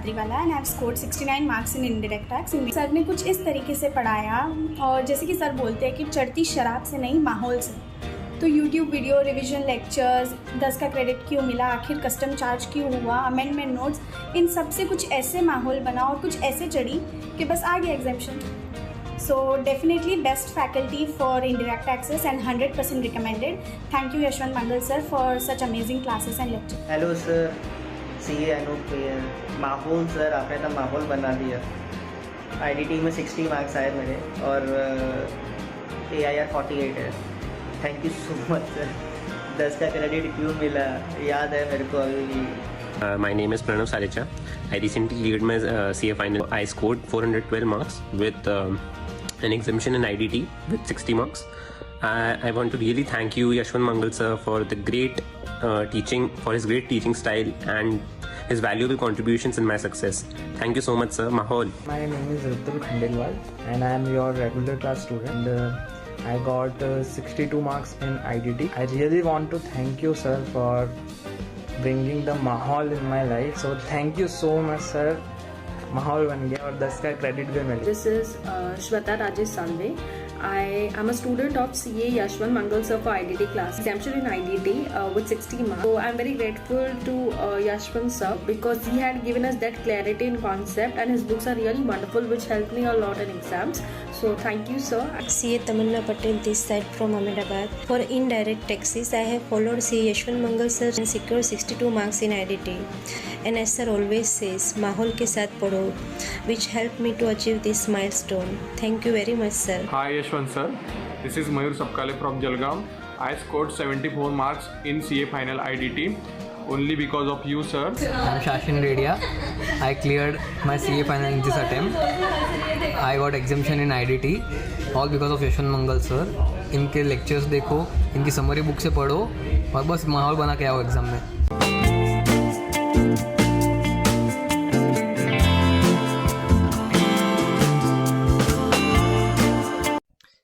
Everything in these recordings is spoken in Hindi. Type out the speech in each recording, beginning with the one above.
बादरीवाला and I have scored 69 marks in indirect tax. Sir ने कुछ इस तरीके से पढ़ाया, और जैसे कि सर बोलते हैं कि चढ़ती शराब से नहीं माहौल से। तो यूट्यूब वीडियो, रिवीजन लेक्चर्स, 10 का क्रेडिट क्यों मिला, आखिर कस्टम चार्ज क्यों हुआ, अमेंडमेंट नोट्स, इन सब से कुछ ऐसे माहौल बना और कुछ ऐसे चढ़ी कि बस आ गया एग्जामिशन। So definitely best faculty for indirect taxes and 100% recommended. Thank you Yashwant Mangal sir for such amazing classes and lectures. Hello sir, CA Anoop भैया। माहौल सर, आपने तो माहौल बना दिया। IDT में 60 मार्क्स आए मेरे और AIR 48 है। Thank you so much sir. 10 का क्रेडिट क्यों मिला याद है मेरे को अभी भी। My name is Pranav Saricha. I recently cleared my CA final. I scored 412 marks with an exemption in IDT with 60 marks. I want to really thank you, Yashwant Mangal sir, for the great teaching, for his great teaching style and his valuable contributions in my success. Thank you so much, sir. Mahol. My name is Ritul Khandelwal and I am your regular class student. I got 62 marks in IDT. I really want to thank you, sir, for bringing the माहौल in my life. So thank you so much, sir. माहौल बन गया और 10 का क्रेडिट भी मिल गया. This is Shweta Rajesh Salve. I am a student of CA Yashwant Mangal sir for IDT class. Exemption in IDT with 60 marks. So I am very grateful to Yashwant sir because he had given us that clarity in concept, and his books are really wonderful, which helped me a lot in exams. So thank you sir. CA Tamanna Patel this side from Ahmedabad. For indirect taxes, I have followed CA Yashwant Mangal sir and secured 62 marks in IDT. And as sir always says, माहौल के साथ पढ़ो, which helped me to achieve this milestone. Thank you very much, sir. Hi Yashwant sir, this is Mayur Sapkale from Jalgaon. I scored 74 marks in CA final IDT only because of you sir. I'm Shashin Redia. I cleared my CA final in this attempt. I got exemption in IDT all because of Yashwant Mangal sir. इनके लेक्चर्स देखो, इनकी समरी बुक से पढ़ो और बस माहौल बना के आओ एग्जाम में.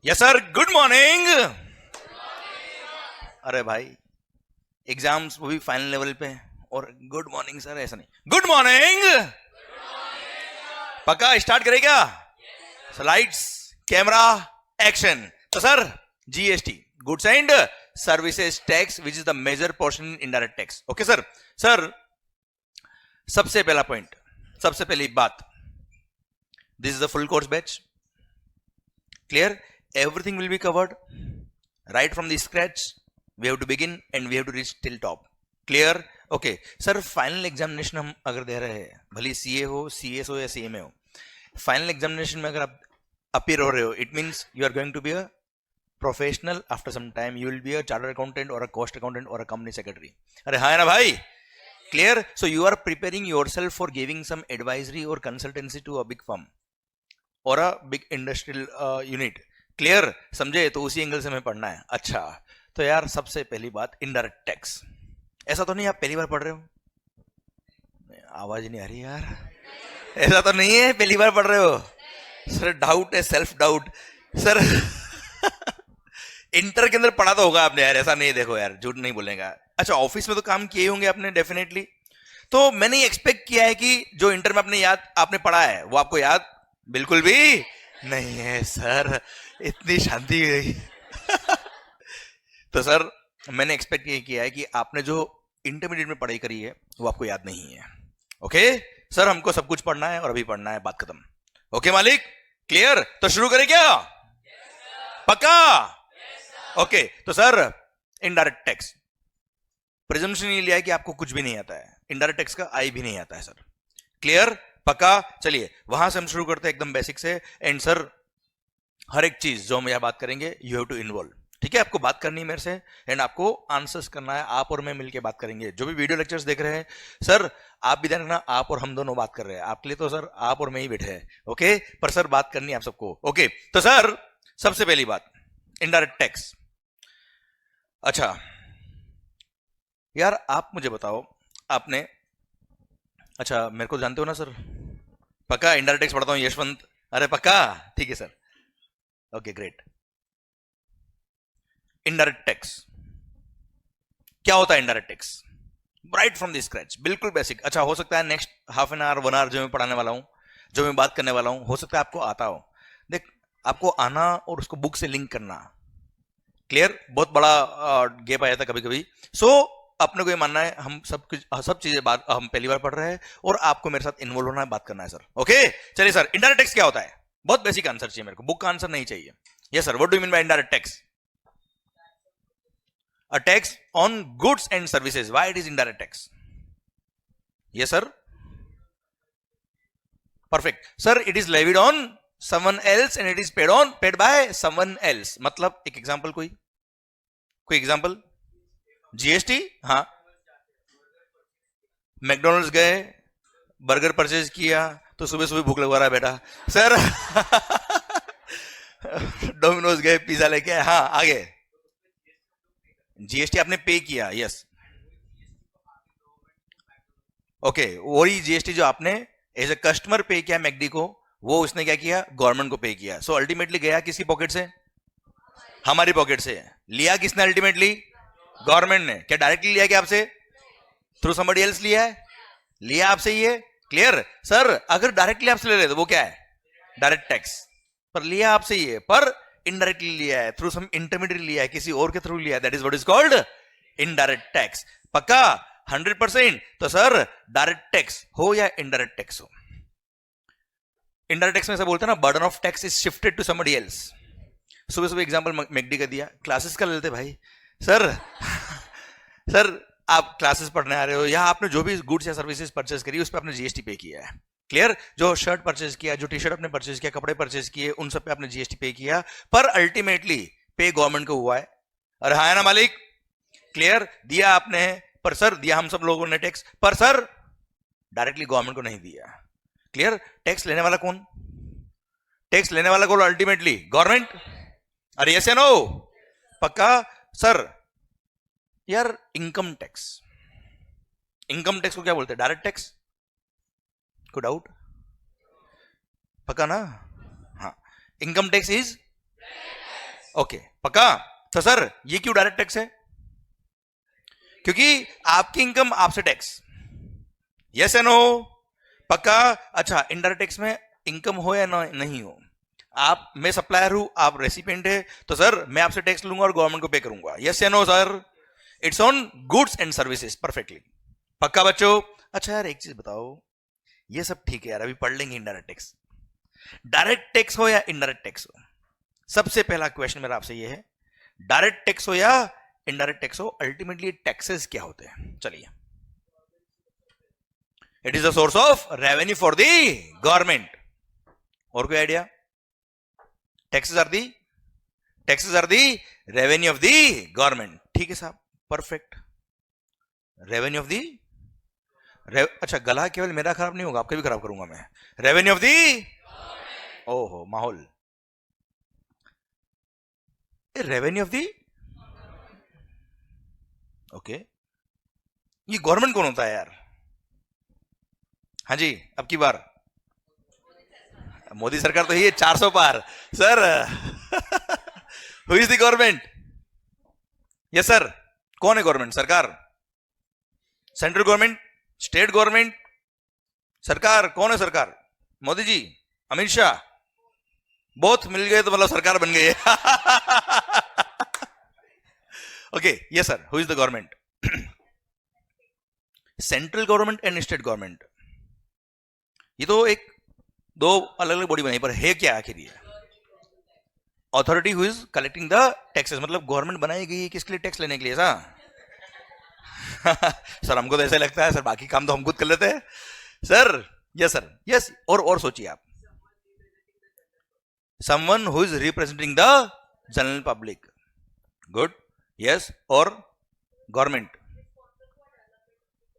Yes sir, good morning. अरे भाई, एग्जाम्स वो भी फाइनल लेवल पे, और गुड मॉर्निंग सर ऐसा नहीं, गुड मॉर्निंग। पक्का स्टार्ट करें क्या? Slides, camera, action. तो sir, GST, goods and services tax, which is the major portion in indirect tax. Okay sir. Sir, सबसे पहला पॉइंट, सबसे पहली बात, this is the full course batch. Clear? Everything will be covered right from the scratch. We have to begin and we have to reach till top. Clear? Okay. Sir, final examination हम अगर दे रहे हैं, भले CA हो, CS हो या CMA हो, फाइनल एग्जामिनेशन में अगर आप अपीयर हो रहे हो, it means you are going to be a professional. After some time you will be a chartered accountant or a cost accountant or a company secretary. अरे हाँ ना भाई? Clear? So you are preparing your self for giving some advisory और consultancy to a big firm और a big industrial unit. Clear? समझे? तो उसी एंगल से हमें पढ़ना है। अच्छा, तो यार सबसे पहली बात, इनडायरेक्ट टैक्स। ऐसा तो नहीं आप पहली बार पढ़ रहे हो? आवाज नहीं आ रही यार। ऐसा तो नहीं है पहली बार पढ़ रहे हो? सर, डाउट है, सेल्फ डाउट। सर इंटर के अंदर पढ़ा तो होगा आपने यार, ऐसा नहीं, देखो यार झूठ नहीं बोलेगा। अच्छा, ऑफिस में तो काम किए होंगे आपने डेफिनेटली। तो मैंने एक्सपेक्ट किया है कि जो इंटर में आपने पढ़ा है वो आपको याद बिल्कुल भी नहीं है सर, इतनी शांति गई। तो सर, मैंने एक्सपेक्ट ये किया है कि आपने जो इंटरमीडिएट में पढ़ाई करी है वो आपको याद नहीं है। ओके सर, हमको सब कुछ पढ़ना है और अभी पढ़ना है, बात खत्म। ओके मालिक? क्लियर? तो शुरू करें क्या? पक्का? ओके। तो सर, इनडायरेक्ट टैक्स, प्रिजम्पशन ये लिया है कि आपको कुछ भी नहीं आता है, इनडायरेक्ट टैक्स का आई भी नहीं आता है सर। क्लियर? पक्का? चलिए वहां से हम शुरू करते हैं एकदम बेसिक से। एंड सर, हर एक चीज जो हम यहां बात करेंगे, यू हैव टू इन्वॉल्व। ठीक है? आपको बात करनी है मेरे से एंड आपको आंसर्स करना है। आप और मैं मिलके बात करेंगे। जो भी वीडियो लेक्चर्स देख रहे हैं सर, आप भी ध्यान रखना, आप और हम दोनों बात कर रहे हैं। आपके लिए तो सर आप और मैं ही बैठे हैं। ओके? पर सर बात करनी है आप सबको। ओके? तो सर, सबसे पहली बात, इनडायरेक्ट टैक्स। अच्छा यार, आप मुझे बताओ, आपने, अच्छा मेरे को जानते हो ना सर? पक्का इनडायरेक्ट टैक्स पढ़ता हूं यशवंत? अरे पक्का? ठीक है sir. Okay great. Indirect tax क्या होता है? Indirect tax right from the scratch, बिल्कुल बेसिक। अच्छा, हो सकता है next half an hour 1 hour जो मैं पढ़ाने वाला हूं, जो मैं बात करने वाला हूं, हो सकता है आपको आता हो। देख, आपको आना और उसको बुक से लिंक करना, क्लियर, बहुत बड़ा गैप आया था कभी कभी। सो अपने को ये मानना है हम सब चीजें बात हम पहली बार पढ़ रहे हैं और आपको मेरे साथ इन्वॉल्व होना है, बात करना है सर। ओके, चलिए सर, इनडायरेक्ट टैक्स क्या होता है? बहुत बेसिक आंसर चाहिए मेरे को, बुक का आंसर नहीं चाहिए। Yes sir, what do you mean by indirect tax? A tax on goods and services. Why it is indirect tax? Yes, sir. Perfect. Sir, it is levied on someone else and it is paid by someone else. मतलब एक एग्जांपल कोई एग्जांपल? जीएसटी? हाँ, मैकडोनल्ड्स गए, बर्गर परचेज किया, तो सुबह सुबह भूख लगवा रहा है बेटा सर। डोमिनोज गए, पिज्जा लेके आए, हाँ आगे, जीएसटी आपने पे किया। यस, ओके, वही जीएसटी जो आपने एज ए कस्टमर पे किया मैकडी को, वो उसने क्या किया? गवर्नमेंट को पे किया। सो अल्टीमेटली गया किसकी पॉकेट से? हमारी पॉकेट से। लिया किसने अल्टीमेटली? गवर्नमेंट ने। क्या डायरेक्टली लिया क्या आपसे? थ्रू समबडी एल्स लिया है? लिया आपसे ये, क्लियर सर? अगर डायरेक्टली आपसे ले रहे तो वो क्या है? Direct tax. पर लिया आपसे ये, पर इनडायरेक्टली लिया है, थ्रू सम इंटरमीडिएट लिया है, किसी और के थ्रू लिया है, that is what is called indirect tax. पक्का 100%? तो सर डायरेक्ट टैक्स हो या इनडायरेक्ट टैक्स हो, इनडायरेक्ट टैक्स में ऐसा बोलते हैं ना, burden of tax is shifted to somebody else. सुबह सुबह एग्जांपल मैकडी का दिया, क्लासेस का ले लेते भाई। सर सर आप क्लासेस पढ़ने आ रहे हो, या आपने जो भी गुड्स या सर्विसेज परचेज करी उस पर आपने जीएसटी पे किया है, क्लियर? जो शर्ट परचेज किया, जो टी शर्ट आपने परचेज किया, कपड़े परचेज किए, उन सब पे आपने जीएसटी पे किया, पर अल्टीमेटली पे गवर्नमेंट को हुआ है। अरे हाँ ना मालिक, क्लियर? दिया आपने, पर सर दिया हम सब लोगों ने टैक्स, पर सर डायरेक्टली गवर्नमेंट को नहीं दिया, क्लियर? टैक्स लेने वाला कौन? टैक्स लेने वाला कौन? Ultimately government. अरे यस या नो? पक्का सर? यार इनकम टैक्स, इनकम टैक्स को क्या बोलते हैं? Direct tax. कोई डाउट? पक्का ना? हाँ, इनकम टैक्स इज ओके, पक्का? तो सर ये क्यों डायरेक्ट टैक्स है? क्योंकि आपकी इनकम आपसे टैक्स। यस या नो? पक्का? अच्छा, इनडायरेक्ट टैक्स में इनकम हो या नहीं हो, आप, मैं सप्लायर हूं, आप रेसिपिएंट है, तो सर मैं आपसे टैक्स लूंगा और गवर्नमेंट को पे करूंगा। यस या no sir? It's on goods and services. Perfectly, पक्का बच्चों? अच्छा यार एक चीज बताओ, ये सब ठीक है यार, अभी पढ़ लेंगे इनडायरेक्ट टैक्स। डायरेक्ट टैक्स हो या इनडायरेक्ट टैक्स हो, सबसे पहला क्वेश्चन मेरा आपसे ये है, डायरेक्ट टैक्स हो या इनडायरेक्ट टैक्स हो, अल्टीमेटली टैक्सेस क्या होते हैं? चलिए, it is the source of revenue for the government. और कोई idea? Taxes are the revenue of the government. ठीक है साहब, परफेक्ट। रेवेन्यू ऑफ दी, अच्छा गला केवल मेरा खराब नहीं होगा, आपका भी खराब करूंगा मैं। रेवेन्यू ऑफ दी, ओहो माहौल, रेवेन्यू ऑफ दी, ओके, ये गवर्नमेंट कौन होता है यार? हाँ जी, अब की बार मोदी सरकार तो ये 400 पार sir. Who is the government? Yes sir, कौन है गवर्नमेंट? सरकार, सेंट्रल गवर्नमेंट, स्टेट गवर्नमेंट, सरकार कौन है? सरकार मोदी जी, अमित शाह, बोथ मिल गए तो मतलब सरकार बन गई है। Okay, yes sir, who is the government? Central government and state government, ये तो एक दो अलग अलग बॉडी बनाई, पर है क्या आखिर ये? Authority who is collecting the taxes, मतलब गवर्नमेंट बनाई गई किसके लिए? टैक्स लेने के लिए सा। सर हमको तो ऐसा लगता है सर, बाकी काम तो हम खुद कर लेते हैं सर। Yes sir, yes. और सोचिए आप, someone who is representing the general public, good, yes. और government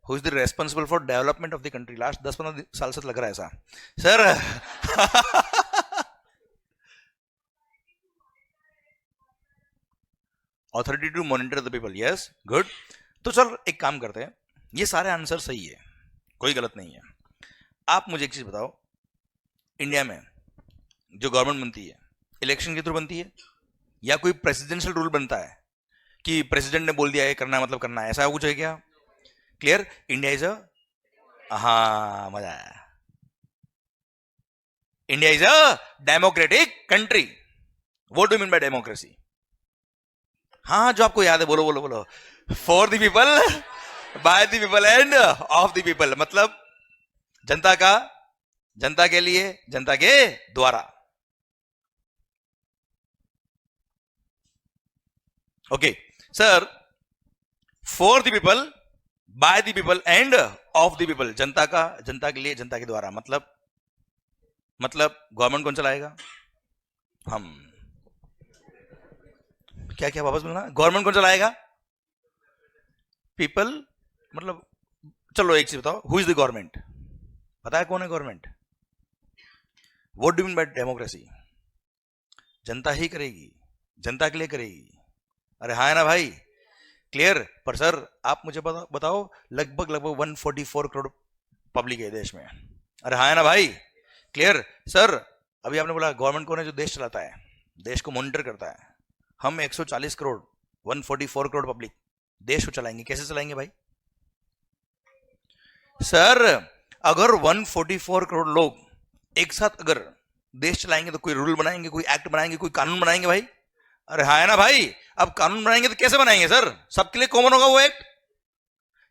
who is the responsible for development of the country. Last 10-15 साल से लग रहा है ऐसा sir. Authority to monitor the people, yes, good. तो चल एक काम करते हैं, ये सारे आंसर सही है, कोई गलत नहीं है। आप मुझे एक चीज बताओ, इंडिया में जो गवर्नमेंट बनती है इलेक्शन के थ्रू बनती है, या कोई प्रेसिडेंशियल रूल बनता है कि प्रेसिडेंट ने बोल दिया है करना है मतलब करना है, ऐसा कुछ है क्या? क्लियर? इंडिया इज अ, हाँ मजा आया, India is a democratic country. What do mean by democracy? हाँ जो आपको याद है बोलो बोलो बोलो. For the people, by the people and of the people. मतलब जनता का, जनता के लिए, जनता के द्वारा. Okay sir, for the people, by the people and of the people. जनता का, जनता के लिए, जनता के द्वारा. मतलब गवर्नमेंट कौन चलाएगा? हम. क्या क्या वापस बोलना? गवर्नमेंट कौन चलाएगा? पीपल. मतलब चलो एक चीज बताओ, हु इज द गवर्नमेंट? पता है कौन है government? What do mean by democracy? जनता ही करेगी, जनता के लिए करेगी. अरे हाँ है ना भाई? क्लियर? पर सर आप मुझे बताओ, लगभग 144 करोड़ पब्लिक है देश में. अरे हाँ है ना भाई? क्लियर? सर अभी आपने बोला गवर्नमेंट कौन है? जो देश चलाता है, देश को मॉनिटर करता है. हम 140 करोड़, 144 करोड़ पब्लिक देश को चलाएंगे. कैसे चलाएंगे भाई? सर अगर 144 करोड़ लोग एक साथ अगर देश चलाएंगे तो कोई रूल बनाएंगे, कोई एक्ट बनाएंगे, कोई कानून बनाएंगे भाई. अरे हाँ है ना भाई? अब कानून बनाएंगे तो कैसे बनाएंगे सर? सबके लिए कॉमन होगा वो एक्ट?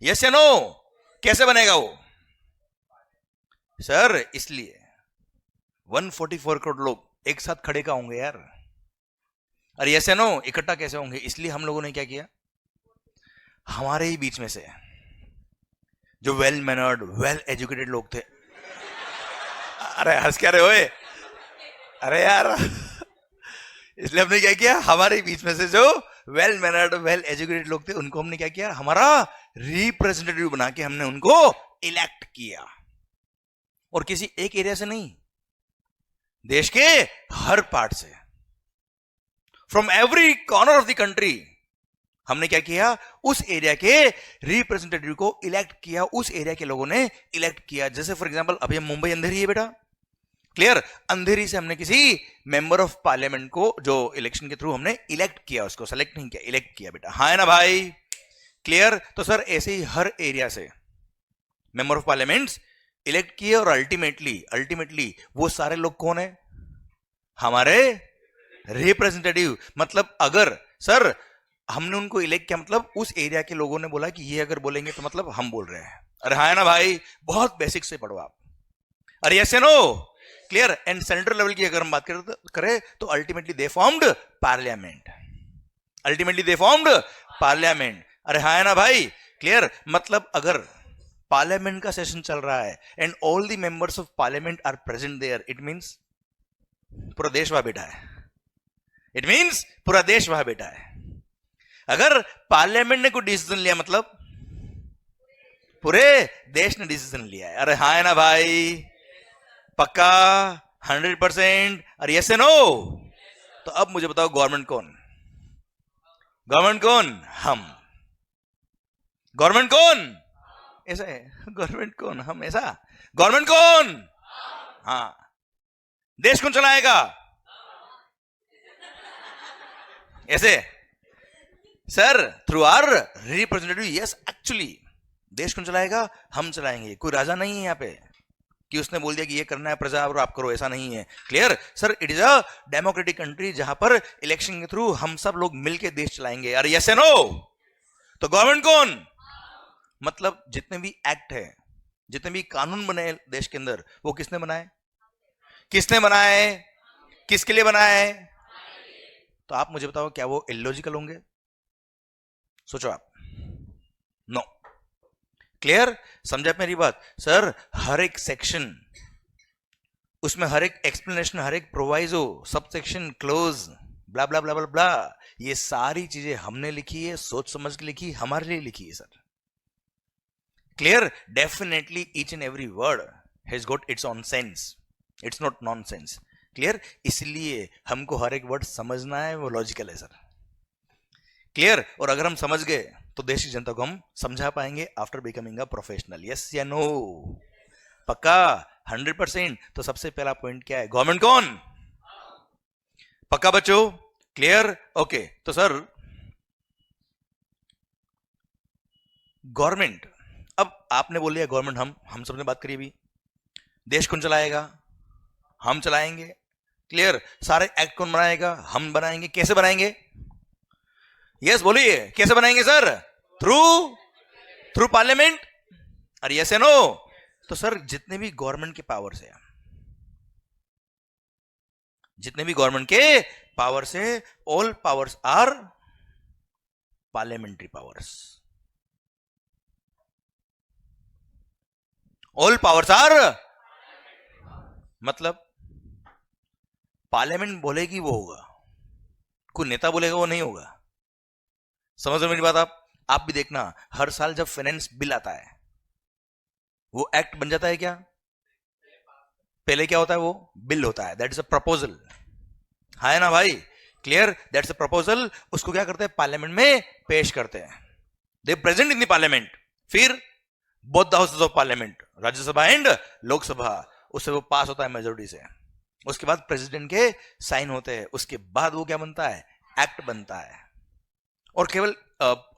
यस या नो? कैसे बनेगा वो सर? इसलिए 144 करोड़ लोग एक साथ खड़े का होंगे यार. अरे यस या नो? इकट्ठा कैसे होंगे? इसलिए हम लोगों ने क्या किया, हमारे ही बीच में से जो वेल मैनर्ड, वेल एजुकेटेड लोग थे. अरे हंस क्या रहे होए? अरे यार इसलिए हमने क्या किया, हमारे बीच में से जो वेल मैनर्ड, वेल एजुकेटेड लोग थे उनको हमने क्या किया, हमारा रिप्रेजेंटेटिव बना के हमने उनको इलेक्ट किया. और किसी एक एरिया से नहीं, देश के हर पार्ट से, from every corner of the country हमने क्या किया, उस एरिया के रिप्रेजेंटेटिव को इलेक्ट किया. उस एरिया के लोगों ने इलेक्ट किया. जैसे फॉर एग्जांपल अभी हम मुंबई अंधेरी है बेटा. क्लियर? अंधेरी से हमने किसी मेंबर ऑफ पार्लियामेंट को जो इलेक्शन के थ्रू हमने इलेक्ट किया, उसको सेलेक्ट नहीं किया, इलेक्ट किया बेटा. हाँ है ना भाई? क्लियर? तो सर ऐसे ही हर एरिया से मेंबर ऑफ पार्लियामेंट इलेक्ट किए और अल्टीमेटली वो सारे लोग कौन है? हमारे रिप्रेजेंटेटिव. मतलब अगर सर हमने उनको इलेक्ट किया, मतलब उस एरिया के लोगों ने बोला कि ये अगर बोलेंगे तो मतलब हम बोल रहे हैं. अरे हाँ है ना भाई? बहुत बेसिक से पढ़ो आप. अरे यस या no? Clear? And central level की अगर हम बात करें तो अल्टीमेटली दे फॉर्म्ड पार्लियामेंट. अरे हाँ है ना भाई? क्लियर? मतलब अगर पार्लियामेंट का सेशन चल रहा है and all the members of parliament are present there, it means पूरा देश वहां बैठा है. इट मींस पूरा देश वहां बैठा है. अगर पार्लियामेंट ने कोई डिसीजन लिया मतलब पूरे देश ने डिसीजन लिया है. अरे हाँ है ना भाई? पक्का 100%? अरे यस या नो? तो अब मुझे बताओ गवर्नमेंट कौन? गवर्नमेंट कौन? हम. गवर्नमेंट कौन? ऐसा है. गवर्नमेंट कौन? हम. ऐसा. गवर्नमेंट कौन? हाँ. देश कौन चलाएगा? ऐसे sir through our representative. Yes actually देश कौन चलाएगा? हम चलाएंगे. कोई राजा नहीं है यहाँ पे कि उसने बोल दिया कि ये करना है प्रजा और आप करो, ऐसा नहीं है. Clear? Sir it is a democratic country जहां पर इलेक्शन के थ्रू हम सब लोग मिलके देश चलाएंगे. अरे यस या नो? तो गवर्नमेंट कौन? मतलब जितने भी एक्ट है, जितने भी कानून बने देश के अंदर, वो किसने बनाए? किसने बनाए? किसके लिए बनाए? तो आप मुझे बताओ क्या वो इलॉजिकल होंगे? सोचो आप. नो. क्लियर? समझा मेरी बात? सर हर एक सेक्शन, उसमें हर एक एक्सप्लेनेशन, हर एक प्रोवाइजो, सब सेक्शन, क्लोज, ब्ला ब्ला ब्ला ब्ला ब्ला, ये सारी चीजें हमने लिखी है, सोच समझ के लिखी, हमारे लिए लिखी है sir. Clear? Definitely each and every word has got its on sense. It's not nonsense. Clear? इसलिए हमको हर एक वर्ड समझना है, वो लॉजिकल है सर. क्लियर? और अगर हम समझ गए तो देश की जनता को हम समझा पाएंगे after becoming a professional. Yes या नो? पक्का 100%? तो सबसे पहला पॉइंट क्या है? गवर्नमेंट कौन? पक्का बच्चों? क्लियर? ओके. तो सर गवर्नमेंट अब आपने बोल लिया गवर्नमेंट, हम सबने बात करी अभी, देश कौन चलाएगा? हम चलाएंगे। क्लियर? सारे एक्ट कौन बनाएगा? हम बनाएंगे। कैसे बनाएंगे? यस बोलिए, कैसे बनाएंगे सर? Through parliament. अरे यस है नो? तो सर जितने भी गवर्नमेंट के पावर्स है, जितने भी गवर्नमेंट के पावर्स है, all powers are parliamentary powers. All powers are, मतलब पार्लियामेंट बोलेगी वो होगा, कोई नेता बोलेगा वो नहीं होगा। समझ रहे मेरी बात? आप भी देखना, हर साल जब फाइनेंस बिल आता है वो एक्ट बन जाता है क्या? पहले क्या होता है? वो बिल होता है, दैट इज अ प्रपोजल, है ना भाई? क्लियर? That's a proposal. उसको क्या करते हैं? पार्लियामेंट में पेश करते हैं, they present in the parliament. फिर both the houses of parliament, Rajya Sabha and Lok Sabha, उससे वो पास होता है मेजोरिटी से। उसके बाद प्रेसिडेंट के साइन होते हैं, उसके बाद वो क्या बनता है? एक्ट बनता है। और केवल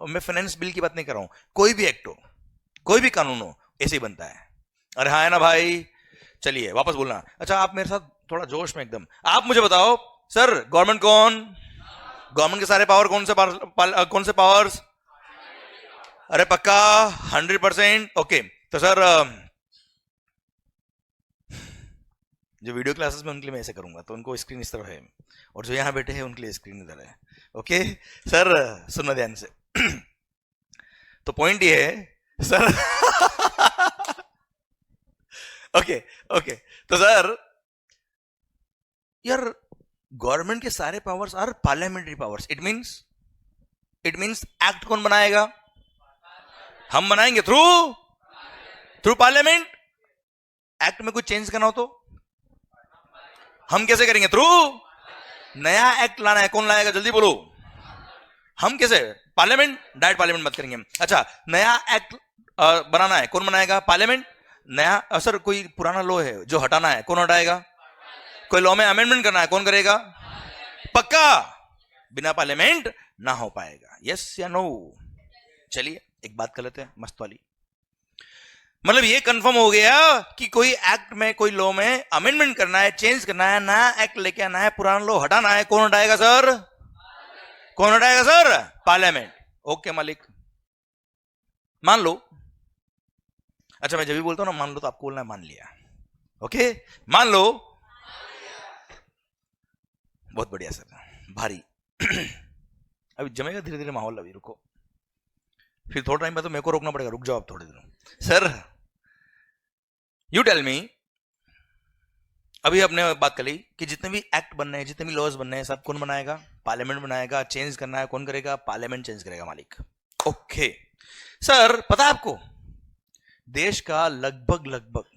मैं फाइनेंस बिल की बात नहीं कर रहा हूं, कोई भी एक्ट हो, कोई भी कानून हो, ऐसे ही बनता है। अरे हाँ है ना भाई? चलिए वापस बोलना। अच्छा, आप मेरे साथ थोड़ा जोश में एकदम, आप मुझे बताओ सर, गवर्नमेंट कौन? गवर्नमेंट के सारे पावर कौन से पावर्स? अरे पक्का 100%? ओके, तो सर जो वीडियो क्लासेस में उनके लिए मैं ऐसे करूंगा, तो उनको स्क्रीन इस तरफ है, और जो यहां बैठे हैं उनके लिए स्क्रीन इधर है। ओके सर, सुनना ध्यान से। तो पॉइंट ये है सर ओके, तो सर यार, गवर्नमेंट के सारे powers are parliamentary powers. It means act कौन बनाएगा? हम बनाएंगे थ्रू पार्लियामेंट। एक्ट में कुछ चेंज करना हो तो हम कैसे करेंगे? थ्रू नया एक्ट लाना है, कौन लाएगा? जल्दी बोलो। हम कैसे? पार्लियामेंट। डायरेक्ट पार्लियामेंट बात करेंगे। अच्छा, नया एक्ट बनाना है, कौन बनाएगा? पार्लियामेंट। नया सर कोई पुराना लॉ है जो हटाना है, कौन हटाएगा? कोई लॉ में अमेंडमेंट करना है, कौन करेगा? पक्का बिना पार्लियामेंट ना हो पाएगा। यस या नो? चलिए एक बात कर लेते हैं मस्त वाली। मतलब ये कंफर्म हो गया कि कोई एक्ट में, कोई लॉ में अमेंडमेंट करना है, चेंज करना है, नया एक्ट लेके आना है, पुराना लॉ हटाना है, कौन हटाएगा सर? कौन हटाएगा सर? पार्लियामेंट। ओके मालिक, मान लो। अच्छा, मैं जब भी बोलता हूं ना मान लो, तो आपको बोलना है मान लिया। ओके, मान लो। बहुत बढ़िया सर, भारी। अभी जमेगा धीरे धीरे माहौल, अभी रुको, फिर थोड़ा टाइम बाद तो मेरे को रोकना पड़ेगा। रुक जाओ आप थोड़े दिनों। सर यू टेल मी, अभी आपने बात कर ली कि जितने भी एक्ट बनने हैं, जितने भी लॉज बनने हैं, सब कौन बनाएगा? पार्लियामेंट बनाएगा। चेंज करना है, कौन करेगा? पार्लियामेंट चेंज करेगा मालिक। ओके सर, पता है आपको देश का लगभग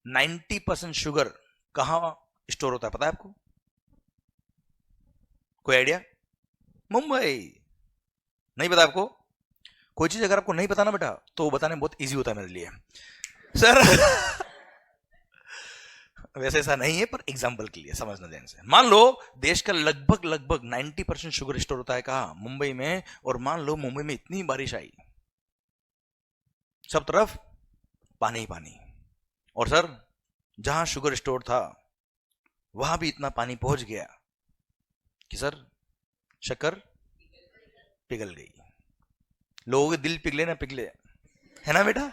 90% शुगर कहां स्टोर होता है? पता है आपको? कोई आइडिया? मुंबई। नहीं पता आपको? कोई चीज अगर आपको नहीं पता ना बेटा, तो बताने बहुत इजी होता है मेरे लिए सर। वैसे ऐसा नहीं है, पर एग्जांपल के लिए समझना ध्यान से। मान लो देश का लगभग 90% शुगर स्टोर होता है कहां? मुंबई में। और मान लो मुंबई में इतनी बारिश आई, सब तरफ पानी ही पानी, और सर जहां शुगर स्टोर था वहां भी इतना पानी पहुंच गया कि सर शक्कर पिघल गई। लोगों के दिल पिघले ना पिघले, है ना बेटा?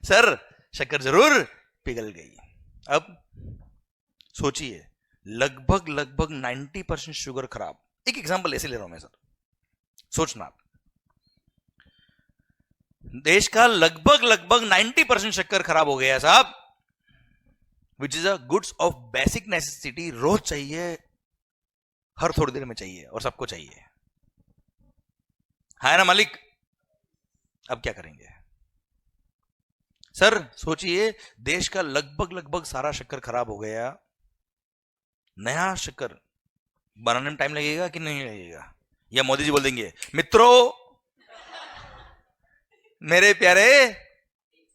सर शक्कर जरूर पिघल गई। अब सोचिए, लगभग 90% शुगर खराब। एक एग्जांपल ऐसे ले रहा हूं मैं सर, सोचना आप। देश का लगभग 90% शक्कर खराब हो गया साहब, which is a goods of basic necessity. रोज चाहिए, हर थोड़ी देर में चाहिए, और सबको चाहिए, है ना मालिक? अब क्या करेंगे सर? सोचिए, देश का लगभग सारा शक्कर खराब हो गया। नया शक्कर बनाने में टाइम लगेगा कि नहीं लगेगा? या मोदी जी बोल देंगे मित्रों, मेरे प्यारे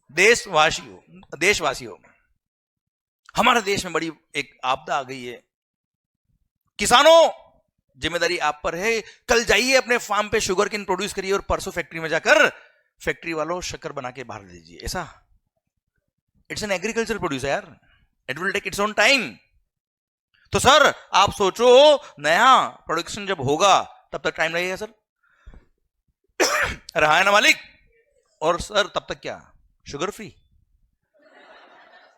देशवासियों, हमारे देश में बड़ी एक आपदा आ गई है। किसानों, जिम्मेदारी आप पर है। कल जाइए अपने फार्म पे शुगर केन प्रोड्यूस करिए, और परसों फैक्ट्री में जाकर फैक्ट्री वालों शक्कर बना के बाहर दे दीजिए, ऐसा? इट्स एन एग्रीकल्चर प्रोड्यूस यार, it will take its own time. तो सर आप सोचो नया प्रोडक्शन जब होगा तब तक टाइम लगेगा सर। अरे हाँ ना मालिक। और सर तब तक क्या शुगर फ्री?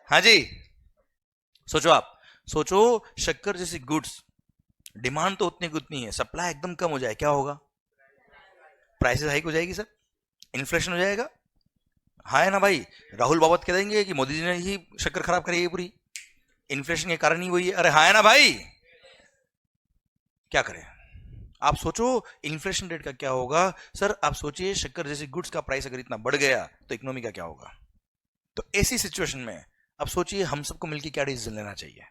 हाँ जी, सोचो आप, सोचो शक्कर जैसी गुड्स डिमांड तो उतनी की उतनी है, सप्लाई एकदम कम हो जाए, क्या होगा? प्राइसेस हाइक हो जाएगी सर, इन्फ्लेशन हो जाएगा। हाँ है ना भाई, राहुल बाबत कह देंगे कि मोदी जी ने ही शक्कर खराब करी है पूरी, इन्फ्लेशन के कारण ही वही है। अरे हाँ है ना भाई, क्या करें? आप सोचो इन्फ्लेशन रेट का क्या होगा सर। आप सोचिए शक्कर जैसी गुड्स का प्राइस अगर इतना बढ़ गया तो इकोनॉमी का क्या होगा? तो ऐसी सिचुएशन में अब सोचिए हम सबको मिलकर क्या डिसीजन लेना चाहिए,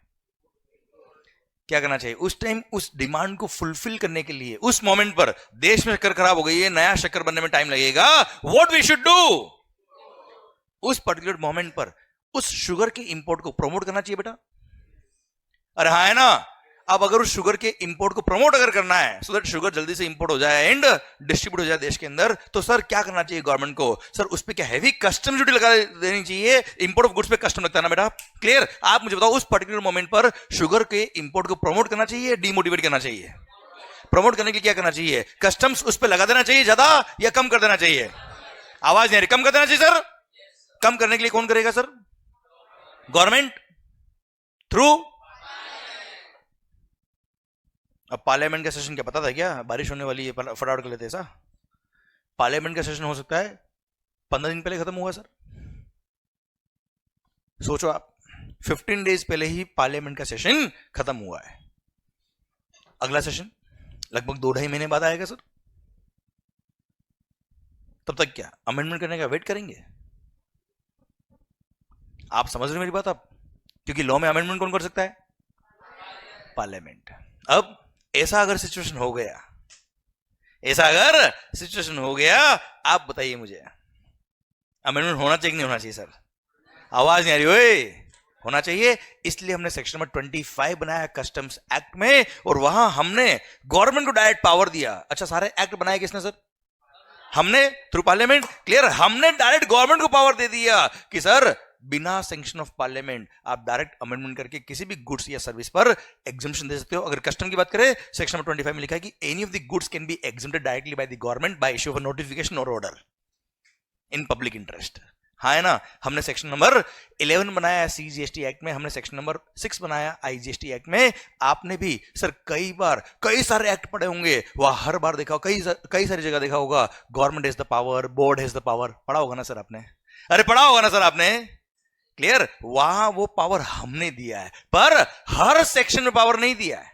क्या करना चाहिए उस टाइम? उस डिमांड को फुलफिल करने के लिए उस मोमेंट पर देश में शक्कर खराब हो गई है, नया शक्कर बनने में टाइम लगेगा, व्हाट वी शुड डू? उस पर्टिकुलर मोमेंट पर उस शुगर के इंपोर्ट को प्रमोट करना चाहिए बेटा। अरे हाँ है ना। अब अगर उस शुगर के इंपोर्ट को प्रमोट अगर करना है सो दैट शुगर जल्दी से इंपोर्ट हो जाए एंड डिस्ट्रीब्यूट हो जाए देश के अंदर, तो सर क्या करना चाहिए गवर्नमेंट को? सर उस पर क्या हैवी कस्टम ड्यूटी लगा देनी चाहिए? इंपोर्ट ऑफ गुड्स पे कस्टम लगता है ना बेटा, क्लियर? आप मुझे बताओ उस पर्टिकुलर मोमेंट पर शुगर के इंपोर्ट को प्रमोट करना चाहिए, डीमोटिवेट करना चाहिए? प्रमोट करने के लिए क्या करना चाहिए? कस्टम्स उस पर लगा देना चाहिए ज्यादा या कम कर देना चाहिए? आवाज नहीं आ रही, कम कर देना चाहिए सर। कम करने के लिए कौन करेगा सर? Government through. अब पार्लियामेंट का सेशन क्या पता था क्या बारिश होने वाली है, फटाफट कर लेते ऐसा? पार्लियामेंट का सेशन हो सकता है 15 दिन पहले खत्म हुआ सर। सोचो आप 15 डेज पहले ही पार्लियामेंट का सेशन खत्म हुआ है, अगला सेशन लगभग 2-2.5 महीने बाद आएगा सर। तब तक क्या अमेंडमेंट करने का वेट करेंगे? आप समझ रहे मेरी बात आप? क्योंकि लॉ में अमेंडमेंट कौन कर सकता है? पार्लियामेंट। अब ऐसा अगर सिचुएशन हो गया, ऐसा अगर सिचुएशन हो गया, आप बताइए मुझे अमेंडमेंट होना चाहिए कि नहीं होना चाहिए सर? आवाज नहीं आ रही ओए, होना चाहिए। इसलिए हमने सेक्शन नंबर 25 बनाया कस्टम्स एक्ट में, और वहां हमने गवर्नमेंट को डायरेक्ट पावर दिया। अच्छा सारे एक्ट बनाए किसने सर? हमने, थ्रू पार्लियामेंट, क्लियर? हमने डायरेक्ट गवर्नमेंट को पावर दे दिया कि सर बिना सैंक्शन ऑफ पार्लियामेंट आप डायरेक्ट अमेंडमेंट करके किसी भी गुड्स या सर्विस पर एग्जम्पशन दे सकते हो। अगर कस्टम की बात करें सेक्शन नंबर 25 में लिखा है कि any of the goods can be exempted directly by the government by issue of notification और ऑर्डर इन पब्लिक इंटरेस्ट। हाँ है ना। हमने सेक्शन नंबर 11 बनाया CGST एक्ट में, हमने सेक्शन नंबर 6 बनाया IGST एक्ट में। आपने भी सर कई बार कई सारे एक्ट पढ़े होंगे, वह हर बार देखा, कई सारी जगह देखा होगा government has the power, board has the power, पढ़ा होगा ना सर आपने? अरे पढ़ा होगा ना सर आपने, क्लियर? वहां वो पावर हमने दिया है, पर हर सेक्शन में पावर नहीं दिया है।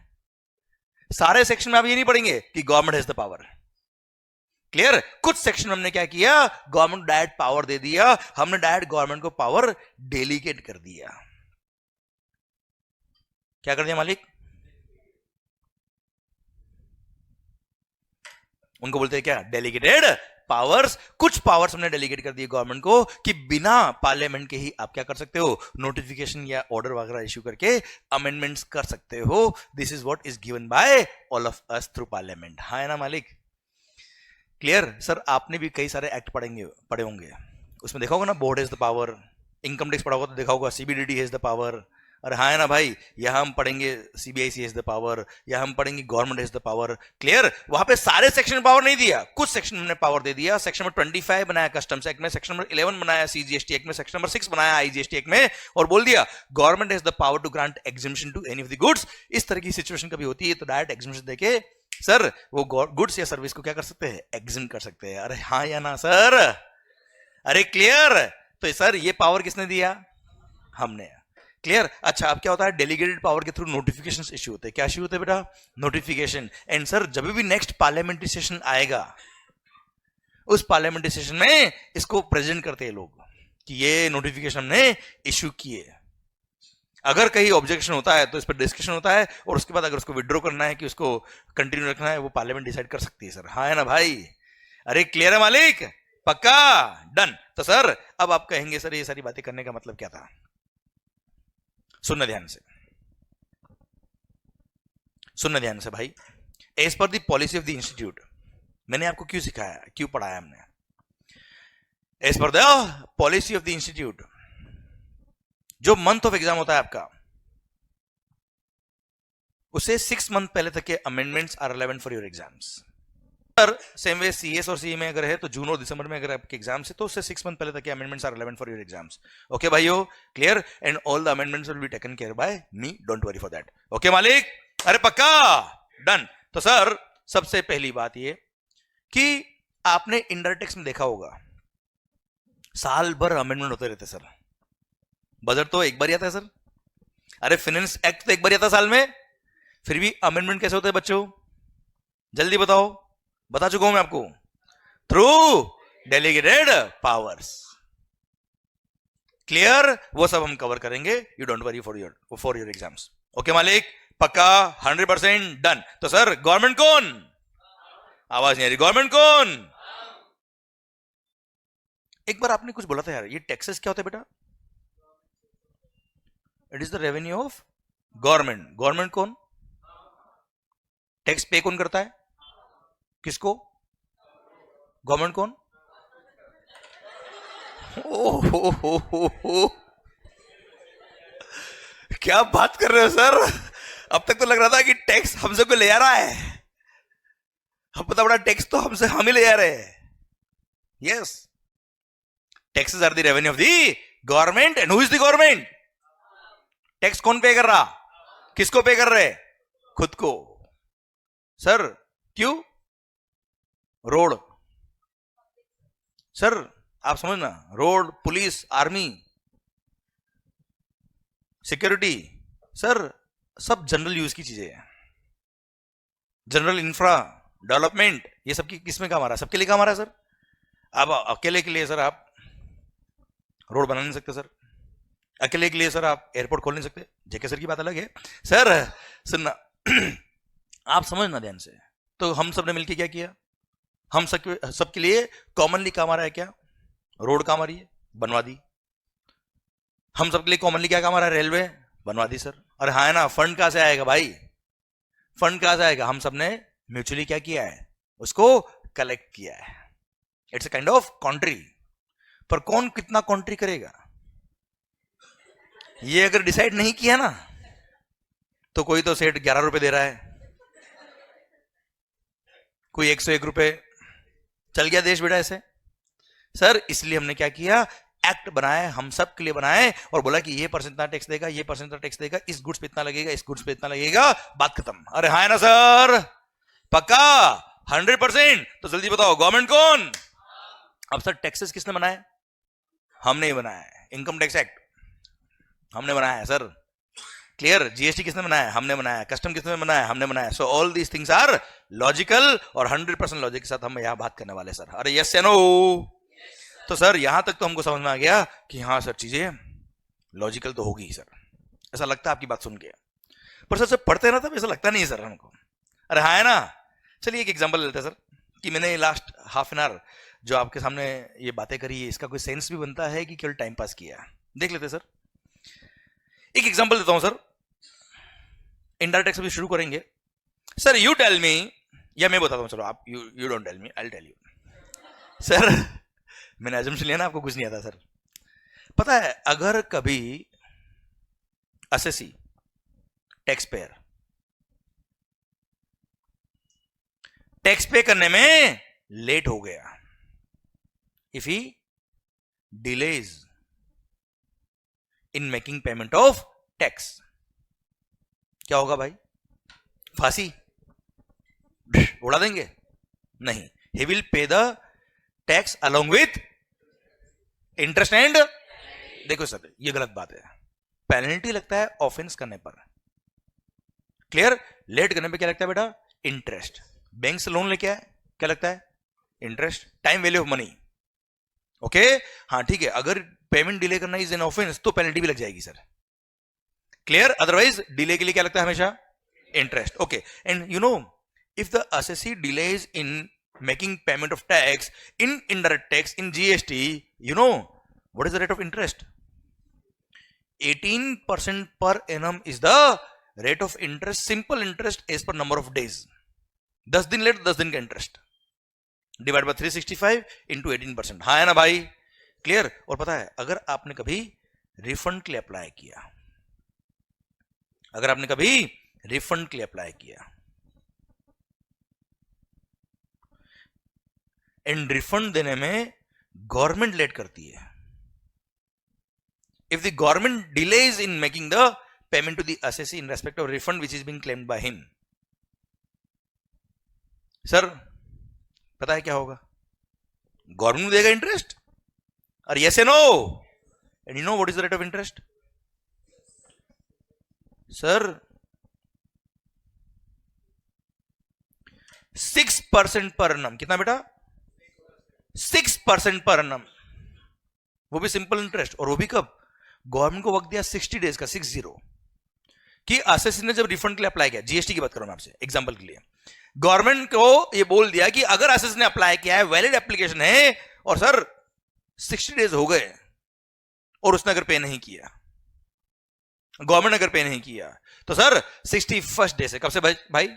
सारे सेक्शन में आप ये नहीं पढ़ेंगे कि government has the power, clear? कुछ सेक्शन में हमने क्या किया, गवर्नमेंट डायरेक्ट पावर दे दिया, हमने डायरेक्ट गवर्नमेंट को पावर डेलीगेट कर दिया। क्या कर दिया मालिक? उनको बोलते हैं क्या, डेलीगेटेड पावर्स। कुछ पावर्स हमने डेलीगेट कर दिए गवर्नमेंट को कि बिना पार्लियामेंट के ही आप क्या कर सकते हो, नोटिफिकेशन या ऑर्डर वगैरह इश्यू करके अमेंडमेंट्स कर सकते हो। This is what is given by all of us through parliament. हाँ है ना मालिक, क्लियर? सर आपने भी कई सारे एक्ट पढ़े होंगे, उसमें देखा होगा ना board has the power, income tax पढ़ा होगा तो देखा होगा CBDT हैज द पावर। अरे हाँ है ना भाई, यहां हम पढ़ेंगे CBIC हैज द पावर, या हम पढ़ेंगे government has the power, clear? वहां पे सारे सेक्शन में पावर नहीं दिया, कुछ सेक्शन में पावर दे दिया। सेक्शन नंबर 25 बनाया कस्टम्स एक्ट में, सेक्शन नंबर 11 बनाया CGST एक्ट में, सेक्शन नंबर 6 बनाया IGST एक्ट में, और बोल दिया government has the power to grant exemption to any of the goods. इस तरह की सिचुएशन कभी होती है तो डायरेक्ट एग्जम्पशन देके सर वो गुड्स या सर्विस को क्या कर सकते हैं, एग्जम कर सकते हैं। अरे हाँ या ना सर? अरे क्लियर? तो सर ये पावर किसने दिया? हमने, क्लियर? अच्छा अब क्या होता है, डेलीगेटेड पावर के थ्रू नोटिफिकेशंस इश्यू होते हैं। क्या इश्यू होते हैं बेटा? नोटिफिकेशन। एंड सर जब भी नेक्स्ट पार्लियामेंट्री सेशन आएगा उस पार्लियामेंट्री सेशन में इसको प्रेजेंट करते हैं लोग कि ये नोटिफिकेशन हमने इश्यू किए। अगर कहीं ऑब्जेक्शन होता है तो इस पर डिस्कशन होता है, और उसके बाद अगर उसको विड्रॉ करना है कि उसको कंटिन्यू रखना है, वो पार्लियामेंट डिसाइड कर सकती है सर। हाँ है ना भाई? अरे क्लियर है मालिक? पक्का? डन। तो सर अब आप कहेंगे सर ये सारी बातें करने का मतलब क्या था? सुनना ध्यान से, सुनना ध्यान से भाई। As per the policy of the institute, मैंने आपको क्यों सिखाया, क्यों पढ़ाया हमने? As per the policy of the institute, जो मंथ ऑफ एग्जाम होता है आपका, उसे 6 मंथ पहले तक के amendments are relevant for your exams. Sir same way CS और सीए में अगर है तो जून और दिसंबर में अगर आपके एग्जाम्स है तो उससे 6 मंथ पहले तक के amendments are relevant for your exams. Okay भाइयों, clear? And all the amendments will be taken care by me, don't worry for that. Okay मालिक? अरे पक्का? डन। तो सर सबसे पहली बात ये कि आपने इंडायरेक्ट टैक्स में देखा होगा साल भर अमेंडमेंट होते रहते सर। बजट तो एक बार ही आता है सर, अरे फाइनेंस एक्ट तो एक बार ही आता है साल में, फिर भी अमेंडमेंट कैसे होते हैं बच्चों? जल्दी बताओ। बता चुका हूं मैं आपको, थ्रू डेलीगेटेड पावर्स। क्लियर? वो सब हम कवर करेंगे, you don't worry for your exams. Okay मालिक? पक्का? 100% डन। तो सर गवर्नमेंट कौन? आवाज नहीं आ रही। गवर्नमेंट कौन? एक बार आपने कुछ बोला था यार, ये टैक्सेस क्या होता है बेटा? It is the revenue of government. Government कौन? टैक्स पे कौन करता है? किसको? गवर्नमेंट कौन? ओ क्या बात कर रहे हो सर? अब तक तो लग रहा था कि टैक्स हमसे कोई ले आ रहा है, अब पता बड़ा टैक्स तो हमसे हम ही ले आ रहे हैं। Yes, taxes are the revenue of the government. And who is the government? Tax कौन पे कर रहा? किसको पे कर रहे? खुद को। सर क्यों? रोड सर, आप समझना, road, police, army, security, sir सब जनरल यूज की चीजें हैं। जनरल इंफ्रा डेवलपमेंट, ये सबकी किसमें काम आ रहा है? सबके लिए काम आ रहा है सर। अब अकेले के लिए सर आप रोड बना नहीं सकते सर, अकेले के लिए सर आप एयरपोर्ट खोल नहीं सकते। जेके सर की बात अलग है सर, सुनना आप समझना ध्यान से। तो हम सब ने मिलकर क्या किया? हम सबके लिए कॉमनली काम आ रहा है क्या? रोड काम आ रही है, बनवा दी। हम सबके लिए कॉमनली क्या काम आ रहा है? रेलवे, बनवा दी सर। अरे हाँ है ना, फंड कहां से आएगा भाई? फंड कहां से आएगा? हम सबने म्यूचुअली क्या किया है? उसको कलेक्ट किया है। It's a kind of country. पर कौन कितना कॉन्ट्री करेगा, ये अगर डिसाइड नहीं किया ना, तो कोई तो सेठ 11 रुपए दे रहा है, कोई 101 रुपए, चल गया देश बेटा ऐसे। सर इसलिए हमने क्या किया? एक्ट बनाए, हम सब के लिए बनाए और बोला कि ये परसेंट इतना टैक्स देगा, ये परसेंट इतना टैक्स देगा, इस गुड्स पे इतना लगेगा, इस गुड्स पे इतना लगेगा, बात खत्म। अरे हाँ ना सर? पक्का? 100%। तो जल्दी बताओ गवर्नमेंट कौन? अब सर टैक्सेस किसने बनाए? हमने ही बनाया है। इनकम टैक्स एक्ट हमने बनाया है सर। क्लियर? जीएसटी किसने बनाया है? हमने बनाया है। कस्टम किसने बनाया है? हमने बनाया है। So all these things are logical और 100% लॉजिक के साथ हम यहां बात करने वाले सर। अरे यस या नो? तो सर यहां तक तो हमको समझ में आ गया कि हाँ सर चीजें लॉजिकल तो होगी ही सर, ऐसा लगता है आपकी बात सुन के। पर सर जब पढ़ते ना तब ऐसा लगता नहीं है सर हमको। अरे हाँ है ना? चलिए एक एग्जांपल लेते हैं सर कि मैंने लास्ट हाफ एन आवर जो आपके सामने ये बातें करी है, इसका कोई सेंस भी बनता है कि केवल टाइम पास किया? देख लेते सर। एक एग्जांपल देता हूं सर, इंडायरेक्ट टैक्स भी शुरू करेंगे सर। यू टेल मी, या मैं बताता हूं, चलो आप you don't tell me, I will tell you. Sir मैंने अजम्पशन लिया ना, आपको कुछ नहीं आता सर। पता है अगर कभी असेसी टैक्स पेयर टैक्स पे करने में लेट हो गया, if he delays in making payment of tax, क्या होगा भाई? फांसी उड़ा देंगे? नहीं, he will pay the tax along with interest and, देखो सर ये गलत बात है। पेनल्टी लगता है ऑफेंस करने पर। क्लियर? लेट करने पे क्या लगता है बेटा? इंटरेस्ट। बैंक से लोन लेके आए, क्या लगता है? Interest. Time value of money. Okay हाँ ठीक है, अगर पेमेंट डिले करना इज एन ऑफेंस तो पेनल्टी भी लग जाएगी सर। क्लियर? अदरवाइज डिले के लिए क्या लगता है हमेशा? Interest. Okay, and you know if the assessee delays in making payment of tax in indirect tax in GST, you know what is the rate of interest? 18% per annum is the rate of interest, simple interest as per number of days. 10 दिन लेट 10 दिन का इंटरेस्ट डिवाइड बाय 365 इंटू 18%। हाँ है ना भाई? क्लियर? और पता है, अगर आपने कभी रिफंड के लिए अप्लाई किया, एंड रिफंड देने में गवर्नमेंट लेट करती है, if the government delays in making the payment to the assessee in respect of refund which is being claimed by him, sir पता है क्या होगा? गवर्नमेंट देगा इंटरेस्ट, और yes and no, and you know what is the rate of interest? Sir 6% पर annum. कितना बेटा? 6% पर annum, वो भी सिंपल इंटरेस्ट, और वो भी कब? गवर्नमेंट को वक्त दिया 60 डेज का, 60, कि असेसी ने जब रिफंड के लिए अप्लाई किया, जीएसटी की बात करूं मैं आपसे एग्जांपल के लिए, गवर्नमेंट को ये बोल दिया कि अगर असेसी ने अप्लाई किया है, वैलिड एप्लीकेशन है, और सर 60 डेज हो गए और उसने अगर पे नहीं किया, गवर्नमेंट अगर पे नहीं किया, तो सर 61st डे से, कब से भाई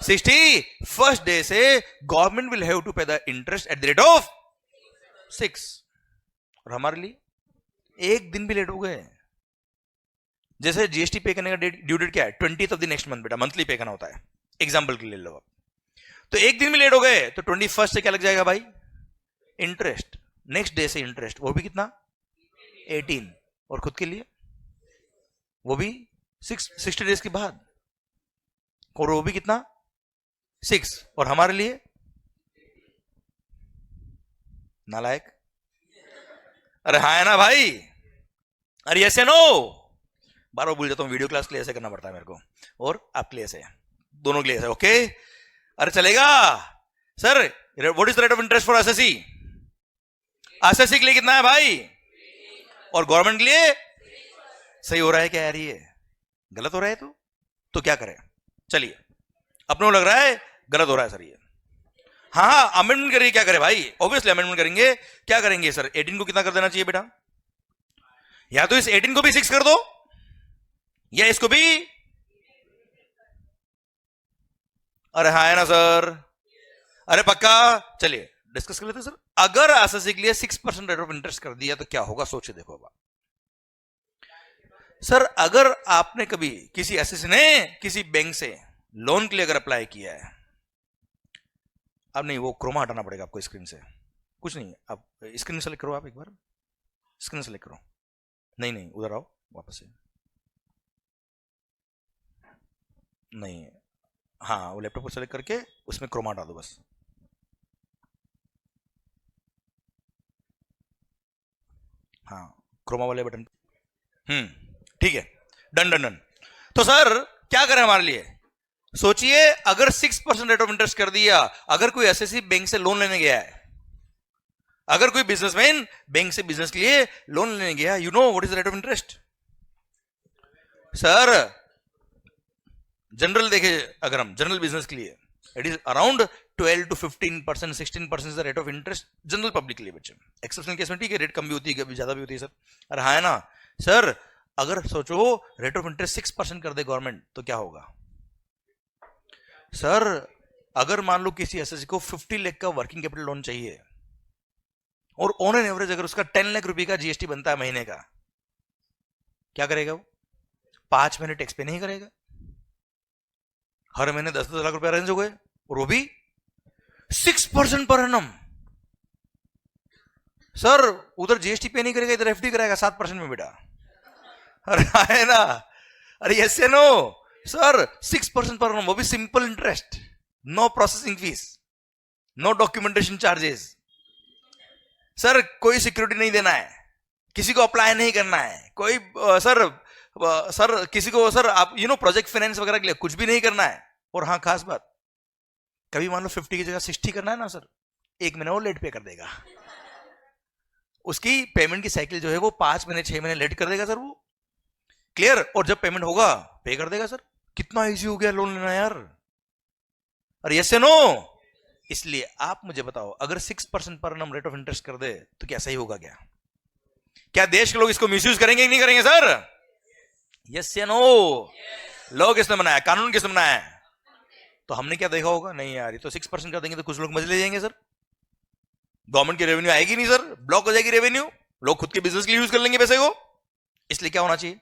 61st डे से government will have to pay the interest at the rate of 6, और हमारे लिए एक दिन भी लेट हो गए, जैसे जीएसटी पे करने का ड्यू डेट क्या है? 20th of the next month बेटा, मंथली पे करना होता है, एग्जांपल के लिए लो आप, तो एक दिन भी लेट हो गए तो 21st से क्या लग जाएगा भाई? इंटरेस्ट, नेक्स्ट डे से इंटरेस्ट, वो भी कितना? 18, और खुद के लिए वो भी 60 डेज के बाद, और वो भी कितना? 6, और हमारे लिए नालायक, अरे हाँ है ना भाई, अरे ऐसे नो, बार बार भूल जाता हूं, वीडियो क्लास के लिए ऐसे करना पड़ता है मेरे को, और आपके लिए ऐसे, दोनों के लिए ऐसे, ओके? अरे चलेगा sir, what is the rate of interest for SSC? SSC के लिए कितना है भाई, और गवर्नमेंट के लिए? सही हो रहा है क्या यार? ये गलत हो रहा है तो क्या करें? चलिए, अपने को लग रहा है गलत हो रहा है सर ये, हाँ अमेंडमेंट करिए, क्या करें भाई? ऑब्वियसली अमेंडमेंट करेंगे, क्या करेंगे सर? 18 को कितना कर देना चाहिए बेटा? या तो इस 18 को भी 6 कर दो, या इसको भी, अरे हाँ है ना सर, अरे पक्का? चलिए डिस्कस कर लेते हैं सर। अगर एसएससी के लिए 6% रेट ऑफ इंटरेस्ट कर दिया तो क्या होगा, सोचे देखो। अब सर अगर आपने कभी किसी एसएससी ने किसी बैंक से लोन के लिए अगर अप्लाई किया है, अब नहीं वो क्रोमा हटाना पड़ेगा आपको स्क्रीन से, कुछ नहीं, आप स्क्रीन सेलेक्ट करो, आप एक बार स्क्रीन सेलेक्ट करो, नहीं उधर आओ वापस से, नहीं हाँ वो लैपटॉप को सेलेक्ट करके उसमें क्रोमा हटा दो बस। हाँ क्रोमा वाले बटन, ठीक है, डन। तो सर क्या करें हमारे लिए? सोचिए अगर 6% रेट ऑफ इंटरेस्ट कर दिया, अगर कोई एसएससी बैंक से लोन लेने गया है, अगर कोई बिजनेसमैन बैंक से बिजनेस के लिए लोन लेने गया, you know what is rate of interest? Sir general देखे, अगर हम जनरल बिजनेस के लिए, it is around 12 to 15%, 16% is the rate of interest general public के लिए बच्चे। एक्सेप्शनल केस में ठीक है, रेट कम भी होती है, कभी ज्यादा भी होती है सर। अरे हाँ है ना सर, अगर सोचो रेट ऑफ इंटरेस्ट 6% कर दे गवर्नमेंट तो क्या होगा? सर अगर मान लो किसी एसएससी को 50 लाख का वर्किंग कैपिटल लोन चाहिए और ऑन एन एवरेज अगर उसका 10 लाख रुपए का जीएसटी बनता है महीने का, क्या करेगा वो? 5 महीने टैक्स पे नहीं करेगा, हर महीने 10-10 लाख रुपए अरेंज हो गए, और वो भी 6% पर एनम। सर उधर जीएसटी पे नहीं करेगा, इधर एफडी कराएगा 7% में बेटा। अरे है ना, अरे यस या नो सर, 6% पर एनम, वो भी simple interest, no processing fees, no documentation charges. Sir कोई सिक्योरिटी नहीं देना है, किसी को अप्लाई नहीं करना है, कोई सर किसी को सर आप प्रोजेक्ट फाइनेंस वगैरह के लिए कुछ भी नहीं करना है। और हाँ खास बात, कभी मान लो 50 की जगह 60 करना है ना सर, 1 महीना वो लेट पे कर देगा, उसकी पेमेंट की साइकिल जो है वो 5 महीने 6 महीने लेट कर देगा सर वो, क्लियर। और जब पेमेंट होगा पे कर देगा सर। कितना इजी हो गया लोन लेना यार। अरे यस या नो? इसलिए आप मुझे बताओ, अगर 6% per annum rate of interest कर दे तो क्या सही होगा? क्या देश के लोग इसको मिसयूज करेंगे कि नहीं करेंगे सर? यस या नो? लॉ किसने बनाया, कानून किसने बनाया? तो हमने क्या देखा होगा, नहीं यार ये तो 6% कर देंगे तो कुछ लोग मजे ले जाएंगे सर, गवर्नमेंट की रेवेन्यू आएगी नहीं सर, ब्लॉक हो जाएगी रेवेन्यू, लोग खुद के बिजनेस के लिए यूज कर लेंगे पैसे को। इसलिए क्या होना चाहिए,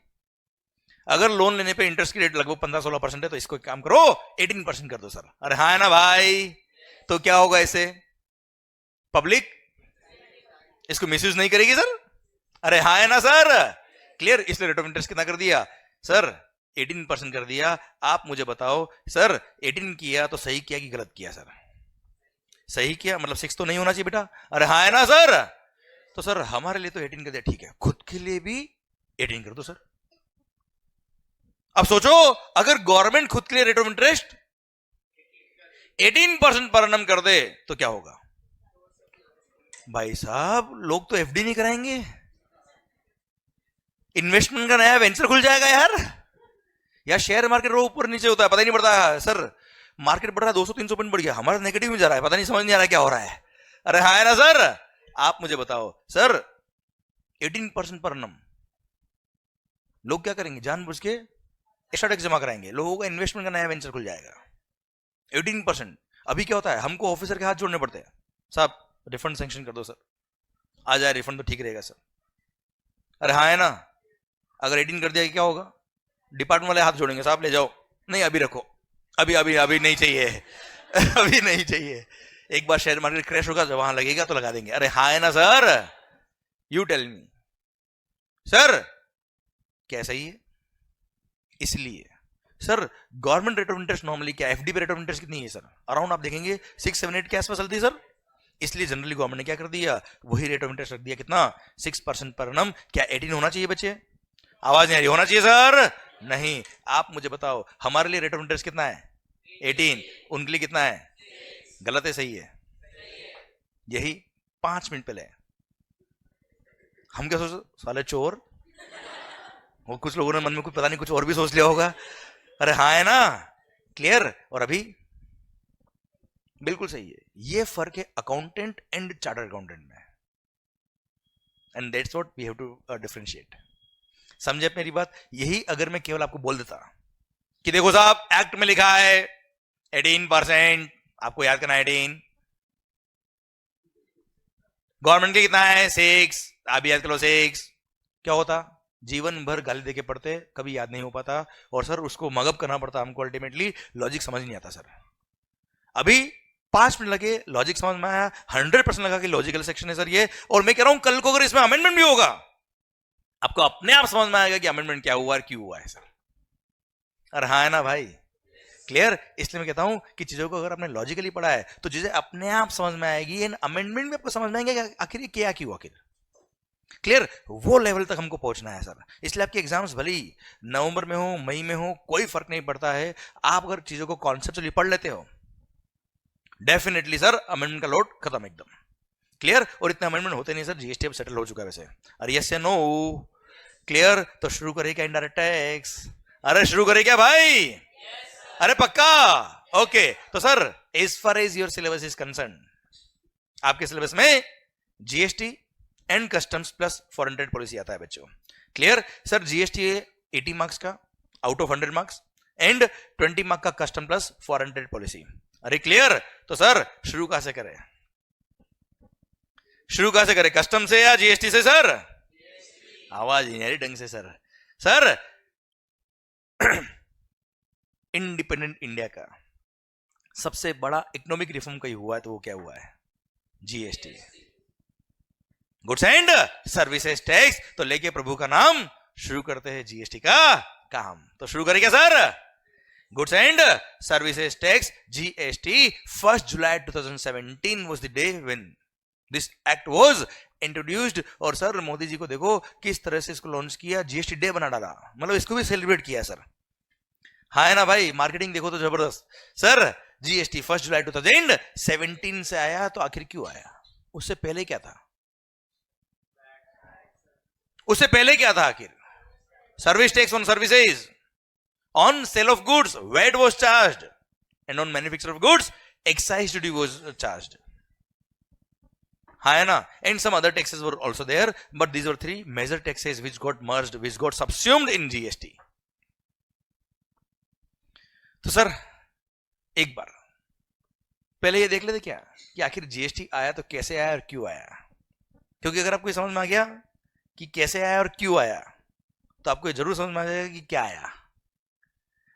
अगर लोन लेने पे इंटरेस्ट की रेट लगभग 15-16% है तो इसको एक काम करो 18% कर दो सर। अरे हाँ है ना भाई, तो क्या होगा इससे, पब्लिक इसको मिसयूज नहीं करेगी सर। अरे हाँ है ना सर, क्लियर। इसलिए रेट ऑफ इंटरेस्ट कितना कर दिया सर, 18% कर दिया। आप मुझे बताओ सर 18 किया तो सही किया कि गलत किया सर, सही किया मतलब 6 तो नहीं होना चाहिए बेटा। अरे हाँ है ना सर, तो सर हमारे लिए तो 18 कर दिया, ठीक है, खुद के लिए भी 18 कर दो सर। अब सोचो अगर गवर्नमेंट खुद के लिए रेट ऑफ इंटरेस्ट 18% पर annum कर दे तो क्या होगा भाई साहब, लोग तो एफडी नहीं कराएंगे, इन्वेस्टमेंट का नया वेंचर खुल जाएगा यार। या शेयर मार्केट रो ऊपर नीचे होता है, पता ही नहीं पड़ता सर, मार्केट बढ़ रहा है 200-300 पॉइंट बढ़ गया, हमारा नेगेटिव में जा रहा है, पता नहीं समझ नहीं आ रहा क्या हो रहा है। अरे हाँ है ना सर, आप मुझे बताओ सर 18% पर annum लोग क्या करेंगे, जानबूझ के एक्स्ट्रा टैक्स जमा कराएंगे, लोगों का इन्वेस्टमेंट का नया वेंचर खुल जाएगा 18%। अभी क्या होता है, हमको ऑफिसर के हाथ जोड़ने पड़ते हैं, साहब रिफंड सैंक्शन कर दो सर, आ जाए रिफंड तो ठीक रहेगा सर। अरे हाँ है ना, अगर 18 कर दिया क्या होगा, डिपार्टमेंट वाले हाथ जोड़ेंगे, साहब ले जाओ, नहीं अभी रखो, अभी अभी अभी नहीं चाहिए अभी नहीं चाहिए, एक बार शेयर मार्केट क्रैश होगा जब वहां लगेगा तो लगा देंगे। अरे हाँ है ना sir, you tell me sir क्या सही है। इसलिए sir government rate of interest normally क्या, एफडी पे रेट ऑफ इंटरेस्ट कितनी है सर, अराउंड आप देखेंगे 6-7-8 के आसपास चलती है सर। इसलिए जनरली गवर्नमेंट ने क्या कर दिया, वही रेट ऑफ इंटरेस्ट रख दिया, कितना 6% पर annum। क्या 18 होना चाहिए बच्चे, आवाज नहीं आ रही, होना चाहिए सर, नहीं। आप मुझे बताओ हमारे लिए रेट ऑफ इंटरेस्ट कितना है 18, उनके लिए कितना है, गलत है सही है, यही 5 मिनट पहले हम क्या सोच, साले चोर, वो कुछ लोगों ने मन में कुछ पता नहीं कुछ और भी सोच लिया होगा। अरे हाँ है ना, क्लियर। और अभी बिल्कुल सही है, ये फर्क है अकाउंटेंट एंड चार्टर्ड अकाउंटेंट में, and that's what we have to differentiate. समझे मेरी बात। यही अगर मैं केवल आपको बोल देता कि देखो साहब एक्ट में लिखा है 18%, आपको याद करना है 18, गवर्नमेंट के कितना है 6, आप भी याद करो 6, क्या होता, जीवन भर गाली देके पढ़ते, कभी याद नहीं हो पाता, और सर उसको मगअप करना पड़ता हमको, अल्टीमेटली लॉजिक समझ नहीं आता सर। अभी 5 मिनट लगे, लॉजिक समझ में आया, 100% लगा कि लॉजिकल सेक्शन है सर ये, और मैं कह रहा हूं कल को अगर इसमें अमेंडमेंट भी होगा आपको अपने आप समझ में आएगा कि अमेंडमेंट क्या हुआ और क्यों हुआ है सर। अरे हाँ है ना भाई, क्लियर। इसलिए मैं कहता हूं कि चीजों को अगर आपने लॉजिकली पढ़ा है तो चीजें अपने आप समझ में आएगी, एंड अमेंडमेंट भी आपको समझ में आएंगे कि आखिर क्या क्यों, आखिर क्लियर। वो लेवल तक हमको पहुंचना है सर। इसलिए आपके एग्जाम्स भले ही नवंबर में हो, मई में हो, कोई फर्क नहीं पड़ता है, आप अगर चीजों को कॉन्सेप्चुअली पढ़ लेते हो डेफिनेटली सर अमेंडमेंट का लोड खत्म एकदम, क्लियर। और इतने अमेंडमेंट होते नहीं सर, जीएसटी अब सेटल हो चुका है वैसे। अरे यस या नो, क्लियर। तो शुरू करें क्या इनडायरेक्ट टैक्स, अरे शुरू करें क्या भाई, अरे पक्का, ओके। तो sir as far as your syllabus is concerned, आपके सिलेबस में GST and customs plus foreign trade policy आता है बच्चों, क्लियर। सर जीएसटी 80 मार्क्स का out of 100 marks, and 20 marks का custom plus foreign trade policy. अरे क्लियर। तो सर शुरू कहां से करें, शुरू कहां से करें, कस्टम से या जीएसटी से सर, आवाज नहीं आ रही ढंग से सर। सर इंडिपेंडेंट इंडिया का सबसे बड़ा इकोनॉमिक रिफॉर्म कहीं हुआ है तो वो क्या हुआ है, GST, goods and services tax. तो लेके प्रभु का नाम शुरू करते हैं जीएसटी का काम। तो शुरू करें क्या sir, goods and services tax GST. 1 July 2017 was the day when this act was introduced। और सर मोदी जी को देखो किस तरह से इसको लॉन्च किया, जीएसटी डे बना डाला, मतलब इसको भी सेलिब्रेट किया सर। हाँ है ना भाई, मार्केटिंग देखो तो जबरदस्त। सर जीएसटी 1 जुलाई 2017 से आया, तो आखिर क्यों आया, उससे पहले क्या था, उससे पहले क्या था आखिर, service tax on services, on sale of goods VAT was charged, and on manufacture of goods excise duty was charged. हाँ है ना, and some other taxes were also there, but these were 3 major taxes which got merged, which got subsumed in GST. तो सर एक बार पहले ये देख लेते क्या कि आखिर जीएसटी आया तो कैसे आया और क्यों आया, क्योंकि अगर आपको समझ में आ गया कि कैसे आया और क्यों आया तो आपको जरूर समझ में आ जाएगा कि क्या आया।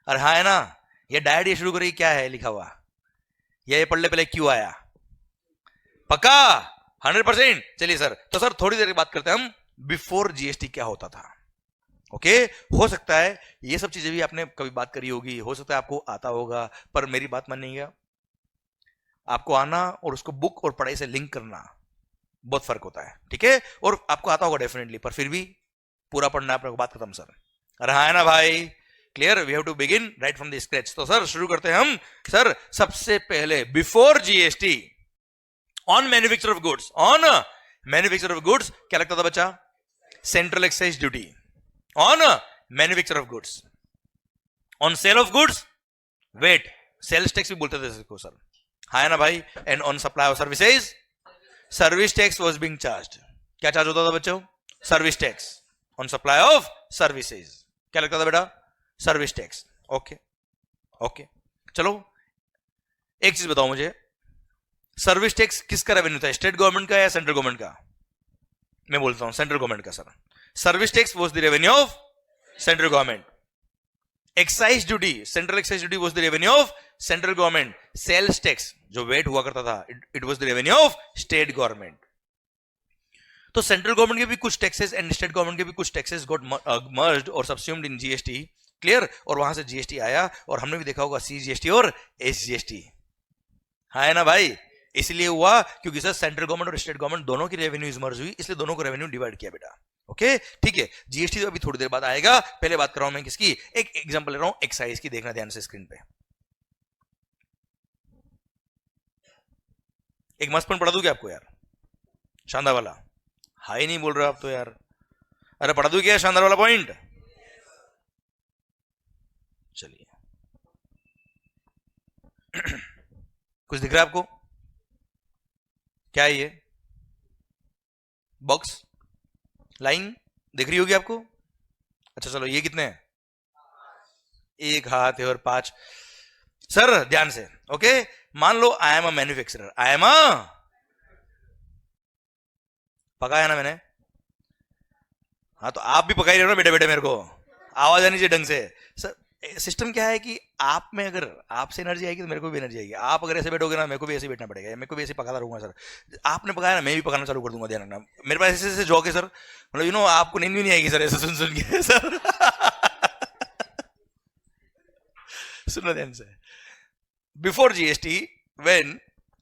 और हाँ है ना, ये डायट ये शुरू करेगी क्या है लिखा हुआ, ये पढ़ ले पहले क्यों आया, पक्का 100%। चलिए सर, तो सर थोड़ी देर की बात करते हैं हम बिफोर जीएसटी क्या होता था। ओके, हो सकता है ये सब चीजें भी आपने कभी बात करी होगी, हो सकता है आपको आता होगा, पर मेरी बात मानिएगा, आपको आना और उसको बुक और पढ़ाई से लिंक करना बहुत फर्क होता है, ठीक है। और आपको आता होगा डेफिनेटली, पर फिर भी पूरा पढ़ना अपने को, बात खत्म सर। अरे हाँ है ना भाई, clear, we have to begin right from the scratch. तो सर शुरू करते हैं हम। सर सबसे पहले before GST on manufacture of goods, on manufacture of goods क्या लगता था बच्चा, central excise duty. On manufacture of goods, on sale of goods VAT, sales tax भी बोलते थे इसको सर, हाँ है ना भाई। And on supply of services service tax was being charged, क्या चार्ज होता था बच्चों, service tax. On supply of services क्या लगता था बेटा, सर्विस टैक्स। ओके ओके, चलो एक चीज बताओ मुझे, सर्विस टैक्स किसका रेवेन्यू था, स्टेट गवर्नमेंट का या सेंट्रल गवर्नमेंट का? मैं बोलता हूं सेंट्रल गवर्नमेंट का sir. Service tax was the revenue of central government. Excise duty, central excise duty was the revenue of central government. Sales tax जो वेट हुआ करता था, it was the revenue of state government. तो सेंट्रल गवर्नमेंट के भी कुछ टैक्सेस एंड स्टेट गवर्नमेंट के भी कुछ टैक्सेस गॉट मर्ज्ड और सबस्यूम्ड इन जीएसटी, क्लियर। और वहां से जीएसटी आया, और हमने भी देखा होगा सीजीएसटी और एसजीएसटी, हाँ है ना भाई। इसलिए हुआ क्योंकि सर सेंट्रल गवर्नमेंट और स्टेट गवर्नमेंट दोनों की रेवेन्यू मर्ज हुई, इसलिए दोनों को रेवेन्यू डिवाइड किया बेटा। ओके ठीक है, जीएसटी तो अभी थोड़ी देर बाद आएगा, पहले बात कर रहा हूं मैं किसकी, एक एग्जांपल ले रहा हूं एक्साइज की, देखना ध्यान से स्क्रीन पे। एक मस्त पॉइंट पढ़ा दूं क्या आपको यार, शानदार वाला, हाई नहीं बोल रहे आप तो यार, अरे पढ़ा दूं क्या शानदार वाला पॉइंट? चलिए कुछ दिख रहा है आपको, क्या है ये बॉक्स लाइन दिख रही होगी आपको? अच्छा चलो, ये कितने हैं, एक हाथ है और 5। सर ध्यान से, ओके, मान लो I am a manufacturer, I am a, पकाया ना मैंने, हाँ तो आप भी पकाई रहे हो ना बेटे बेटे, मेरे को आवाज आनी चाहिए ढंग से। सर सिस्टम क्या है कि आप में अगर आपसे एनर्जी आएगी तो मेरे को भी एनर्जी आएगी, आप अगर ऐसे बैठोगे ना मेरे को भी ऐसे बैठना पड़ेगा, मेरे को भी ऐसे पकाता रहूंगा सर। आपने पकाया ना मैं भी पकाना चालू कर दूंगा, ध्यान रखना। मेरे पास ऐसे ऐसे जॉक है सर, मतलब यू नो आपको नींद भी नहीं आएगी सर ऐसे सुन सुन के सर सुनो ध्यान से, before GST when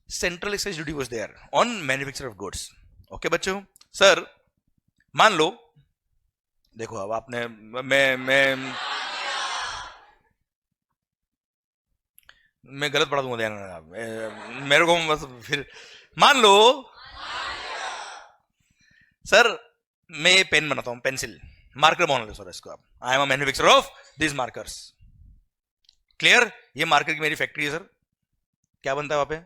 central excise duty was there on manufacture of goods. Okay बच्चों, सर मान लो, देखो अब आपने मैं गलत पढ़ा दूंगा, ध्यान रखना मेरे को, बस फिर मान लो सर मैं ये पेन बनाता हूं, पेंसिल मार्कर बना लो सर इसको आप, आई am a manufacturer of this markers, clear. ये मार्कर की मेरी फैक्ट्री है सर, क्या बनता है वहां पे,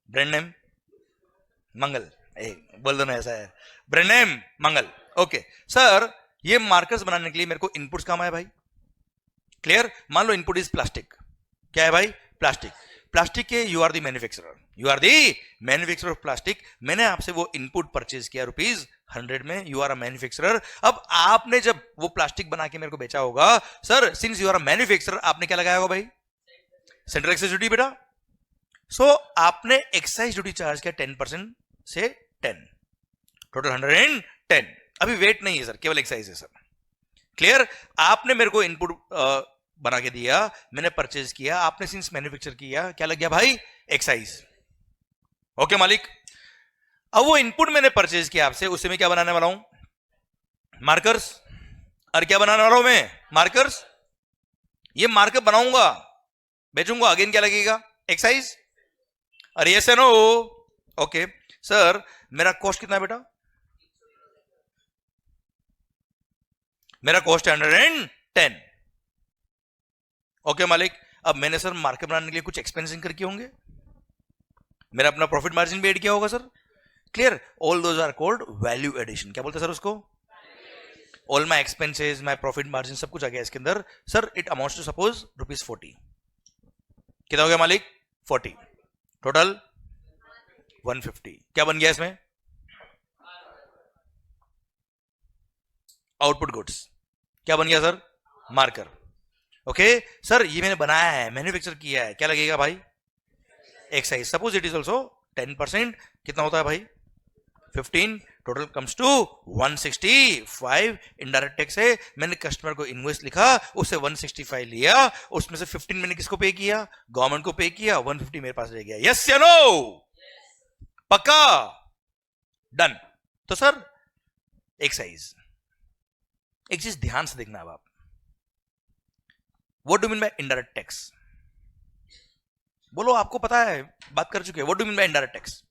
ब्रांड नेम मंगल, बोल दो ना ऐसा है, ब्रांड नेम मंगल। ओके सर, ये मार्कर्स बनाने के लिए मेरे को इनपुट्स काम आया भाई, क्लियर। मान लो इनपुट इज प्लास्टिक, क्या है भाई, प्लास्टिक। प्लास्टिक के you are the manufacturer, you are the manufacturer of plastic. मैंने आपसे वो इनपुट परचेज किया ₹100 में, यू आर अ मैन्युफैक्चरर। अब आपने जब वो प्लास्टिक बना के मेरे को बेचा होगा sir, since you are a manufacturer, आपने क्या लगाया होगा भाई, सेंट्रल एक्साइज ड्यूटी बेटा। सो आपने एक्साइज ड्यूटी चार्ज किया 10% से 10, टोटल 110। अभी वेट नहीं है सर, केवल एक्साइज है सर, क्लियर। आपने मेरे को इनपुट बना के दिया, मैंने परचेज किया, आपने सिंस मैन्युफैक्चर किया, क्या लग गया भाई, एक्साइज। ओके मालिक, अब वो इनपुट मैंने परचेज किया आपसे, उससे मैं क्या बनाने वाला हूं, मार्कर्स। और क्या बनाने वाला हूं मैं, मार्कर्स। ये मार्कर बनाऊंगा, बेचूंगा, अगेन क्या लगेगा, एक्साइज। और यस है नो, ओके सर मेरा कॉस्ट कितना है बेटा, मेरा कॉस्ट है 110। ओके मालिक, अब मैंने सर मार्केट बनाने के लिए कुछ एक्सपेंस इनकर किए होंगे, मेरा अपना प्रॉफिट मार्जिन भी ऐड किया होगा sir, clear. All those are called value addition, क्या बोलते हैं सर उसको, all my expenses, my profit margin, सब कुछ आ गया इसके अंदर sir. It amounts to suppose ₹40, कितना हो गया मालिक? 40, टोटल 150। क्या बन गया इसमें? Output goods. क्या बन गया सर? मार्कर। ओके सर, ये मैंने बनाया है, मैन्युफैक्चर किया है, क्या लगेगा भाई? Excise. Suppose it is also 10%, कितना होता है भाई? 15, total comes to 165। Indirect tax है, मैंने कस्टमर को इनवॉइस लिखा, उससे 165 लिया, उसमें से 15 मैंने किसको पे किया? गवर्नमेंट को पे किया, 150 मेरे पास रह गया। यस या नो? पक्का? डन। तो सर एक्साइज, एक चीज ध्यान से देखना अब आप, what do mean by indirect tax? बोलो, आपको पता है, बात कर चुके हैं। What do mean by indirect tax?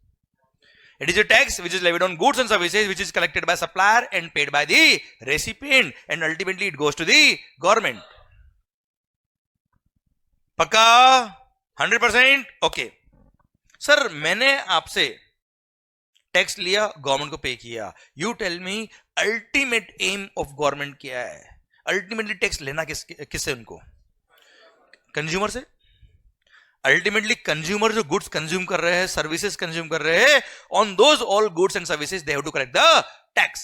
It is a tax which is levied on goods and services which is collected by supplier and paid by the recipient and ultimately it goes to the government. पक्का? 100%? ओके सर, मैंने आपसे टैक्स लिया, गवर्नमेंट को पे किया। You tell me ultimate aim of government क्या है? अल्टीमेटली टैक्स लेना किससे? उनको कंज्यूमर से। अल्टीमेटली कंज्यूमर जो गुड्स कंज्यूम कर रहे हैं, सर्विसेज कंज्यूम कर रहे हैं, on those all goods and services they have to collect the tax.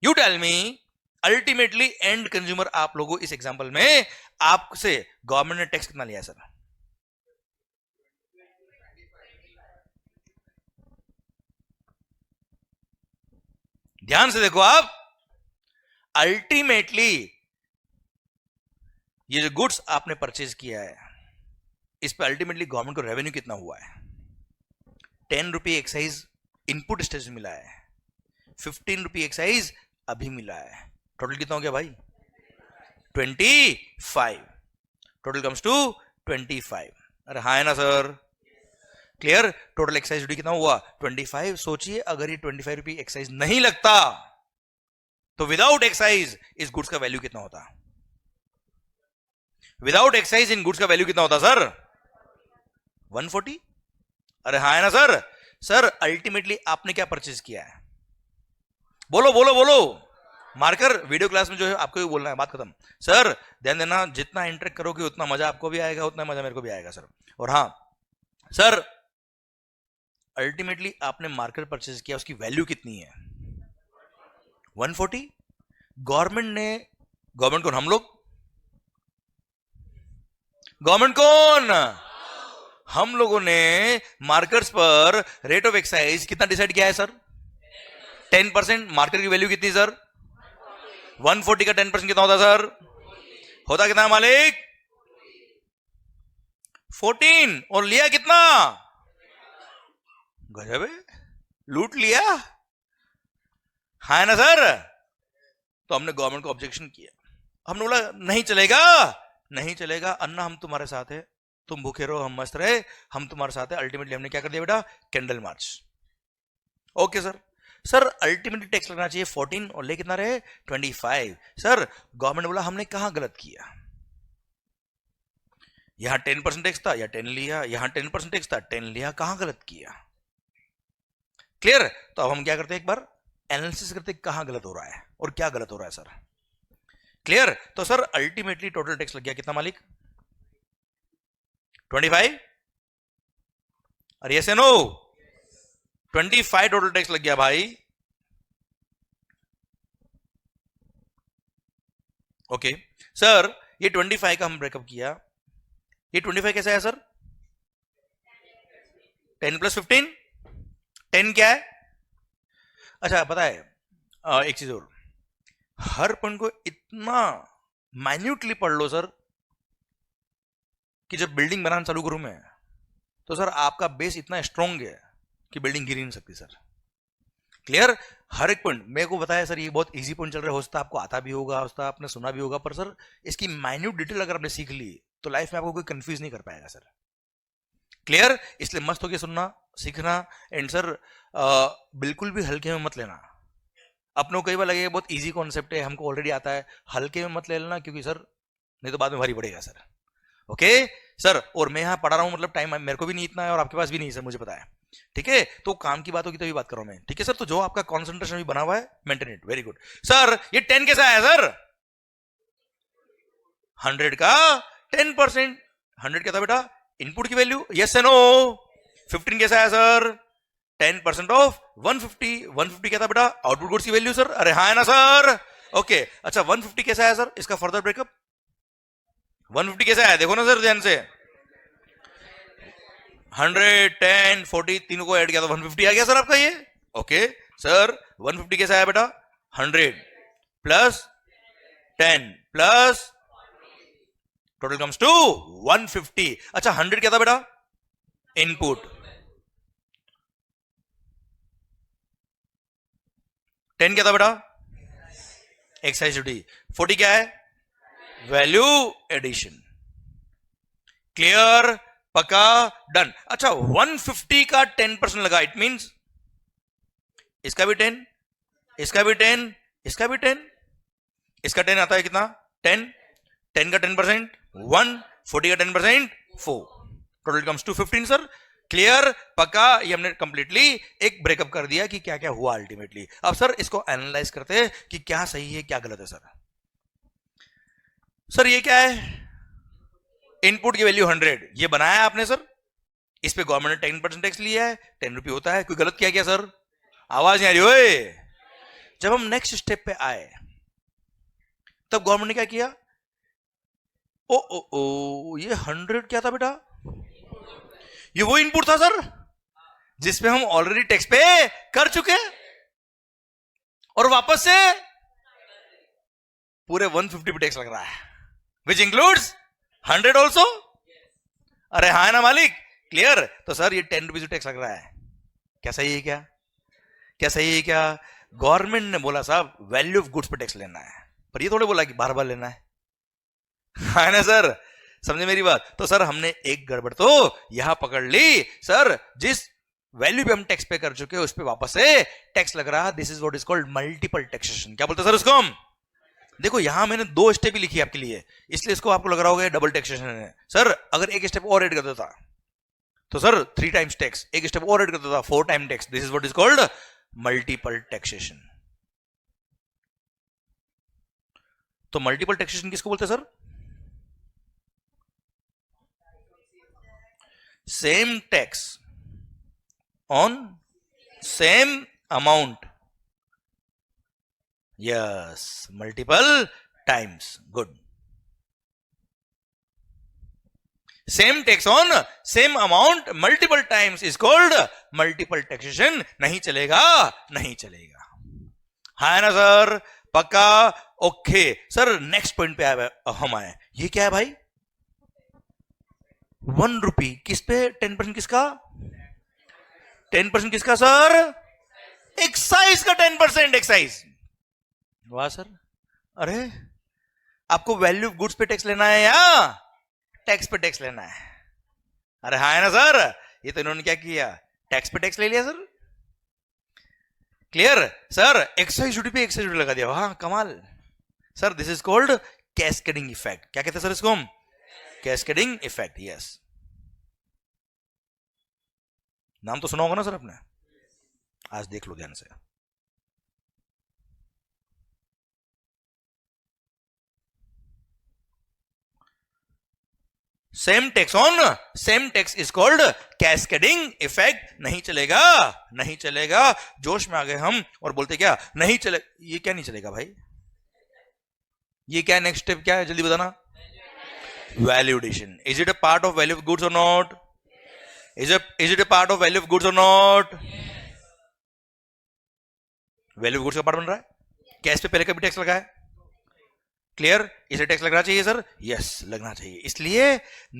You tell me ultimately end consumer आप लोगों, इस एग्जांपल में आपसे गवर्नमेंट ने टैक्स कितना लिया है सर? ध्यान से देखो आप, अल्टीमेटली ये जो गुड्स आपने परचेज किया है, इस पे अल्टीमेटली गवर्नमेंट को रेवेन्यू कितना हुआ है? 10 रुपये एक्साइज इनपुट स्टेज में मिला है, 15 रुपये एक्साइज अभी मिला है, टोटल कितना हो गया भाई? 25। Total comes to 25। अरे हाँ है ना sir? Clear? Total excise duty कितना हुआ? 25। सोचिए अगर ये 25 रुपये एक्साइज नहीं लगता तो विदाउट एक्साइज इस गुड्स का वैल्यू कितना होता? विदाउट एक्साइज इन गुड्स का वैल्यू कितना होता सर? 140। अरे हाँ है ना सर? सर अल्टीमेटली आपने क्या परचेज किया है? बोलो बोलो बोलो। मार्कर, वीडियो क्लास में जो है आपको भी बोलना है, बात खत्म। सर ध्यान देना, जितना इंटरेक्ट करोगे उतना मजा आपको भी आएगा, उतना मजा मेरे को भी आएगा सर। और हाँ सर, अल्टीमेटली आपने मार्कर परचेज किया, उसकी वैल्यू कितनी है? 140। गवर्नमेंट कौन? हम लोग। गवर्नमेंट कौन? हम लोगों ने मार्कर्स पर रेट ऑफ एक्साइज कितना डिसाइड किया है सर? 10%। मार्कर की वैल्यू कितनी सर? 140 का 10% कितना होता सर? होता कितना मालिक? 14। और लिया कितना? गजब है, लूट लिया। हाँ ना सर? तो हमने गवर्नमेंट को ऑब्जेक्शन किया, हमने बोला नहीं चलेगा, नहीं चलेगा अन्ना, हम तुम्हारे साथ है, तुम भूखे रहो हम मस्त रहे, हम तुम्हारे साथ है। अल्टीमेटली हमने क्या कर दिया बेटा? Candle march. Okay sir. Sir ultimately tax लगना चाहिए 14 और ले कितना रहे? 25। सर गवर्नमेंट बोला हमने कहां गलत किया? यहां 10% टैक्स था या 10 लिया, यहां 10% टैक्स था 10 लिया, कहां गलत किया? क्लियर? तो अब हम क्या करते हैं, एक बार एनालिसिस करते हैं कहां गलत हो रहा है और क्या गलत हो रहा है सर। क्लियर? तो सर अल्टीमेटली टोटल टैक्स लग गया कितना मालिक? 25। अरे यस या नो? 25 टोटल टैक्स लग गया भाई। ओके सर, ये 25 का हम ब्रेकअप किया, ये 25 कैसा है सर? 10 + 15। 10 क्या है? अच्छा पता है एक चीज और, हर पॉइंट को इतना माइन्यूटली पढ़ लो सर कि जब बिल्डिंग बनाना चालू करूं मैं तो सर आपका बेस इतना स्ट्रांग है कि बिल्डिंग गिर नहीं सकती सर। क्लियर? हर एक पॉइंट मेरे को बताया सर, ये बहुत इजी पॉइंट चल रहा है, हो सकता है आपको आता भी होगा, हो सकता है आपने सुना भी होगा, पर सर इसकी माइन्यूट डिटेल अगर आपने सीख ली तो लाइफ में आपको कोई कंफ्यूज नहीं कर पाएगा सर। क्लियर? इसलिए मस्त होकर सुनना, सीखना, एंड सर बिल्कुल भी हल्के में मत लेना। अपनों को कई बार लगेगा बहुत इजी कॉन्सेप्ट है, हमको ऑलरेडी आता है, हल्के में मत ले लेना, क्योंकि सर नहीं तो बाद में भारी पड़ेगा सर। ओके सर, और मैं यहाँ पढ़ा रहा हूँ, मतलब टाइम मेरे को भी नहीं इतना है और आपके पास भी नहीं सर, मुझे पता है। ठीक है, तो काम की बात होगी तो भी बात कर रहा हूं मैं। ठीक है सर, तो जो आपका कॉन्सेंट्रेशन भी बना हुआ है maintain it. Very good sir. ये 10 कैसा आया सर? 100 का 10%। 100 क्या था बेटा? इनपुट की वैल्यू, यस या नो? 15 कैसा है सर? 10% ऑफ 150. 150 क्या था बेटा? आउटपुट गुड्स की वैल्यू सर. अरे हाँ है ना सर? ओके. अच्छा 150 कैसा है सर? इसका फर्दर ब्रेकअप 150 कैसा है देखो ना सर ध्यान से. 100, 10, 40 तीनों को ऐड किया तो 150 आ गया सर आपका ये. ओके सर 150 कैसा है बेटा? 100 plus 10 plus total comes to 150. अच्छा 100 क्या था बेटा? इनपुट. 10 क्या था बेटा? Excise duty. 40 क्या है? Value addition. क्लियर? पक्का? डन. अच्छा 150 का 10% लगा, इट मींस इसका भी 10, इसका भी 10, इसका भी 10. इसका 10 आता है कितना? 10. 10 का 10% 1, 40 का 10% 4. Total comes to 15 sir. Clear? पक्का? ये हमने कंप्लीटली एक ब्रेकअप कर दिया कि क्या क्या हुआ अल्टीमेटली. अब सर इसको एनालाइज करते हैं कि क्या सही है क्या गलत है सर. सर ये क्या है? इनपुट की वैल्यू 100 ये बनाया आपने सर. इस पे गवर्नमेंट ने 10% टैक्स लिया है. 10 रुपये होता है. कोई गलत किया क्या सर? आवाज नहीं आ रही ओए. जब हम नेक्स्ट स्टेप पे आए तब गवर्नमेंट ने क्या किया? ओ ओ ओ ये 100 क्या था बेटा? ये वो इनपुट था सर जिसपे हम ऑलरेडी टैक्स पे कर चुके और वापस से पूरे 150 पे टैक्स लग रहा है, विच इंक्लूड्स 100 ऑल्सो. अरे हाँ ना मालिक? क्लियर? तो सर ये 10 रुपीज टैक्स लग रहा है. क्या सही है क्या? क्या सही है क्या? गवर्नमेंट ने बोला साहब वैल्यू ऑफ गुड्स पे टैक्स लेना है, पर ये थोड़े बोला कि बार बार लेना है. है ना सर? समझे मेरी बात? तो सर हमने एक गड़बड़ तो यहां पकड़ ली सर. जिस वैल्यू पे हम टैक्स पे कर चुके हैं उस पे वापस से टैक्स लग रहा है. This is what is called multiple taxation. क्या बोलते हैं सर उसको हम? देखो यहां मैंने 2 स्टेप ही लिखी है आपके लिए, इसलिए इसको आपको लग रहा होगा डबल टैक्सेशन है सर. अगर एक स्टेप और ऐड कर देता तो सर 3 टाइम्स टैक्स. एक स्टेप और ऐड कर देता 4 time tax. This is what is called multiple taxation. तो मल्टीपल टैक्सेशन किसको बोलते हैं sir? Same tax on same amount. Yes, multiple times. Good. Same tax on same amount multiple times is called multiple taxation. नहीं चलेगा, नहीं चलेगा. है ना सर? पक्का? ओके सर नेक्स्ट पॉइंट पे आए हम आए. ये क्या है भाई? 1 रुपी किस पे? 10% किसका? 10% किसका सर? एक्साइज का 10%. एक्साइज. वाह सर. अरे आपको वैल्यू ऑफ गुड्स पे टैक्स लेना है या टैक्स पे टैक्स लेना है? अरे हाँ है ना सर? ये तो इन्होंने क्या किया? टैक्स पे टैक्स ले लिया sir. Clear? Sir excise duty पे एक्साइज ड्यूटी लगा दिया. हाँ कमाल sir. This is called cascading effect. क्या कहते हैं सर इसको हम? Cascading effect. यस. नाम तो सुना होगा ना सर आपने? आज देख लो ध्यान से. Same tax on same tax is called cascading effect. नहीं चलेगा, नहीं चलेगा. जोश में आ गए हम और बोलते क्या? नहीं चले. ये क्या नहीं चलेगा भाई? ये क्या नेक्स्ट स्टेप क्या है? जल्दी बताना. Value addition. Is it a part of value of goods or not? Is it a part of value of goods or not? Value of goods का पार्ट बन रहा है. कैश पे पहले कभी टैक्स लगा है? क्लियर? इसे टैक्स लगना चाहिए सर? यस लगना चाहिए. इसलिए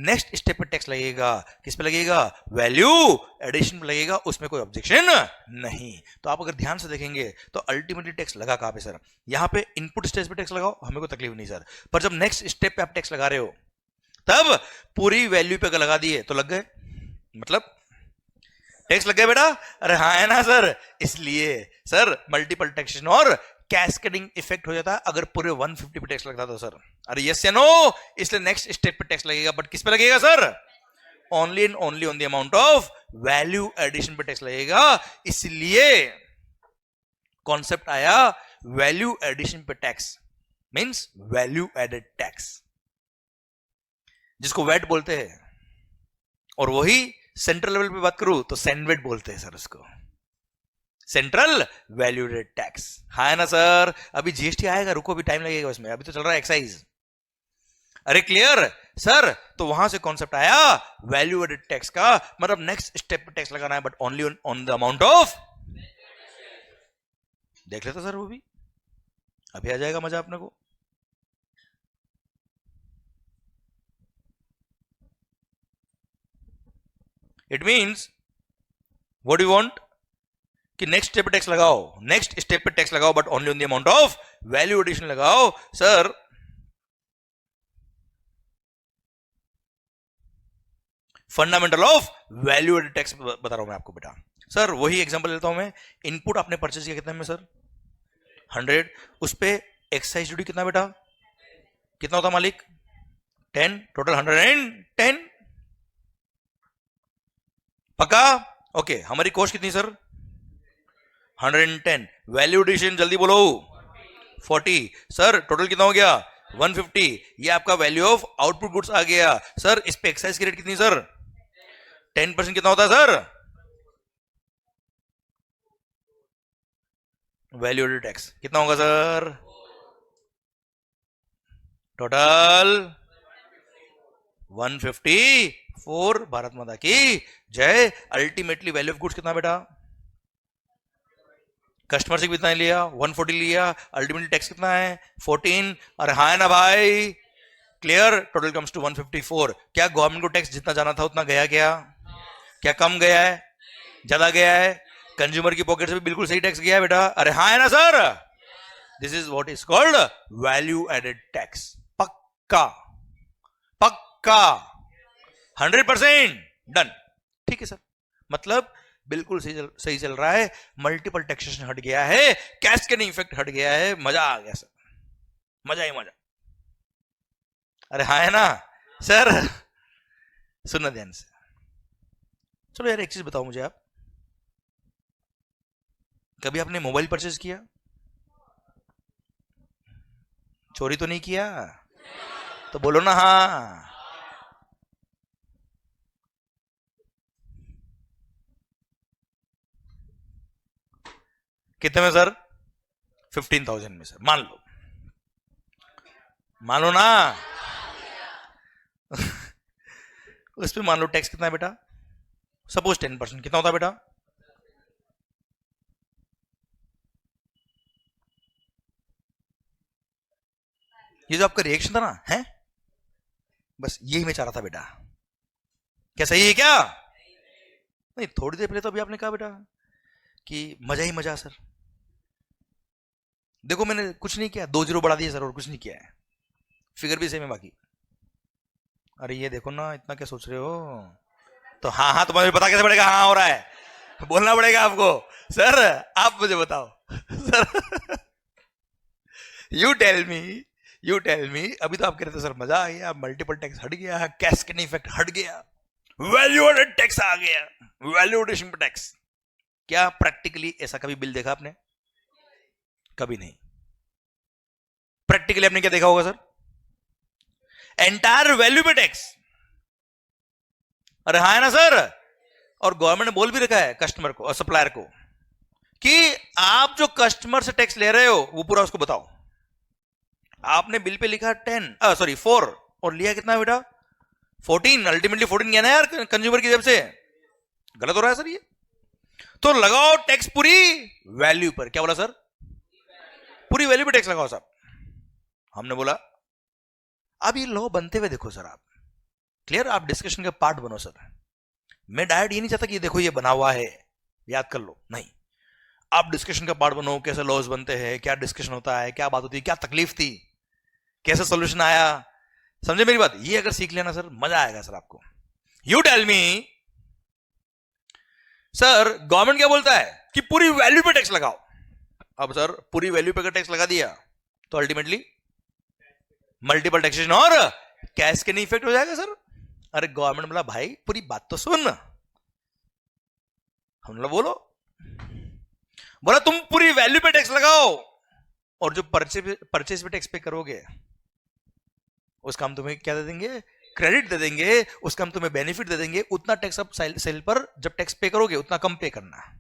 नेक्स्ट स्टेप पे टैक्स लगेगा. किस पे लगेगा? वैल्यू एडिशन पे लगेगा. उसमें कोई ऑब्जेक्शन नहीं. तो आप अगर ध्यान से देखेंगे तो अल्टीमेटली टैक्स लगा कहां पे सर? यहां पे इनपुट स्टेज पे टैक्स लगाओ, हमें कोई तकलीफ नहीं सर. पर जब नेक्स्ट स्टेप पे आप टैक्स लगा रहे हो तब पूरी वैल्यू पे अगर लगा दिए तो लग गए, मतलब टैक्स लग गए बेटा. अरे हाँ है ना सर? इसलिए सर मल्टीपल टैक्सेशन और कैस्केडिंग इफेक्ट हो जाता है अगर पूरे 150 पे टैक्स लगता तो सर. अरे यस या नो? इसलिए नेक्स्ट स्टेप पे टैक्स लगेगा. बट किस पे लगेगा sir? Only and only on the amount of value addition पे टैक्स लगेगा. इसलिए कॉन्सेप्ट आया वैल्यू एडिशन पे tax, means value added tax, जिसको वैट बोलते हैं. और वही सेंट्रल लेवल पे बात करूं तो सैंडविच बोलते हैं सर उसको, सेंट्रल वैल्यू एडेड टैक्स। हाँ है ना सर? अभी जीएसटी आएगा, रुको अभी टाइम लगेगा उसमें, अभी तो चल रहा है एक्साइज। अरे क्लियर सर? तो वहां से कॉन्सेप्ट आया वैल्यू एडेड टैक्स का, मतलब नेक्स्ट स्टेप पे टैक्स लगाना है but only on the amount of. देख लेते सर, वो भी अभी आ जाएगा मजा अपने को। It means what you want कि नेक्स्ट स्टेप पे टैक्स लगाओ, नेक्स्ट स्टेप पे टैक्स लगाओ but only on the amount of value addition लगाओ। Sir fundamental of value added tax बता रहा हूं मैं आपको बेटा। सर वही एग्जांपल लेता हूं मैं, इनपुट आपने परचेज किया कितने में सर? 100। उस पे एक्साइज ड्यूटी कितना बेटा? कितना होता मालिक? 10, टोटल 110। पक्का? ओके, हमारी कॉस्ट कितनी सर? 110। वैल्यू एडिशन जल्दी बोलो। 40। सर टोटल कितना हो गया? 150। ये आपका वैल्यू ऑफ आउटपुट गुड्स आ गया। सर इस पे एक्साइज की रेट कितनी सर? 10% कितना होता है सर? वैल्यू एडेड टैक्स कितना होगा सर? टोटल 154। भारत माता की जय। अल्टीमेटली वैल्यू ऑफ गुड्स कितना बेटा? कस्टमर से कितना लिया? 140 लिया। अल्टीमेटली टैक्स कितना है? 14। अरे हाँ है ना भाई? क्लियर? Total comes to 154। क्या गवर्नमेंट को टैक्स जितना जाना था उतना गया? क्या कम गया है? ज्यादा गया है? कंज्यूमर की पॉकेट से भी बिल्कुल सही टैक्स गया है बेटा। अरे हाँ है ना sir? This is what is called value added tax. पक्का पक्का 100% डन। ठीक है सर, मतलब बिल्कुल सही चल रहा है। मल्टीपल टैक्सेशन हट गया है, कैस्केडिंग इफेक्ट हट गया है, मजा आ गया सर, मजा ही मजा। अरे हाँ है ना सर? सुनना ध्यान से। चलो यार एक चीज बताओ मुझे, आप कभी आपने मोबाइल परचेज किया? चोरी तो नहीं किया? तो बोलो ना हाँ। कितने में सर? 15,000 में सर, मान लो, मान लो ना। उस पे मान लो टैक्स कितना है बेटा? सपोज 10%। कितना होता है बेटा? ये जो आपका रिएक्शन था ना, है बस यही मैं चाह रहा था बेटा। क्या सही है क्या? नहीं, थोड़ी देर पहले तो अभी आपने कहा बेटा कि मजा ही मजा सर। देखो मैंने कुछ नहीं किया, 2 0 बढ़ा दिया सर और कुछ नहीं किया है, फिगर भी सेम है बाकी। अरे ये देखो ना, इतना क्या सोच रहे हो? तो हाँ हाँ तुम्हें पता कैसे पड़ेगा हाँ हो रहा है? बोलना पड़ेगा आपको। सर आप मुझे बताओ सर। यू टेल मी। अभी तो आप कह रहे थे सर मजा आ गया, मल्टीपल टैक्स हट गया, कैस्केडिंग इफेक्ट हट गया, वैल्यू एडेड टैक्स आ गया, वैल्यू एडिशन पे टैक्स। क्या प्रैक्टिकली ऐसा कभी बिल देखा आपने? कभी नहीं। प्रैक्टिकली आपने क्या देखा होगा सर? एंटायर वैल्यू पे टैक्स। अरे हाँ है ना सर? और गवर्नमेंट ने बोल भी रखा है कस्टमर को और सप्लायर को कि आप जो कस्टमर से टैक्स ले रहे हो वो पूरा उसको बताओ। आपने बिल पे लिखा 4 और लिया कितना बेटा? 14। अल्टीमेटली 14 गया ना यार कंज्यूमर की जेब से। गलत हो रहा है सर ये। तो लगाओ टैक्स पूरी वैल्यू पर। क्या बोला सर? पूरी वैल्यू पे टैक्स लगाओ साहब। हमने बोला अब ये लॉ बनते हुए देखो सर आप। क्लियर? आप डिस्कशन का पार्ट बनो सर। मैं डायरेक्ट ये नहीं चाहता कि देखो ये बना हुआ है याद कर लो, नहीं। आप डिस्कशन का पार्ट बनो, कैसे लॉज बनते हैं, क्या डिस्कशन होता है, क्या बात होती है, क्या तकलीफ थी, कैसे सॉल्यूशन आया। समझे मेरी बात? ये अगर सीख लेना सर मजा आएगा सर आपको। You tell me sir, government क्या बोलता है कि पूरी वैल्यू पे टैक्स लगाओ। अब सर पूरी वैल्यू पे टैक्स लगा दिया तो अल्टीमेटली मल्टीपल टैक्सेशन और कैश के नहीं इफेक्ट हो जाएगा सर। अरे गवर्नमेंट बोला भाई पूरी बात तो सुन। हम लोग बोला तुम पूरी वैल्यू पे टैक्स लगाओ और जो परचेज पे टैक्स पे करोगे उसका हम तुम्हें क्या दे देंगे? क्रेडिट दे देंगे, उसका हम तुम्हें बेनिफिट दे देंगे, उतना टैक्स अब सेल पर जब टैक्स पे करोगे उतना कम पे करना।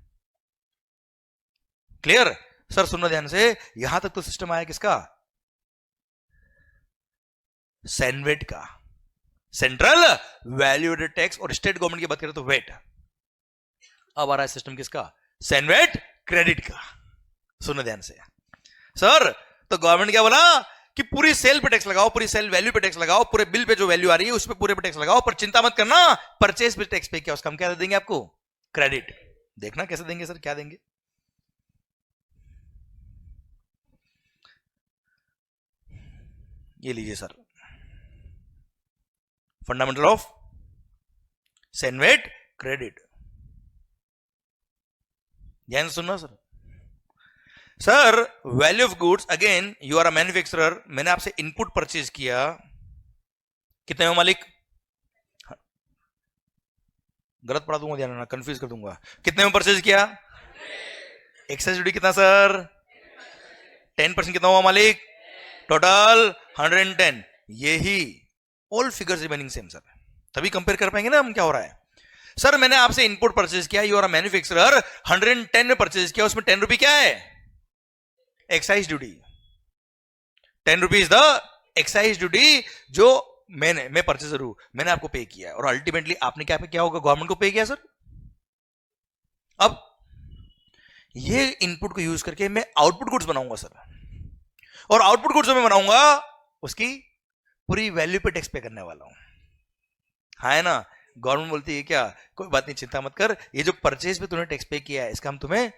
Clear sir? सुनना ध्यान से, यहां तक तो सिस्टम आया किसका? सैनवेट का, सेंट्रल वैल्यू एडेड टैक्स। और स्टेट गवर्नमेंट की बात करें तो वेट। अब आ रहा है सिस्टम किसका? सैनवेट क्रेडिट का। सुनना ध्यान से सर, तो गवर्नमेंट क्या बोला कि पूरी सेल पे टैक्स लगाओ, पूरी सेल वैल्यू पे टैक्स लगाओ, पूरे बिल पे जो वैल्यू आ रही है उस पे पूरे पे टैक्स लगाओ, पर चिंता मत करना परचेज पे टैक्स पे क्या उसका हम क्या दे देंगे आपको? क्रेडिट। देखना कैसे देंगे सर, क्या देंगे? ये लीजिए sir, fundamental of CENVAT credit. ध्यान से सुनना sir. Sir value of goods, again you are a manufacturer, मैंने आपसे इनपुट परचेज किया, कितने में मालिक? गलत पढ़ा दूंगा, ध्यान रखना, कंफ्यूज कर दूंगा। कितने में परचेज किया? एक्साइज ड्यूटी कितना सर? 10% कितना हुआ मालिक? टोटल 110। यही all figures remaining same sir, तभी कंपेयर कर पाएंगे ना हम क्या हो रहा है। सर मैंने आपसे इनपुट परचेज किया, यू आर अ मैन्युफैक्चरर, 110 में परचेज किया, उसमें 10 रुपए क्या है? Excise duty. 10 rupees the excise duty जो मैं परचेजर हूं, मैंने आपको पे किया और अल्टीमेटली आपने क्या होगा? गवर्नमेंट को पे किया सर। अब ये इनपुट को यूज करके मैं आउटपुट गुड्स बनाऊंगा सर, और आउटपुट गुड्स जो मैं बनाऊंगा उसकी पूरी वैल्यू पे टैक्स पे करने वाला हूं। हाँ है ना? गवर्नमेंट बोलती है क्या, कोई बात नहीं, चिंता मत कर, ये जो परचेज पे तूने टैक्स पे किया है इसका हम तुम्हें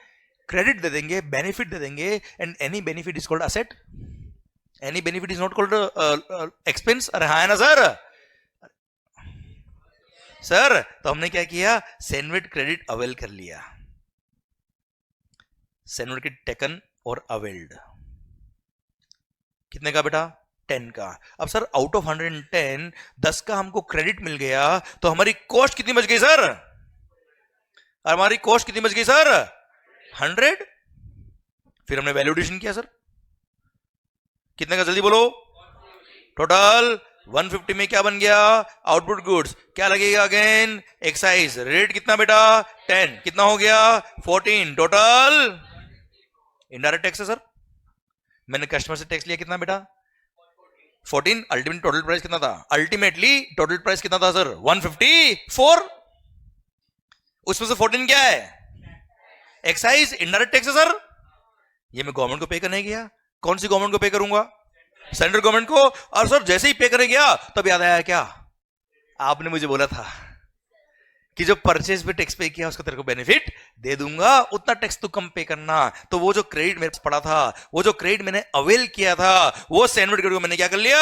क्रेडिट दे देंगे, बेनिफिट दे देंगे। And any benefit is called asset, any benefit is not called expense. अरे हाँ है ना सर? सर तो हमने क्या किया? सैनवेट क्रेडिट अवेल कर लिया, सैनवेट क्रेडिट टेकन और अवेल्ड। कितने का बेटा? 10 का। अब सर आउट ऑफ 110 10 का हमको क्रेडिट मिल गया, तो हमारी कॉस्ट कितनी बच गई सर? हमारी कॉस्ट कितनी बच गई सर? 100। फिर हमने वैल्यू एडिशन किया सर, कितने का? जल्दी बोलो। टोटल 150 में क्या बन गया? Output goods. क्या लगेगा अगेन? एक्साइज। रेट कितना बेटा? 10। कितना हो गया? 14। टोटल इनडायरेक्ट टैक्स है सर, मैंने कस्टमर से टैक्स लिया, कितना बेटा? 14। अल्टीमेट टोटल प्राइस कितना था? अल्टीमेटली टोटल प्राइस कितना था सर? 154। उसमें से 14 क्या है? एक्साइज, इनडायरेक्ट टैक्स है सर। ये मैं गवर्नमेंट को पे करने गया, कौन सी गवर्नमेंट को पे करूंगा? सेंट्रल गवर्नमेंट को। और सर जैसे ही पे करने गया तब याद आया, क्या आपने मुझे बोला था कि जो परचेज पे टैक्स पे किया उसका तेरे को बेनिफिट दे दूंगा, उतना टैक्स तू कम पे करना। तो वो जो क्रेडिट मेरे पास पड़ा था, वो जो क्रेडिट मैंने अवेल किया था, वो सैनवेट क्रेडिट को मैंने क्या कर लिया?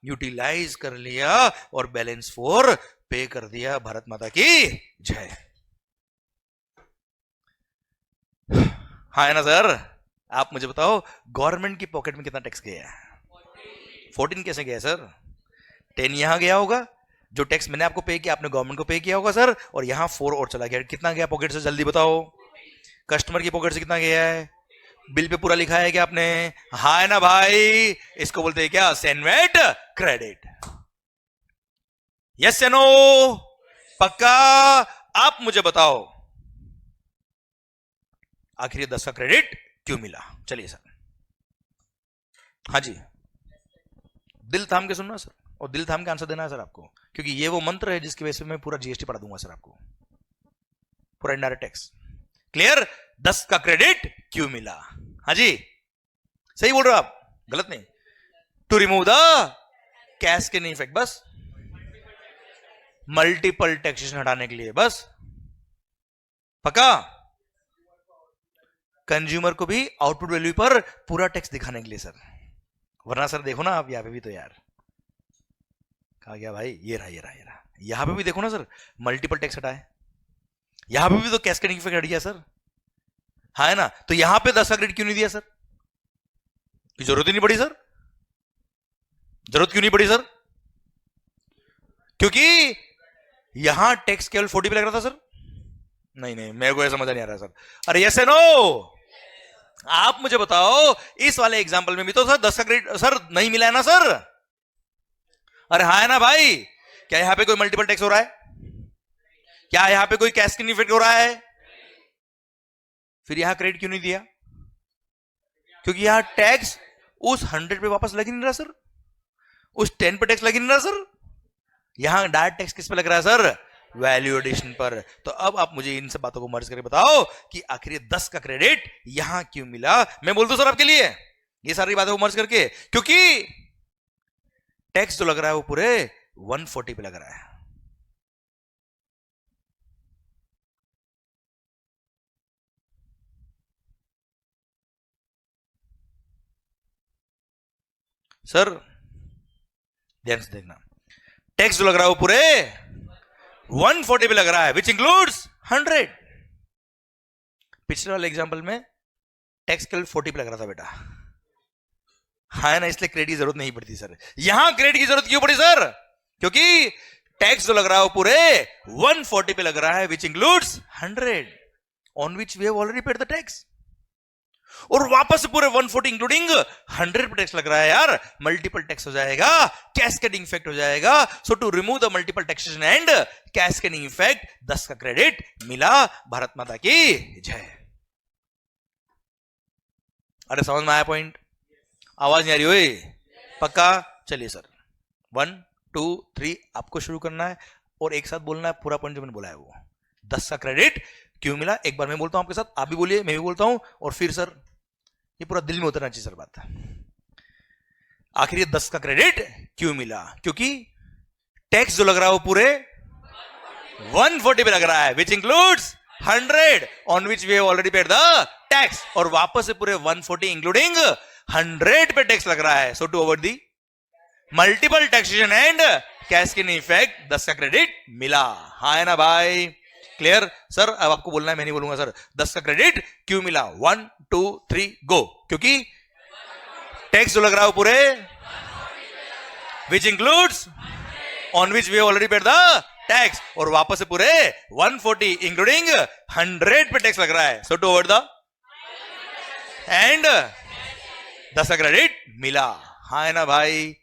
यूटिलाइज कर लिया और बैलेंस फॉर पे कर दिया। भारत माता की जय। हाँ है ना सर? आप मुझे बताओ गवर्नमेंट की पॉकेट में कितना टैक्स गया? 14 कैसे गया सर? 10 यहां गया होगा, जो टैक्स मैंने आपको पे किया आपने गवर्नमेंट को पे किया होगा सर, और यहां 4 और चला गया। कितना गया पॉकेट से? जल्दी बताओ। कस्टमर की पॉकेट से कितना गया है? बिल पे पूरा लिखा है क्या आपने? हाँ है ना भाई? इसको बोलते हैं क्या? CENVAT credit. यस या नो? पक्का? आप मुझे बताओ आखिर 10 का क्रेडिट क्यों मिला? चलिए सर। हाँ जी, दिल थाम के सुनना सर, और दिल थाम के आंसर देना है सर आपको, क्योंकि ये वो मंत्र है जिसकी वजह से मैं पूरा जीएसटी पढ़ा दूंगा सर आपको, पूरा इनडायरेक्ट टैक्स। क्लियर? 10 का क्रेडिट क्यों मिला? हाँ जी, सही बोल रहे हो आप, गलत नहीं। To remove the cascading effect, बस मल्टीपल टैक्सेशन हटाने के लिए, बस। पक्का? कंज्यूमर को भी आउटपुट वैल्यू पर पूरा टैक्स दिखाने के लिए सर, वरना सर देखो ना आप यहां पे भी तो यार कहा गया भाई, ये रहा यहां पे भी देखो ना सर, मल्टीपल टैक्स हटाए, यहां पे भी तो कैस्केडिंग इफेक्ट हट गया सर। हाँ है ना? तो यहां पे 10 का क्रेडिट क्यों नहीं दिया सर? की जरूरत ही नहीं पड़ी सर। जरूरत क्यों नहीं पड़ी सर? क्योंकि यहां टैक्स केवल 40 पे लग रहा था सर। नहीं मेरे को समझ नहीं आ रहा सर। अरे यस नो? आप मुझे बताओ इस वाले एग्जांपल में भी तो सर 10 का क्रेडिट सर नहीं मिला है ना सर? अरे हाँ है ना भाई? क्या यहां पे कोई मल्टीपल टैक्स हो रहा है? क्या यहां पे कोई कैस्केडिंग इफेक्ट हो रहा है? फिर यहां क्रेडिट क्यों नहीं दिया? क्योंकि यहां टैक्स उस 100 पे वापस लग ही नहीं रहा सर, उस 10 पे टैक्स लग ही नहीं रहा सर। यहां डायरेक्ट टैक्स किस पे लग रहा है सर? वैल्यू एडिशन पर। तो अब आप मुझे इन सब बातों को मर्ज करके बताओ कि आखिर 10 का क्रेडिट यहां क्यों मिला। मैं बोल दूं सर आपके लिए ये सारी बातों को मर्ज करके, क्योंकि टैक्स जो लग रहा है वो पूरे 140 पे लग रहा है। सर ध्यान से देखना, टैक्स जो लग रहा है वो पूरे 140 पे लग रहा है, विच इंक्लूड्स 100। पिछले वाले एग्जांपल में टैक्स केवल 40 पे लग रहा था बेटा, हाँ ना, इसलिए क्रेडिट की जरूरत नहीं पड़ती सर। यहां क्रेडिट की जरूरत क्यों पड़ी सर? क्योंकि टैक्स जो लग रहा है वो पूरे 140 पे लग रहा है, which includes 100 on which we have already paid the tax. और वापस पूरे 140 इंक्लूडिंग 100 पे टैक्स लग रहा है यार, मल्टीपल टैक्स हो जाएगा, कैस्केडिंग इफेक्ट हो जाएगा। So to remove the multiple taxation and cascading effect 10 का क्रेडिट मिला। भारत माता की जय। अरे समझ में आया पॉइंट? आवाज नहीं आ रही हुई? पक्का? चलिए सर 1 2 3 आपको शुरू करना है और एक साथ बोलना है पूरा पॉइंट जो मैंने बोला है वो। 10 का क्रेडिट क्यों मिला एक बार मैं बोलता हूं आपके साथ, आप भी बोलिए, मैं भी बोलता हूं, और फिर सर ये पूरा दिल में उतरना चाहिए सर बात। आखिर ये 10 का क्रेडिट क्यों मिला? क्योंकि टैक्स जो लग रहा है वो पूरे 140 पे लग रहा है, which includes 100 on which we have already paid the tax. और वापस से पूरे 140 इंक्लूडिंग 100 पे टैक्स लग रहा है। So to avoid the multiple taxation and cascading effect 10 का क्रेडिट मिला। हाँ है ना भाई? क्लियर? सर अब आपको बोलना है, मैं नहीं बोलूंगा सर। 10 का क्रेडिट क्यों मिला? 1 2 3 गो। क्योंकि टैक्स जो लग रहा है वो पूरे which includes on which we already paid the tax, और वापस से पूरे 140 इंक्लूडिंग 100 पे टैक्स लग रहा है। So to avoid the end 10 का क्रेडिट मिला। हाँ है ना भाई?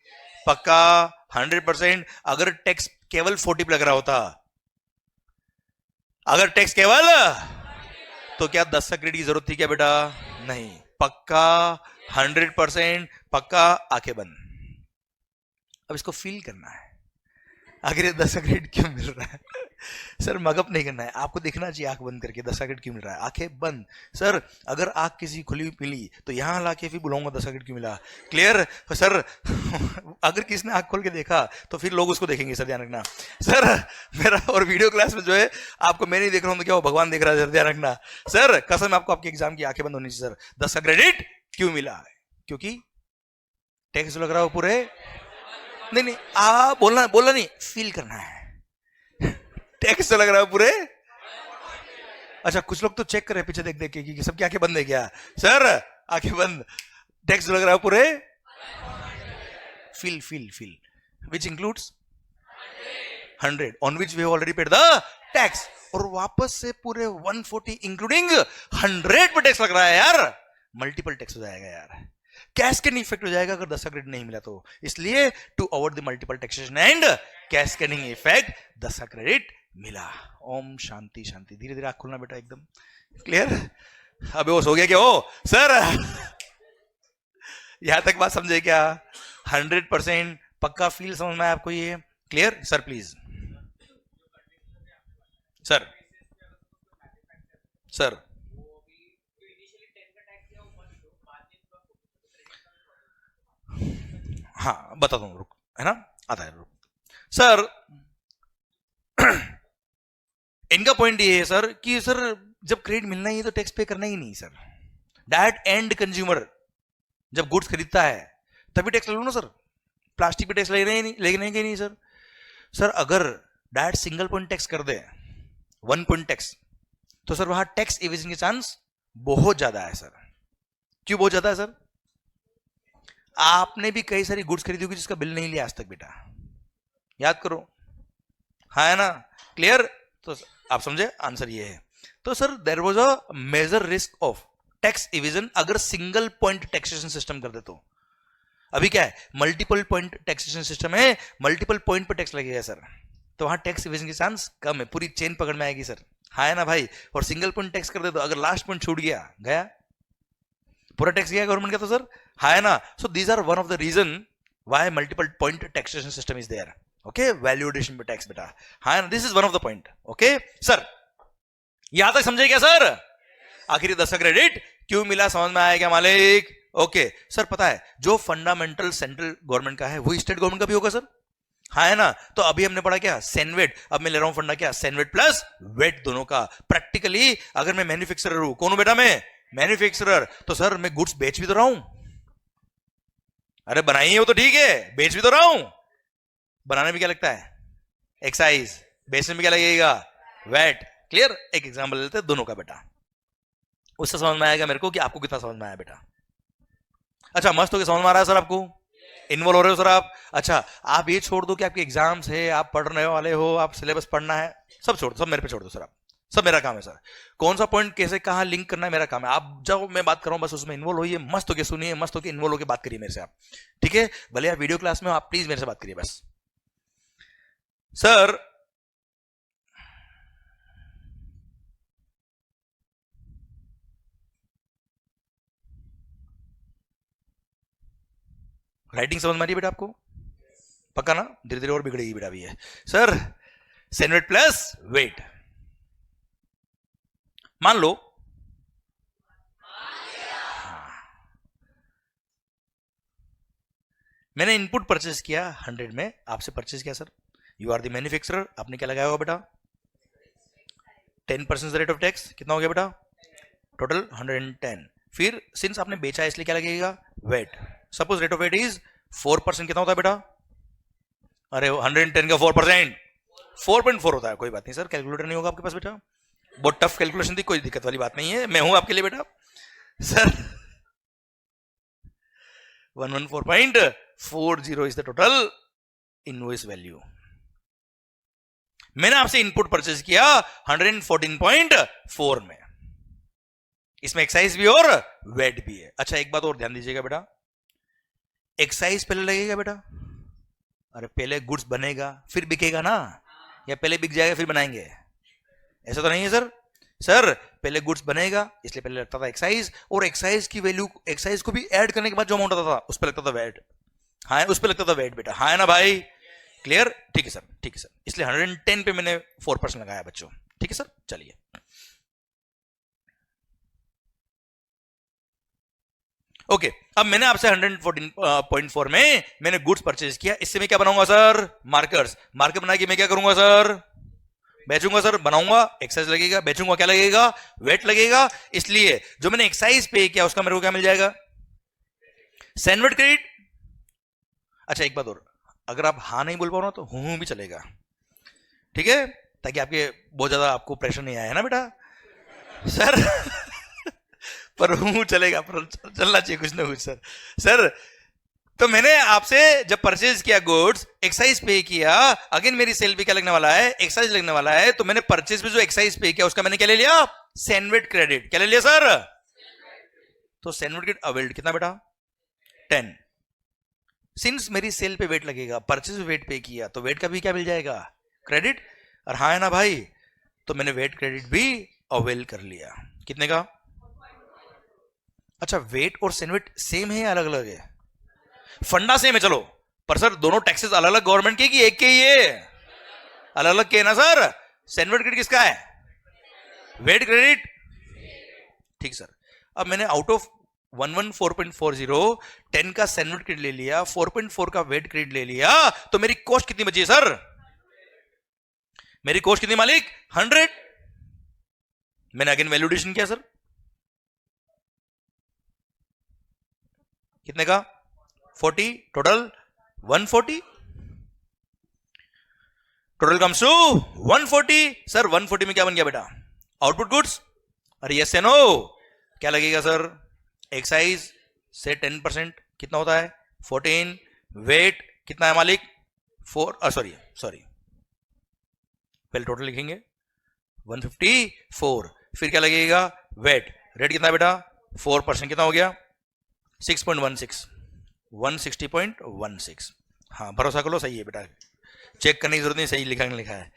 पक्का 100%। अगर टैक्स केवल 40 पे लग रहा होता, अगर टैक्स केवल, तो क्या 10 का क्रेडिट की जरूरत थी क्या बेटा? नहीं। पक्का 100% पक्का। आंखें बंद, अब इसको फील करना है आखिर ये 10 का क्रेडिट क्यों मिल रहा है। सर मगअप नहीं करना है, आपको देखना चाहिए आंख बंद करके 10 का क्रेडिट क्यों मिल रहा है। आंखें बंद। सर अगर आंख किसी खुली मिली तो यहां लाके फिर बुलाऊंगा 10 का क्रेडिट क्यों मिला। क्लियर? सर अगर किसी ने आंख खोल के देखा तो फिर लोग उसको देखेंगे, सर ध्यान रखना। सर मेरा और वीडियो क्लास में जो है आपको मैं नहीं देख रहा हूं तो क्या वो भगवान देख रहा है, सर ध्यान रखना। सर कसम आपको आपके एग्जाम की आंखें बंद होनी चाहिए। सर 10 का क्रेडिट क्यों मिला? क्योंकि टैक्स लग रहा हो पूरे, नहीं बोलना नहीं, फील करना है। टैक्स लग रहा है पूरे। अच्छा कुछ लोग तो चेक कर रहे पीछे देख देख के कि सबकी आंखें बंद है क्या। सर आंखें बंद, टैक्स लग रहा है पूरे, feel feel feel, which includes 100 on which we have already paid the tax, और वापस से पूरे 140 इंक्लूडिंग 100 पे टैक्स लग रहा है यार, मल्टीपल टैक्स हो जाएगा यार, कैस्केडिंग इफेक्ट हो जाएगा अगर 10 का क्रेडिट नहीं मिला तो। इसलिए to avoid the multiple taxation and cascading effect 10 का क्रेडिट मिला। ओम शांति शांति। धीरे धीरे आंख खोलना बेटा एकदम। क्लियर? अबे वो सो गया क्या? हो सर यहां तक बात समझे क्या? 100% पक्का फील समझ में आया आपको ये? Clear? Sir please sir sir हाँ बता दूं, रुक, है ना, आता है, रुक। सर इनका पॉइंट ये है सर कि सर जब क्रेडिट मिलना ही है तो टैक्स पे करना ही नहीं सर। डायरेक्ट एंड कंज्यूमर जब गुड्स खरीदता है तभी टैक्स ले लो ना सर। प्लास्टिक पे टैक्स लेने के नहीं सर। सर अगर डायरेक्ट सिंगल पॉइंट टैक्स कर दे, 1 पॉइंट टैक्स, तो सर वहां टैक्स एवेजन के चांस बहुत ज्यादा है सर। क्यों बहुत ज्यादा है सर? आपने भी कई सारी गुड्स खरीदी होगी जिसका बिल नहीं लिया आज तक बेटा, याद करो, हाँ है ना? क्लियर? तो आप समझे आंसर ये है। तो sir there was a major risk of tax evasion अगर सिंगल पॉइंट टैक्सेशन सिस्टम कर दे तो। अभी क्या है, मल्टीपल पॉइंट टैक्सेशन सिस्टम है, मल्टीपल पॉइंट पर टैक्स लगेगा सर, तो वहां टैक्स इवेजन की चांस कम है, पूरी चेन पकड़ में आएगी सर, हाँ है ना भाई। और सिंगल पॉइंट टैक्स कर दे तो अगर लास्ट पॉइंट छूट गया, गया पूरा टैक्स गया गवर्नमेंट का, तो सर हाँ है ना। So these are one of the reason why multiple point taxation system is there. Okay, value addition पे टैक्स बेटा, हाँ this is one of the point. Okay sir, यहां तक समझे क्या सर? आखिरी 10 का क्रेडिट क्यों मिला, समझ में आया क्या मालिक? ओके सर, पता है जो फंडामेंटल सेंट्रल गवर्नमेंट का है वही स्टेट गवर्नमेंट का भी होगा सर, हाँ है ना। तो अभी हमने पढ़ा क्या, सेनवेट, अब मैं ले रहा हूं फंडा क्या, सेनवेट प्लस वेट दोनों का। प्रैक्टिकली अगर मैं मैन्युफैक्चरर हूं, कौन हूं बेटा मैं, मैन्युफैक्चरर, तो सर मैं गुड्स बेच भी तो रहा हूं, अरे बनाई हो तो ठीक है, बेच भी तो रहा हूं, बनाने में क्या लगता है, एक्साइज, बेचने में क्या लगेगा, वेट। क्लियर? एक एग्जांपल लेते हैं दोनों का बेटा, उससे समझ में आएगा मेरे को कि आपको कितना समझ में आया बेटा। अच्छा, मस्त हो गया, समझ में आ रहा है सर आपको, इन्वॉल्व हो रहे हो सर आप? अच्छा, आप ये छोड़ दो कि आपके एग्जाम्स है, आप पढ़ने वाले हो, आप सिलेबस पढ़ना है, सब छोड़ दो, सब मेरे पे छोड़ दो सर, आप सब मेरा काम है सर। कौन सा पॉइंट कैसे कहां लिंक करना है मेरा काम है, आप जब मैं बात कर रहा हूं बस उसमें इन्वॉल्व होइए, मस्त होके सुनिए, मस्त होके इन्वॉल्व होके बात करिए मेरे से आप, ठीक है? भले आप वीडियो क्लास में हो, आप प्लीज मेरे से बात करिए बस। सर राइटिंग समझ में आ रही है बेटा आपको? पक्का ना? धीरे धीरे और बिगड़ेगी बेटा भी है सर। सेनवेट प्लस वेट, मान लो मैंने इनपुट परचेज किया 100 में, आपसे परचेज किया sir, you are the manufacturer, आपने क्या लगाया होगा बेटा, 10% रेट ऑफ टैक्स, कितना हो गया बेटा, टोटल 110। फिर सिंस आपने बेचा है इसलिए क्या लगेगा, VAT. Suppose rate of VAT is 4%, कितना होता है बेटा, अरे 110 का 4% 4.4 होता है, कोई बात नहीं सर, कैलकुलेटर नहीं होगा आपके पास बेटा, बहुत टफ कैलकुलेशन थी, कोई दिक्कत वाली बात नहीं है, मैं हूं आपके लिए बेटा sir. 114.40 is the total invoice value. मैंने आपसे इनपुट परचेज किया 114.4 में, इसमें एक्साइज भी और वेट भी है। अच्छा, एक बात और ध्यान दीजिएगा बेटा, एक्साइज पहले लगेगा बेटा, अरे पहले गुड्स बनेगा फिर बिकेगा ना, या पहले बिक जाएगा फिर बनाएंगे, ऐसा तो नहीं है सर। सर पहले गुड्स बनेगा इसलिए पहले लगता था एक्साइज, और एक्साइज की वैल्यू, एक्साइज को भी ऐड करने के बाद जो अमाउंट आता था उस पर लगता था वेट, हाँ उस पर लगता था वेट बेटा, हाँ है ना भाई? क्लियर? ठीक है सर, ठीक है सर, इसलिए 110 पे मैंने 4% लगाया बच्चों, ठीक है सर। चलिए ओके, अब मैंने आपसे 114.4 में मैंने गुड्स परचेज किया, इससे मैं क्या बनाऊंगा सर, मार्कर्स, मार्कर बना के मैं क्या करूंगा सर, बेचूंगा सर, बनाऊंगा, एक्साइज लगेगा, बेचूंगा, क्या लगेगा, वेट लगेगा। इसलिए जो मैंने एक्साइज पे किया उसका मेरे को क्या मिल जाएगा, सेनवेट क्रेडिट। अच्छा एक बात और, अगर आप हाँ नहीं बोल पाओ ना तो हूं भी चलेगा, ठीक है, ताकि आपके बहुत ज्यादा आपको प्रेशर नहीं आया ना बेटा सर पर हूं चलेगा, पर चलना चाहिए कुछ ना कुछ सर। सर तो मैंने आपसे जब परचेज किया गुड्स, एक्साइज पे किया, अगेन मेरी सेल पे क्या लगने वाला है, एक्साइज लगने वाला है, तो मैंने परचेज पे जो एक्साइज पे किया उसका मैंने क्या ले लिया, सेनवेट क्रेडिट। क्या ले लिया सर? तो सेनवेट क्रेडिट अवेल्ड कितना बेटा, 10। सिंस मेरी सेल पे वेट लगेगा, परचेज वेट पे किया, तो वेट का भी क्या मिल जाएगा, क्रेडिट। और हाँ है ना भाई, तो मैंने वेट क्रेडिट भी अवेल कर लिया, कितने का? अच्छा, वेट और सेनवेट सेम है या अलग अलग है? फंडा सेम है चलो, पर सर दोनों टैक्सेस अलग अलग गवर्नमेंट के कि एक के ही है, अलग अलग के है ना सर। सेनवेट क्रेडिट किसका है, वेट क्रेडिट, ठीक सर। अब मैंने आउट ऑफ 114.40 10 का सेनवेट क्रेडिट ले लिया, 4.4 का वेट क्रेडिट ले लिया, तो मेरी कॉस्ट कितनी बची है सर, मेरी कॉस्ट कितनी मालिक, 100। मैंने अगेन वैल्यूएशन किया सर, कितने का, 40, total 140, total comes to 140। Sir 140 में क्या बन गया बेटा, आउटपुट गुड्स। अरे यस या नो, क्या लगेगा सर, एक्साइज से 10% कितना होता है, 14, वेट कितना है मालिक, 4, सॉरी पहले टोटल लिखेंगे 154, फिर क्या लगेगा, वेट, रेट कितना है बेटा, 4%, कितना हो गया, 6.16, 160.16। हाँ भरोसा करो सही है बेटा, चेक करने की जरूरत नहीं, सही लिखा है।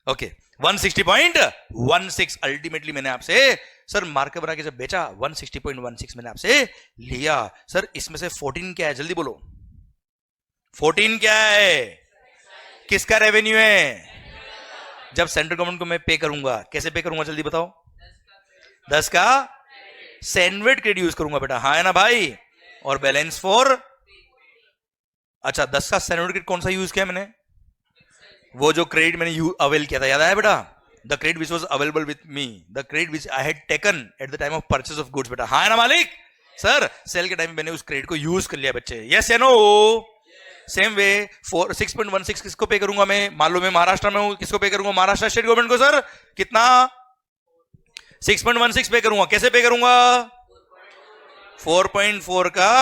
ओके 160.16 अल्टीमेटली मैंने आपसे सर मार्कर बना के जब बेचा 160.16 मैंने आपसे लिया। सर इसमें से 14 क्या है, जल्दी बोलो 14 क्या है, किसका रेवेन्यू है? जब सेंट्रल गवर्नमेंट को मैं पे करूंगा, कैसे पे करूंगा जल्दी बताओ? 10 का सैंडविच क्रेडिट यूज करूंगा बेटा, हाँ है ना भाई? और बैलेंस फॉर, अच्छा 10 का सैंडविच क्रेडिट कौन सा यूज किया मैंने? वो जो क्रेडिट मैंने अवेल किया था, याद आया बेटा? The credit which was available with me, the credit which I had taken at the time of purchase of goods बेटा, हाँ है ना मालिक? सर सेल के टाइम में मैंने उस क्रेडिट को यूज कर लिया बच्चे, यस या नो? सेम वे 6.16 किसको पे करूंगा मैं? मान लो मैं महाराष्ट्र में हूं, किसको पे करूंगा? महाराष्ट्र स्टेट गवर्नमेंट को। सर कितना? 6.16 पे करूंगा, कैसे पे करूंगा? 4.4 का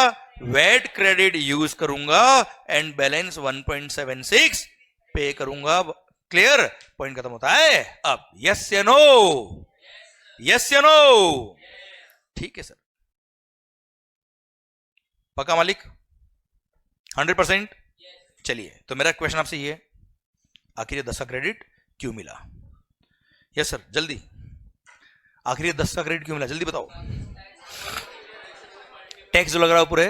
वेट क्रेडिट यूज करूंगा एंड बैलेंस 1.76 पे करूंगा। क्लियर? पॉइंट खत्म होता है। अब यस या नो? यस या नो? ठीक है सर, पक्का मालिक? 100%? चलिए तो मेरा क्वेश्चन आपसे ये, आखिर 10 का क्रेडिट क्यों मिला? यस सर जल्दी, आखिर 10 का क्रेडिट क्यों मिला जल्दी बताओ? टैक्स जो लग रहा है पूरे,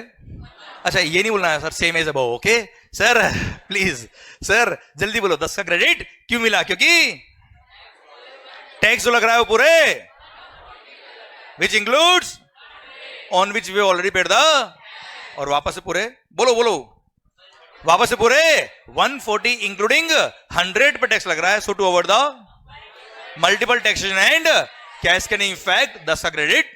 अच्छा ये नहीं बोलना है sir, same as above, okay sir please sir जल्दी बोलो 10 का क्रेडिट क्यों मिला? क्योंकि टैक्स जो लग रहा है वो पूरे which includes on which we already paid the, और वापस से पूरे बोलो बोलो, वापस से पूरे 140 इंक्लूडिंग 100 पे टैक्स लग रहा है। So to avoid the multiple taxation and cascading effect 10 का क्रेडिट,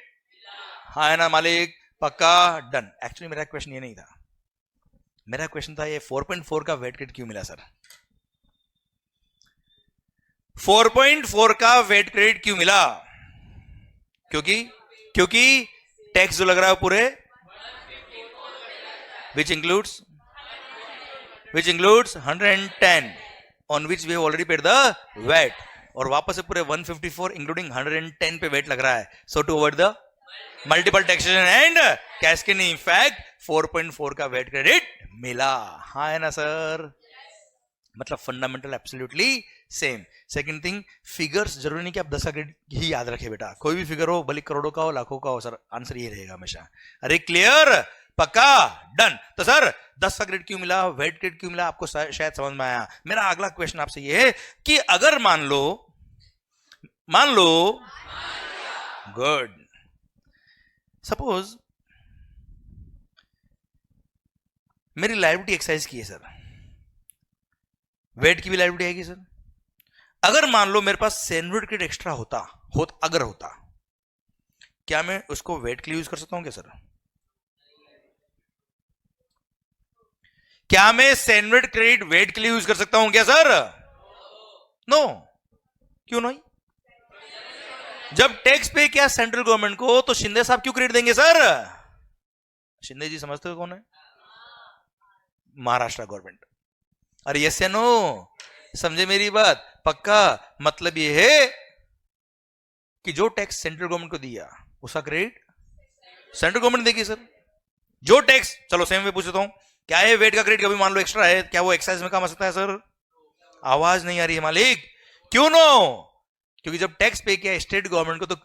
हाँ है ना मालिक? पक्का? डन। एक्चुअली मेरा क्वेश्चन ये नहीं था, मेरा क्वेश्चन था ये 4.4 का वेट क्रेडिट क्यों मिला सर? 4.4 का वेट क्रेडिट क्यों मिला? क्योंकि टैक्स जो लग रहा है पूरे which includes 110 on which we have already paid the VAT, और वापस से पूरे 154 इंक्लूडिंग 110 पे वेट लग रहा है। So to avoid the multiple taxation and cascading effect 4.4 का वेट क्रेडिट मिला, हाँ है ना सर? मतलब fundamental absolutely same. Second thing, figures जरूरी नहीं कि आप 10 का क्रेडिट ही याद रखे बेटा, कोई भी फिगर हो, भले करोड़ों का हो लाखों का हो, सर आंसर ये रहेगा हमेशा। अरे क्लियर? पक्का? डन। तो सर 10 का क्रेडिट क्यों मिला, वेट क्रेडिट क्यों मिला, आपको शायद समझ में आया। मेरा अगला क्वेश्चन आपसे ये है कि अगर मान लो गुड, सपोज मेरी लायबिलिटी एक्साइज की है सर, वेट की भी लायबिलिटी आएगी सर। अगर मान लो मेरे पास सैंडविच क्रेडिट एक्स्ट्रा होता, क्या मैं उसको वेट के लिए यूज कर सकता हूं क्या सर? क्या मैं सैंडविच क्रेडिट वेट के लिए यूज कर सकता हूं क्या सर? नो। क्यों नहीं? जब टैक्स पे किया सेंट्रल गवर्नमेंट को तो शिंदे साहब क्यों क्रेडिट देंगे सर? शिंदे जी समझते हो कौन है? महाराष्ट्र गवर्नमेंट। अरे यस या नो? समझे मेरी बात? पक्का? मतलब ये है कि जो टैक्स सेंट्रल गवर्नमेंट को दिया उसका क्रेडिट सेंट्रल गवर्नमेंट देगी सर। जो टैक्स, चलो सेम वे पूछता हूं, क्या है वेट का क्रेडिट कभी मान लो एक्स्ट्रा है, क्या वो एक्साइज में काम आ सकता है सर? आवाज नहीं आ रही है मालिक। क्यों नो? क्योंकि जब टैक्स पे किया स्टेट गवर्नमेंट को तो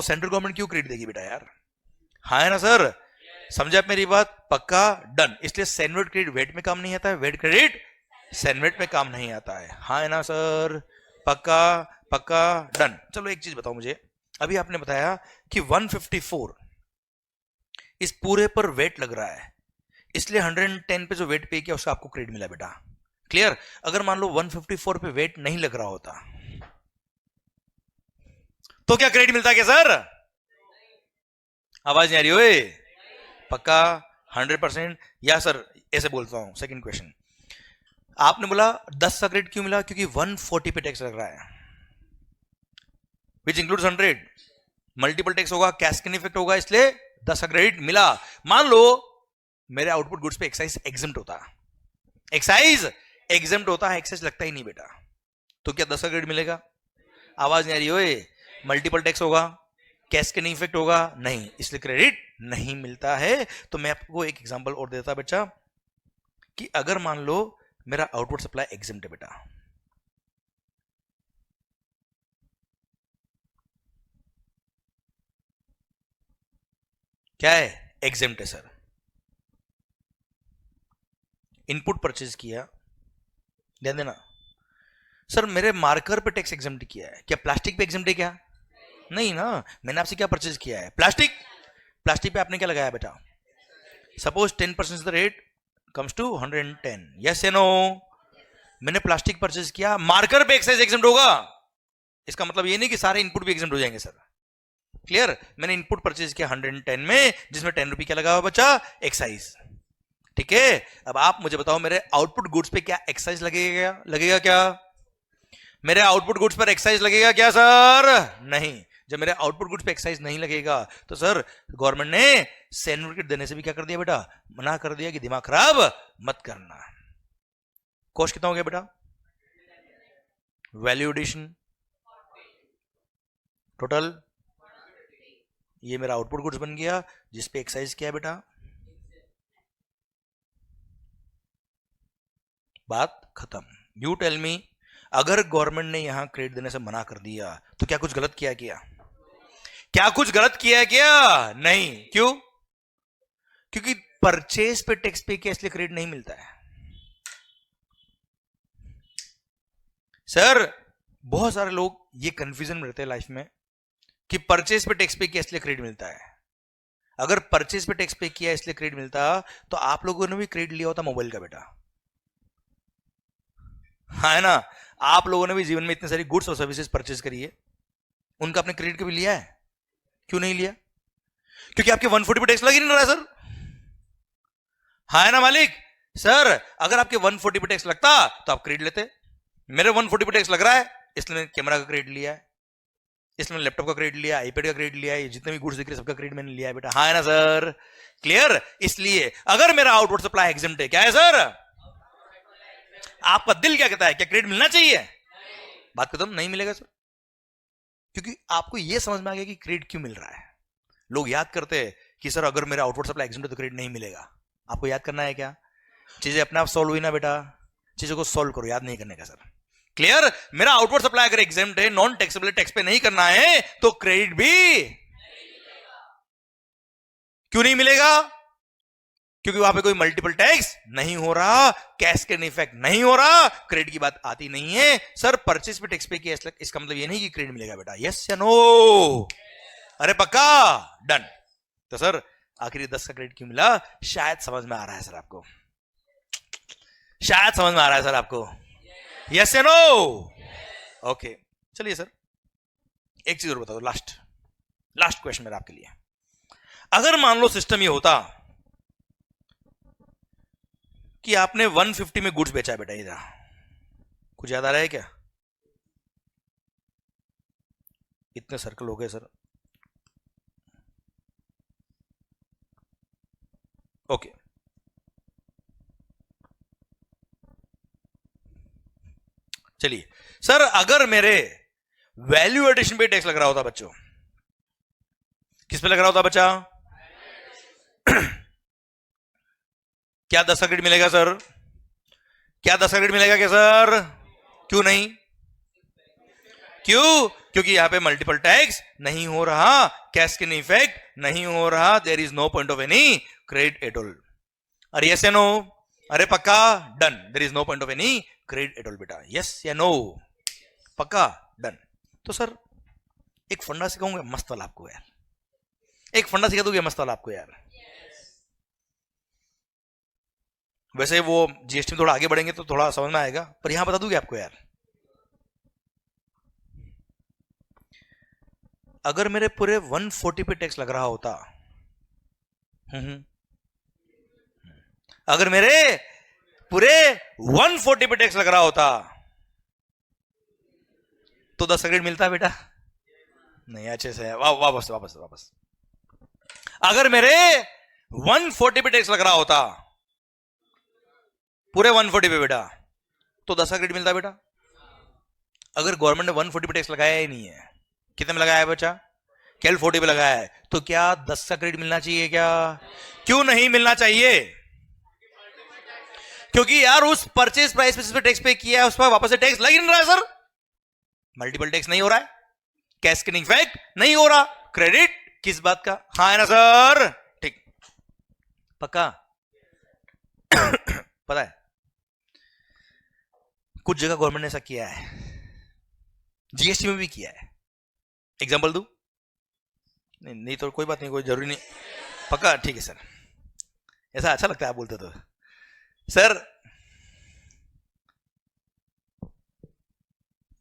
सेंट्रल गवर्नमेंट क्यों क्रेडिट देगी बेटा यार, हाँ है ना सर? समझे आप मेरी बात? पक्का? डन। इसलिए सैंडविच क्रेडिट वेट में काम नहीं आता है, वेट क्रेडिट सैंडविच में काम नहीं आता है, हाँ है ना सर? पक्का? पक्का? डन। चलो एक चीज बताओ मुझे, अभी आपने बताया कि 154 इस पूरे पर वेट लग रहा है, इसलिए 110 पे जो वेट पे किया उसका आपको क्रेडिट मिला बेटा। क्लियर? अगर मान लो 154 पे वेट नहीं लग रहा होता तो क्या क्रेडिट मिलता क्या सर? आवाज नहीं आ रही ओए? पक्का? 100%? या सर ऐसे बोलता हूं, सेकंड क्वेश्चन, आपने बोला 10 का क्रेडिट क्यों मिला? क्योंकि 140 पे टैक्स लग रहा है विच इंक्लूड्स 100, मल्टीपल टैक्स होगा, कैस्केडिंग इफेक्ट होगा, इसलिए 10 का क्रेडिट मिला। मान लो मेरे आउटपुट गुड्स पे एक्साइज एग्जम्प्ट होता, एक्साइज लगता ही नहीं बेटा, तो क्या 10 का क्रेडिट मिलेगा? आवाज नहीं आ रही ओए? मल्टीपल टैक्स होगा, कैस्केडिंग इफेक्ट होगा, नहीं, इसलिए क्रेडिट नहीं मिलता है। तो मैं आपको एक एग्जांपल और देता बच्चा कि अगर मान लो मेरा आउटपुट सप्लाई एग्जम्प्ट है बेटा, क्या है, एग्जम्प्ट है सर। इनपुट परचेज किया, ध्यान देना सर, मेरे मार्कर पे टैक्स एग्जम्प्ट किया है, क्या प्लास्टिक पे एग्जम्प्ट है क्या? नहीं ना, मैंने आपसे क्या परचेज किया है, प्लास्टिक। प्लास्टिक पे आपने क्या लगाया बेटा? Suppose 10% the rate comes to 110, yes या नो? मैंने प्लास्टिक परचेज किया, मार्कर पे एक्साइज एग्जम्प्ट होगा, इसका मतलब ये नहीं कि सारे इनपुट भी एग्जम्प्ट हो जाएंगे सर। क्लियर? मैंने इनपुट परचेज किया 110 में, जिसमें 10 रुपये क्या लगा हुआ बच्चा? एक्साइज। ठीक है, अब आप मुझे बताओ मेरे आउटपुट गुड्स पे क्या एक्साइज लगेगा क्या? मेरे आउटपुट गुड्स पर एक्साइज लगेगा क्या सर? नहीं। जब मेरे आउटपुट गुड्स पे एक्साइज नहीं लगेगा तो सर गवर्नमेंट ने सर्टिफिकेट देने से भी क्या कर दिया बेटा? मना कर दिया कि दिमाग खराब मत करना। कॉस्ट कितना हो गया बेटा? वैल्यू एडिशन टोटल, ये मेरा आउटपुट गुड्स बन गया जिस पे एक्साइज किया बेटा। बात खत्म। यू टेल मी, अगर गवर्नमेंट ने यहां क्रेडिट देने से मना कर दिया तो क्या कुछ गलत किया क्या? क्या कुछ गलत किया क्या? नहीं। क्यों? क्योंकि परचेज पे टैक्स पे किया इसलिए क्रेडिट नहीं मिलता है सर। बहुत सारे लोग ये कंफ्यूजन में रहते हैं लाइफ में कि परचेज पे टैक्स पे किया इसलिए क्रेडिट मिलता है। अगर परचेज पे टैक्स पे किया इसलिए क्रेडिट मिलता तो आप लोगों ने भी क्रेडिट लिया होता मोबाइल का बेटा, हाँ है ना? आप लोगों ने भी जीवन में इतनी सारी गुड्स और सर्विसेज परचेज करी है, उनका अपने क्रेडिट कभी लिया है? क्यों नहीं लिया? क्योंकि आपके 140 पे टैक्स लग ही नहीं रहा है सर, हाँ है ना मालिक? सर अगर आपके 140 पे टैक्स लगता तो आप क्रेडिट लेते। मेरे 140 पे टैक्स लग रहा है इसलिए मैंने कैमरा का क्रेडिट लिया है, इसलिए लैपटॉप का क्रेडिट लिया, आईपैड का क्रेडिट लिया है, जितने भी गुड्स दिख रहे सबका क्रेडिट मैंने लिया है बेटा, हाँ है ना सर? क्लियर? इसलिए अगर मेरा आउटपुट सप्लाई एग्जम्प्ट है, क्या है सर? आपका दिल क्या कहता है, क्या क्रेडिट मिलना चाहिए? बात खत्म। नहीं मिलेगा सर, क्योंकि आपको यह समझ में आ गया कि क्रेडिट क्यों मिल रहा है। लोग याद करते हैं कि सर अगर मेरा आउटपुट सप्लाई एग्जम्प्ट है तो क्रेडिट नहीं मिलेगा। आपको याद करना है क्या? चीजें अपने आप सॉल्व हुई ना बेटा, चीजों को सॉल्व करो, याद नहीं करने का सर। क्लियर? मेरा आउटपुट सप्लाई अगर एग्जम्प्ट है, नॉन टैक्सेबल टैक्स पे नहीं करना है तो क्रेडिट भी क्यों नहीं मिलेगा? क्योंकि वहां पे कोई मल्टीपल टैक्स नहीं हो रहा, कैस्केड इफेक्ट नहीं हो रहा, क्रेडिट की बात आती नहीं है सर। परचेज पे टैक्स पे किया इसका मतलब ये नहीं कि क्रेडिट मिलेगा बेटा, यस या नो? अरे पक्का? डन। तो सर आखिरी 10 का क्रेडिट क्यों मिला? शायद समझ में आ रहा है सर आपको, शायद समझ में आ रहा है सर आपको, यस या नो? ओके चलिए सर एक चीज और बता दो, लास्ट क्वेश्चन मेरा आपके लिए। अगर मान लो सिस्टम ये होता कि आपने 150 में गुड्स बेचा है बेटा, इधर कुछ याद आ रहा है क्या? इतने सर्कल हो गए सर। ओके चलिए सर, अगर मेरे वैल्यू एडिशन पे टैक्स लग रहा होता बच्चों, किस पे लग रहा होता बच्चा? क्या 10 का क्रेडिट मिलेगा सर? क्या 10 का क्रेडिट मिलेगा क्या सर? क्यों नहीं? क्यों? क्योंकि यहां पे मल्टीपल टैक्स नहीं हो रहा, कैस्केड इफेक्ट नहीं हो रहा, there is no point of any credit at all. अरे यस या नो? अरे पक्का? Done. There is no point of any credit at all बेटा, यस या नो? पक्का? डन। तो सर एक फंडा सिखाऊंगा मस्त वाला आपको यार, एक फंडा सिखा दूंगा मस्त वाला आपको यार। वैसे वो जीएसटी में थोड़ा आगे बढ़ेंगे तो थोड़ा समझ में आएगा, पर यहां बता दूंगी आपको यार। अगर मेरे पूरे 140 पे टैक्स लग रहा होता, अगर मेरे पूरे 140 पे टैक्स लग रहा होता तो 10 क्रेडिट मिलता बेटा? नहीं। अच्छे से वापस। अगर मेरे 140 पे टैक्स लग रहा होता, पूरे 140 पे बेटा, तो 10 का क्रेडिट मिलता बेटा? अगर गवर्नमेंट ने 140 पे टैक्स लगाया ही नहीं है, कितने में लगाया है बच्चा? कैल 40 पे लगाया है, तो क्या 10 का क्रेडिट मिलना चाहिए क्या? क्यों नहीं मिलना चाहिए? क्योंकि यार उस परचेज प्राइस पे जिस पे टैक्स पे किया है उस पर वापस से टैक्स लग ही नहीं रहा है सर, मल्टीपल टैक्स नहीं हो रहा है, कैस्केडिंग इफेक्ट नहीं हो रहा, क्रेडिट किस बात का? हाँ है ना सर? ठीक, पक्का? पता है कुछ जगह गवर्नमेंट ने ऐसा किया है, जीएसटी में भी किया है, एग्जांपल दूं? नहीं तो कोई बात नहीं, कोई जरूरी नहीं, पक्का? ठीक है सर, ऐसा अच्छा लगता है आप बोलते तो। सर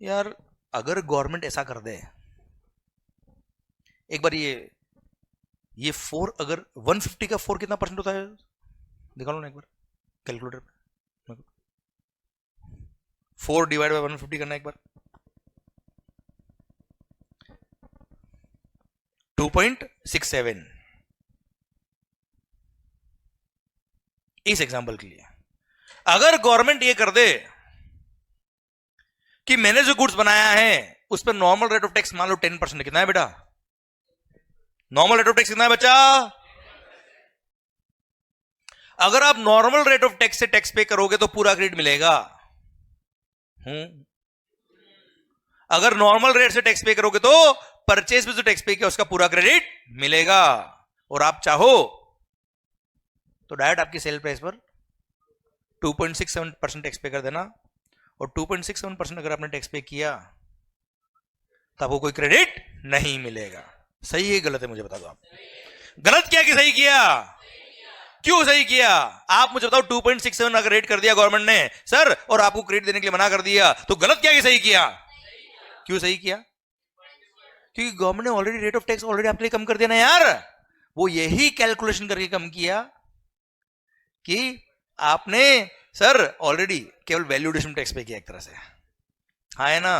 यार अगर गवर्नमेंट ऐसा कर दे, एक बार ये 4, अगर 150 का 4 कितना परसेंट होता है निकालो ना एक बार कैलकुलेटर पे, 4 डिवाइड बाय 150 करना एक बार, 2.67। इस एग्जांपल के लिए अगर गवर्नमेंट ये कर दे कि मैंने जो गुड्स बनाया है उस पर नॉर्मल रेट ऑफ टैक्स मान लो 10%, कितना है बेटा? नॉर्मल रेट ऑफ टैक्स कितना है बच्चा? अगर आप नॉर्मल रेट ऑफ टैक्स से टैक्स पे करोगे तो पूरा क्रेडिट मिलेगा। अगर नॉर्मल रेट से टैक्स पे करोगे तो परचेज पे जो टैक्स पे किया उसका पूरा क्रेडिट मिलेगा। और आप चाहो तो डायरेक्ट आपकी सेल प्राइस पर 2.67% टैक्स पे कर देना, और 2.67% अगर आपने टैक्स पे किया तो आपको कोई क्रेडिट नहीं मिलेगा। सही है गलत है मुझे बता दो आप। गलत किया कि सही किया? क्यों सही किया आप मुझे बताओ। 2.67 अगर रेट कर दिया गवर्नमेंट ने सर और आपको क्रेडिट देने के लिए मना कर दिया तो गलत किया कि सही किया? क्यों सही किया? क्योंकि गवर्नमेंट ने already rate of tax already आपके लिए कम कर दिया ना यार। वो यही कैलकुलेशन करके कम किया कि आपने सर ऑलरेडी केवल वैल्यू एडिशन टैक्स पे किया एक तरह से। हाँ है ना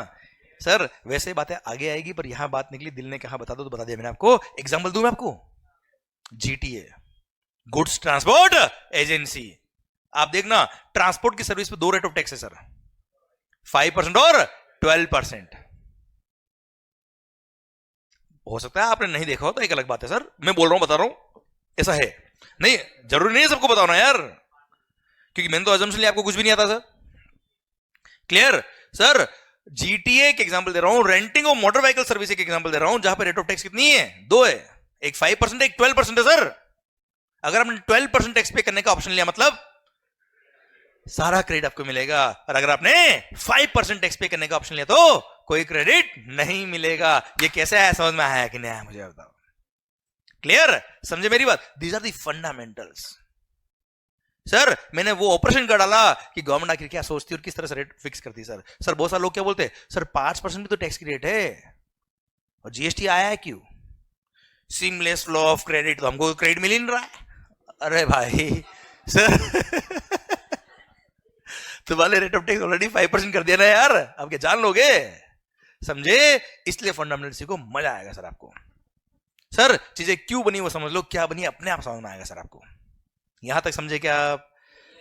सर? वैसे बातें आगे आएगी पर यहां बात निकली, दिल ने कहा बता दो तो बता दिया मैंने आपको। एग्जांपल दूं मैं आपको, जीटीए गुड्स ट्रांसपोर्ट एजेंसी। आप देखना ट्रांसपोर्ट की सर्विस पे 2 रेट ऑफ टैक्स है सर, 5% और 12%। हो सकता है आपने नहीं देखा हो तो एक अलग बात है सर, मैं बोल रहा हूं बता रहा हूं ऐसा है। नहीं जरूरी नहीं है सबको बताओ ना यार, क्योंकि मैंने तो अजम्पशन लिया आपको कुछ भी नहीं आता सर। Clear sir? जीटीए के एग्जांपल दे रहा हूं, रेंटिंग और मोटर व्हीकल सर्विस के एग्जांपल दे रहा हूं जहां पे रेट ऑफ टैक्स कितनी है? 2 है, एक 5% एक 12% है सर। अगर आपने 12% टैक्स पे करने का ऑप्शन लिया मतलब सारा क्रेडिट आपको मिलेगा, और अगर आपने 5% टैक्स पे करने का ऑप्शन लिया तो कोई क्रेडिट नहीं मिलेगा। ये कैसे आया, समझ में आया कि नहीं आया मुझे बताओ। क्लियर? समझे मेरी बात? These are the fundamentals. Sir मैंने वो ऑपरेशन कर डाला कि गवर्नमेंट आखिर क्या सोचती है और किस तरह से रेट फिक्स करती है। सर बहुत सारे लोग क्या बोलते हैं सर 5% भी तो टैक्स की रेट है और जीएसटी आया है क्यों? सीमलेस फ्लो ऑफ क्रेडिट, तो हमको क्रेडिट मिल ही नहीं रहा है। अरे भाई सर तुम्हारे रेट ऑफ टैक्स ऑलरेडी 5% कर दिया ना यार, आप क्या जान लोगे? समझे? इसलिए फंडामेंटल सीखो, मजा आएगा सर आपको। सर चीजें क्यों बनी वो समझ लो, क्या बनी अपने आप समझ में आएगा सर आपको। यहां तक समझे क्या आप?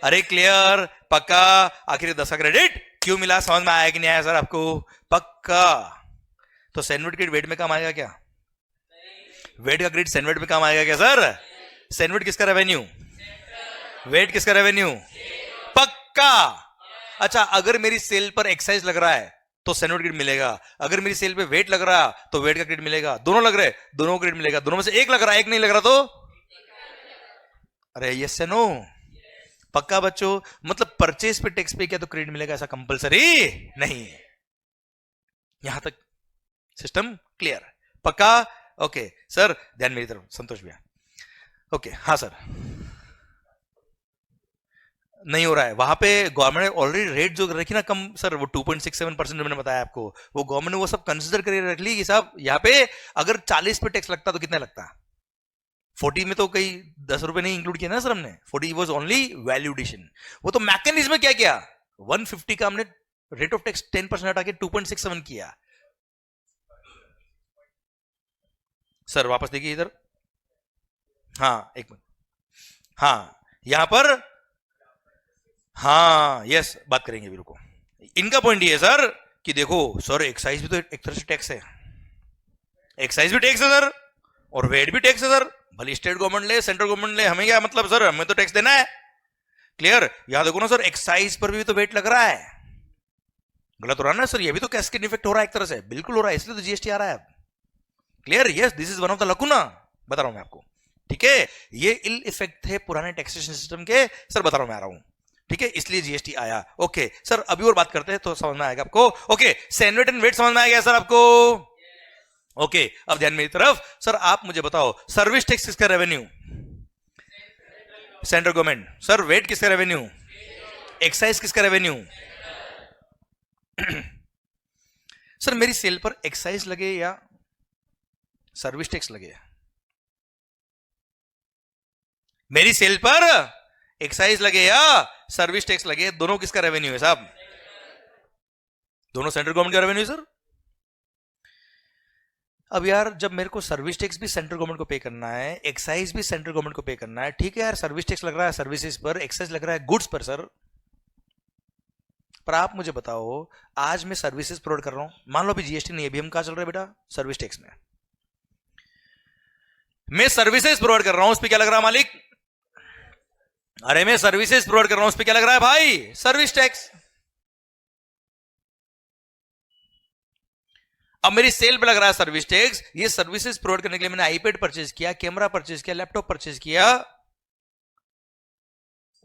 अरे क्लियर? पक्का? आखिर 10 का क्रेडिट क्यों मिला, समझ में आया कि नहीं आया सर आपको? पक्का? तो सैंडविच क्रेडिट वेट में काम आएगा क्या? वेट का क्रेडिट सैंडविच में काम आएगा क्या सर? सैंडविच किसका रेवेन्यू? वेट किसका रेवेन्यू? पक्का? अच्छा अगर मेरी सेल पर एक्साइज लग रहा है तो सैंडविच क्रेडिट मिलेगा, अगर मेरी सेल पे वेट लग रहा तो वेट का क्रेडिट मिलेगा, दोनों लग रहे दोनों क्रेडिट मिलेगा, दोनों में से एक लग रहा एक नहीं लग रहा तो? अरे यस से नो? पक्का बच्चों? मतलब परचेज पे टैक्स पे किया तो क्रेडिट मिलेगा ऐसा कंपलसरी नहीं है। यहां तक सिस्टम क्लियर? पक्का? ओके सर ध्यान मेरी तरफ, संतोष भैया। ओके हाँ सर नहीं हो रहा है वहां पे गवर्नमेंट ने ऑलरेडी रेट जो रखी ना कम सर, वो 2.67% मैंने बताया आपको, वो गवर्नमेंट ने वो सब कंसिडर करके रख ली कि साहब यहाँ पे अगर 40 पे टैक्स लगता तो कितना लगता? 40 में तो कई 10 रुपए नहीं इंक्लूड किया ना सर हमने, 40 वाज ओनली वैल्यू एडिशन। वो तो मैकेनिज्म क्या किया, 150 का हमने रेट ऑफ टैक्स 10% हटा के 2.67 किया। सर वापस देखिए इधर, हाँ एक मिनट, हाँ यहां पर हाँ यस बात करेंगे भी, रुको। इनका पॉइंट ये है सर कि देखो सर एक्साइज भी तो एक तरह से टैक्स है, एक्साइज भी टैक्स है सर और वेट भी टैक्स है सर, भले स्टेट गवर्नमेंट ले सेंट्रल गवर्नमेंट ले, हमें क्या मतलब सर, हमें तो टैक्स देना है। क्लियर? याद देखो ना सर, एक्साइज पर भी तो वेट लग रहा है, गलत हो रहा है ना सर, ये भी तो कैस्केड इफेक्ट हो रहा है एक तरह से, बिल्कुल हो रहा है, इसलिए तो जीएसटी आ रहा है। Clear? Yes, this is one of the lacuna, बता रहा हूं मैं आपको। ठीक है, ये इल इफेक्ट थे पुराने टैक्सेशन सिस्टम के, सर बता रहा हूं मैं, आ रहा हूं। ठीक है, इसलिए जीएसटी आया। ओके सर, अभी और बात करते हैं तो समझ में आएगा आपको। ओके, सैनवेट एंड वेट समझ में आ गया सर आपको? ओके, अब ध्यान मेरी तरफ। सर आप मुझे बताओ, सर्विस टैक्स किसका revenue? Central government. Sir VAT किसका रेवेन्यू? एक्साइज किसका रेवेन्यू? सर मेरी सेल पर एक्साइज लगे या सर्विस टैक्स लगे? मेरी सेल पर एक्साइज लगे या सर्विस टैक्स लगे, दोनों किसका रेवेन्यू है साहब? दोनों सेंट्रल गवर्नमेंट का रेवेन्यू सर। अब यार जब मेरे को सर्विस टैक्स भी सेंट्रल गवर्नमेंट को पे करना है, एक्साइज भी सेंट्रल गवर्नमेंट को पे करना है, ठीक है यार, सर्विस टैक्स लग रहा है सर्विसेज पर, एक्साइज लग रहा है गुड्स पर सर, पर आप मुझे बताओ, आज मैं सर्विसेज प्रोवाइड कर रहा हूं, मान लो अभी जीएसटी नहीं है, अभी हम कहां चल रहे हैं बेटा? सर्विस टैक्स में। मैं सर्विसेज प्रोवाइड कर रहा हूं, उस पर क्या लग रहा है मालिक? अरे मैं सर्विसेज प्रोवाइड कर रहा हूं, उस पर क्या लग रहा है भाई? Service tax. अब मेरी सेल पे लग रहा है सर्विस टैक्स। ये सर्विसेज प्रोवाइड करने के लिए मैंने आईपैड परचेज किया, कैमरा परचेज किया, लैपटॉप परचेज किया,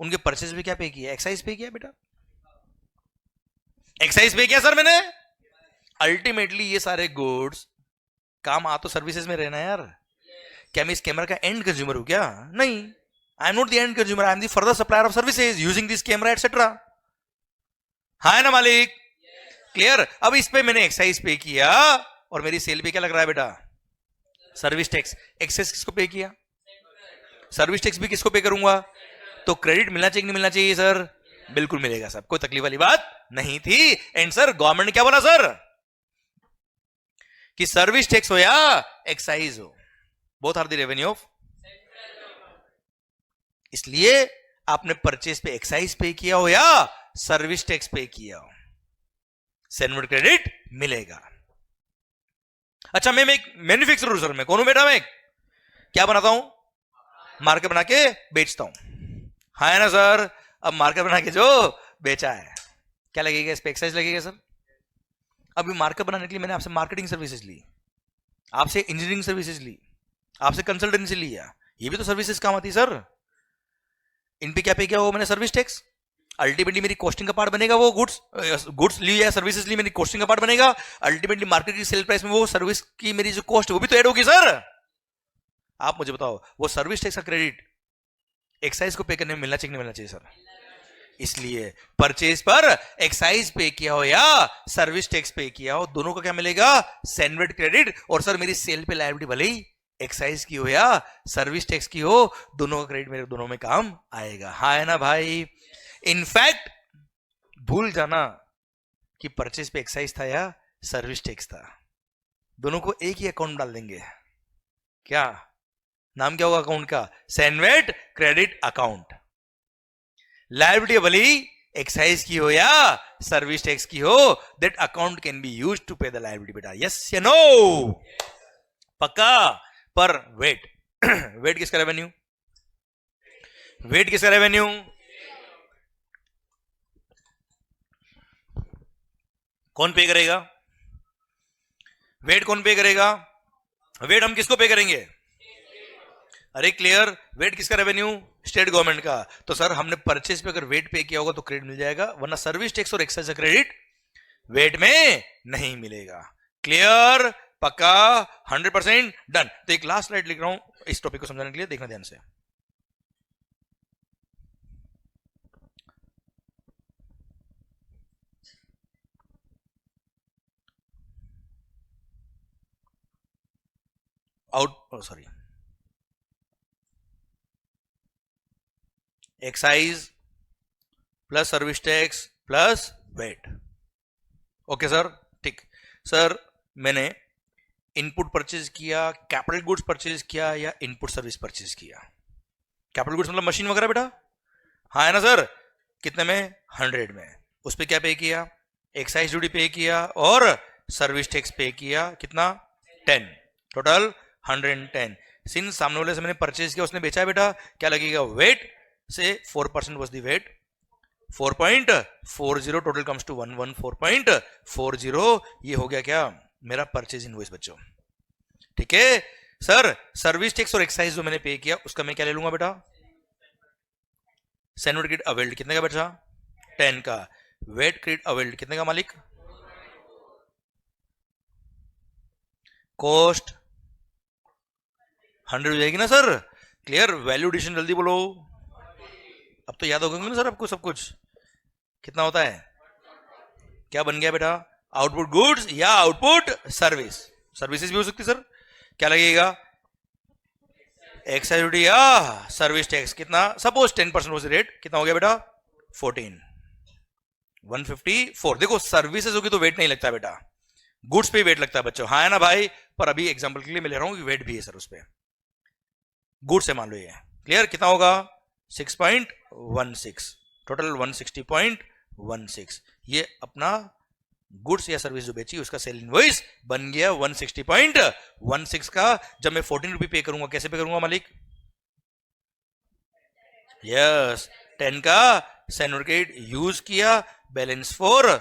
उनके परचेज पे क्या पे किया? एक्साइज पे किया बेटा, एक्साइज पे किया सर मैंने। अल्टीमेटली ये सारे गुड्स काम आ तो सर्विसेज में रहना यार। क्या मैं इस कैमरा का एंड कंज्यूमर हूं क्या? नहीं, I am not the end consumer, I am the further supplier of services using this camera etcetera. हाँ है ना मालिक? क्लियर? अब इस पे मैंने एक्साइज पे किया और मेरी सेल पे क्या लग रहा है बेटा? Service tax. एक्साइज किसको पे किया? सर्विस टैक्स भी किसको पे करूंगा? तो क्रेडिट मिलना चाहिए कि नहीं मिलना चाहिए सर? बिल्कुल मिलेगा साहब, कोई तकलीफ वाली बात नहीं थी। एंड सर गवर्नमेंट ने क्या बोला सर? कि सर्विस टैक्स हो या एक्साइज हो, both are the revenue of. इसलिए आपने परचेज पे एक्साइज पे किया हो या सर्विस टैक्स पे किया हो, सैनवेट क्रेडिट मिलेगा। अच्छा, मैं एक मैन्युफैक्चरर सर, मैं कौन हूं बेटा? मैं क्या बनाता हूं? मार्केट बना के बेचता हूं, हाँ है ना सर? अब मार्केट बना के जो बेचा है, क्या लगेगा इस पे? एक्साइज लगेगा सर। अभी मार्केट बनाने के लिए मैंने आपसे मार्केटिंग सर्विसेज ली, आपसे इंजीनियरिंग सर्विसेज ली, आपसे कंसल्टेंसी लिया, ये भी तो सर्विसेज काम आती है सर। इन पे क्या पे किया वो मैंने? Service tax. अल्टीमेटली मेरी कॉस्टिंग का पार्ट बनेगा वो गुड्स ली या सर्विसेज ली, मेरी कॉस्टिंग का पार्ट बनेगा। अल्टीमेटली मार्केट की सेल प्राइस में वो सर्विस की मेरी जो कॉस्ट है वो भी तो ऐड होगी सर। आप मुझे बताओ, वो सर्विस टैक्स का क्रेडिट एक्साइज को पे करने में मिलना चाहिए नहीं मिलना चाहिए सर? इसलिए परचेज पर एक्साइज पे किया हो या सर्विस टैक्स पे किया हो, दोनों का क्या मिलेगा? CENVAT credit. और सर मेरी सेल पे लायबिलिटी भले ही एक्साइज की हो या सर्विस टैक्स की हो, दोनों का क्रेडिट मेरे दोनों में काम आएगा, हाँ है ना भाई? इनफैक्ट भूल जाना कि परचेज पे एक्साइज था या सर्विस टैक्स था, दोनों को एक ही अकाउंट डाल देंगे। क्या नाम क्या होगा अकाउंट का? CENVAT credit account. लायबिलिटी भले एक्साइज की हो या सर्विस टैक्स की हो, that account can be used to pay the liability बेटा। यस या नो? पक्का? पर वेट वेट किसका रेवेन्यू? वेट किसका रेवेन्यू? कौन पे करेगा? वेट कौन पे करेगा? वेट हम किसको पे करेंगे? अरे क्लियर? वेट किसका रेवेन्यू? स्टेट गवर्नमेंट का। तो सर हमने परचेज पे अगर वेट पे किया होगा तो क्रेडिट मिल जाएगा, वरना सर्विस टैक्स और एक्साइज का क्रेडिट वेट में नहीं मिलेगा। क्लियर? पक्का? 100% डन। तो एक लास्ट स्लाइड लिख रहा हूं इस टॉपिक को समझाने के लिए, देखना ध्यान से। Sorry, excise plus service tax plus VAT. Okay sir, ठीक। सर मैंने इनपुट परचेज किया, कैपिटल गुड्स परचेज किया या इनपुट सर्विस परचेज किया? कैपिटल गुड्स मतलब मशीन वगैरह बेटा, हाँ है ना सर? कितने में? 100 में। उस पर क्या पे किया? एक्साइज ड्यूटी पे किया और सर्विस टैक्स पे किया, कितना? 10। टोटल 110। सिंस सामने वाले से मैंने परचेज किया, उसने बेचा है बेटा, क्या लगेगा? वेट से 4% was the VAT, 4.40 total comes to 114.40। ये हो गया क्या? मेरा परचेज इनवॉइस बच्चों। ठीक है सर, सर्विस टैक्स और एक्साइज जो मैंने पे किया उसका मैं क्या ले लूंगा बेटा? सैन्युअल क्रेडिट अवेल्ड कितने का बचा? 10 का। वेट क्रेडिट अवेल्ड कितने का मालिक? कॉस्ट 100 हो जाएगी ना सर? क्लियर? वैल्यू एडिशन जल्दी बोलो। अब तो याद हो गया ना सर आपको सब कुछ? कितना होता है? क्या बन गया बेटा? आउटपुट गुड्स या आउटपुट सर्विस? सर्विसेज भी हो सकती सर। क्या लगेगा? एक्साइज ड्यूटी या सर्विस टैक्स। कितना? सपोज 10% वॉज रेट, कितना हो गया बेटा? 14, 154। देखो सर्विसेज होगी तो वेट नहीं लगता बेटा, गुड्स पे वेट लगता है बच्चों। हाँ है ना भाई? पर अभी एग्जांपल के लिए मैं ले रहा हूं कि वेट भी है सर उस पे। गुड्स से मान लो ये। क्लियर? कितना होगा? 6.16, टोटल 160.16। ये अपना गुड्स या सर्विस जो बेची उसका सेल इनवॉइस बन गया 160.16 का। जब मैं 14 रुपये पे करूंगा, कैसे पे करूंगा मालिक? यस, 10 का सैन्युअल क्रेडिट यूज किया, बैलेंस 4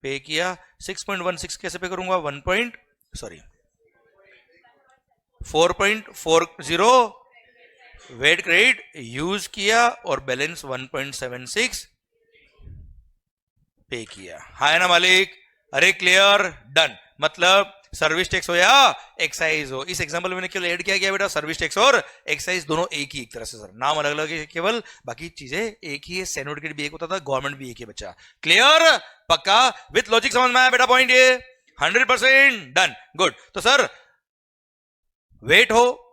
पे किया। 6.16 कैसे पे करूंगा? 4.40 वेट क्रेडिट यूज किया और बैलेंस 1.76 पे किया। हाँ है ना मालिक? अरे क्लियर? डन। मतलब सर्विस टैक्स हो या एक्साइज हो, इस एग्जांपल में मैंने केवल ऐड किया गया बेटा सर्विस टैक्स और एक्साइज दोनों एक ही, एक तरह से सर, नाम अलग अलग है केवल, बाकी चीजें एक ही है। सैन्युअल क्रेडिट भी एक होता था, गवर्नमेंट भी एक है बच्चा। क्लियर? पक्का? विथ लॉजिक समझ में आया बेटा पॉइंट ये? 100% डन। गुड। तो सर वेट हो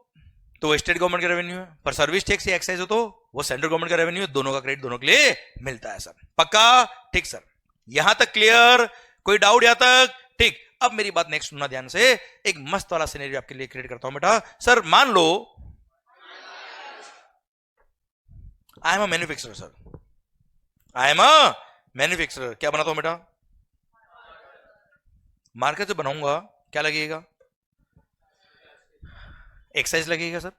तो वो स्टेट गवर्नमेंट का रेवेन्यू है, पर सर्विस टैक्स या एक्साइज हो तो वो सेंट्रल गवर्नमेंट का रेवेन्यू है। दोनों का क्रेडिट दोनों के लिए मिलता है सर। पक्का? ठीक सर, यहां तक क्लियर? कोई डाउट यहां तक? ठीक। अब मेरी बात नेक्स्ट सुनना ध्यान से। एक मस्त वाला सिनेरियो आपके लिए क्रिएट करता हूं बेटा। सर मान लो I am a manufacturer sir, I am a manufacturer. क्या बनाता हूं बेटा? मार्केट से बनाऊंगा, क्या लगेगा? एक्साइज लगेगा सर।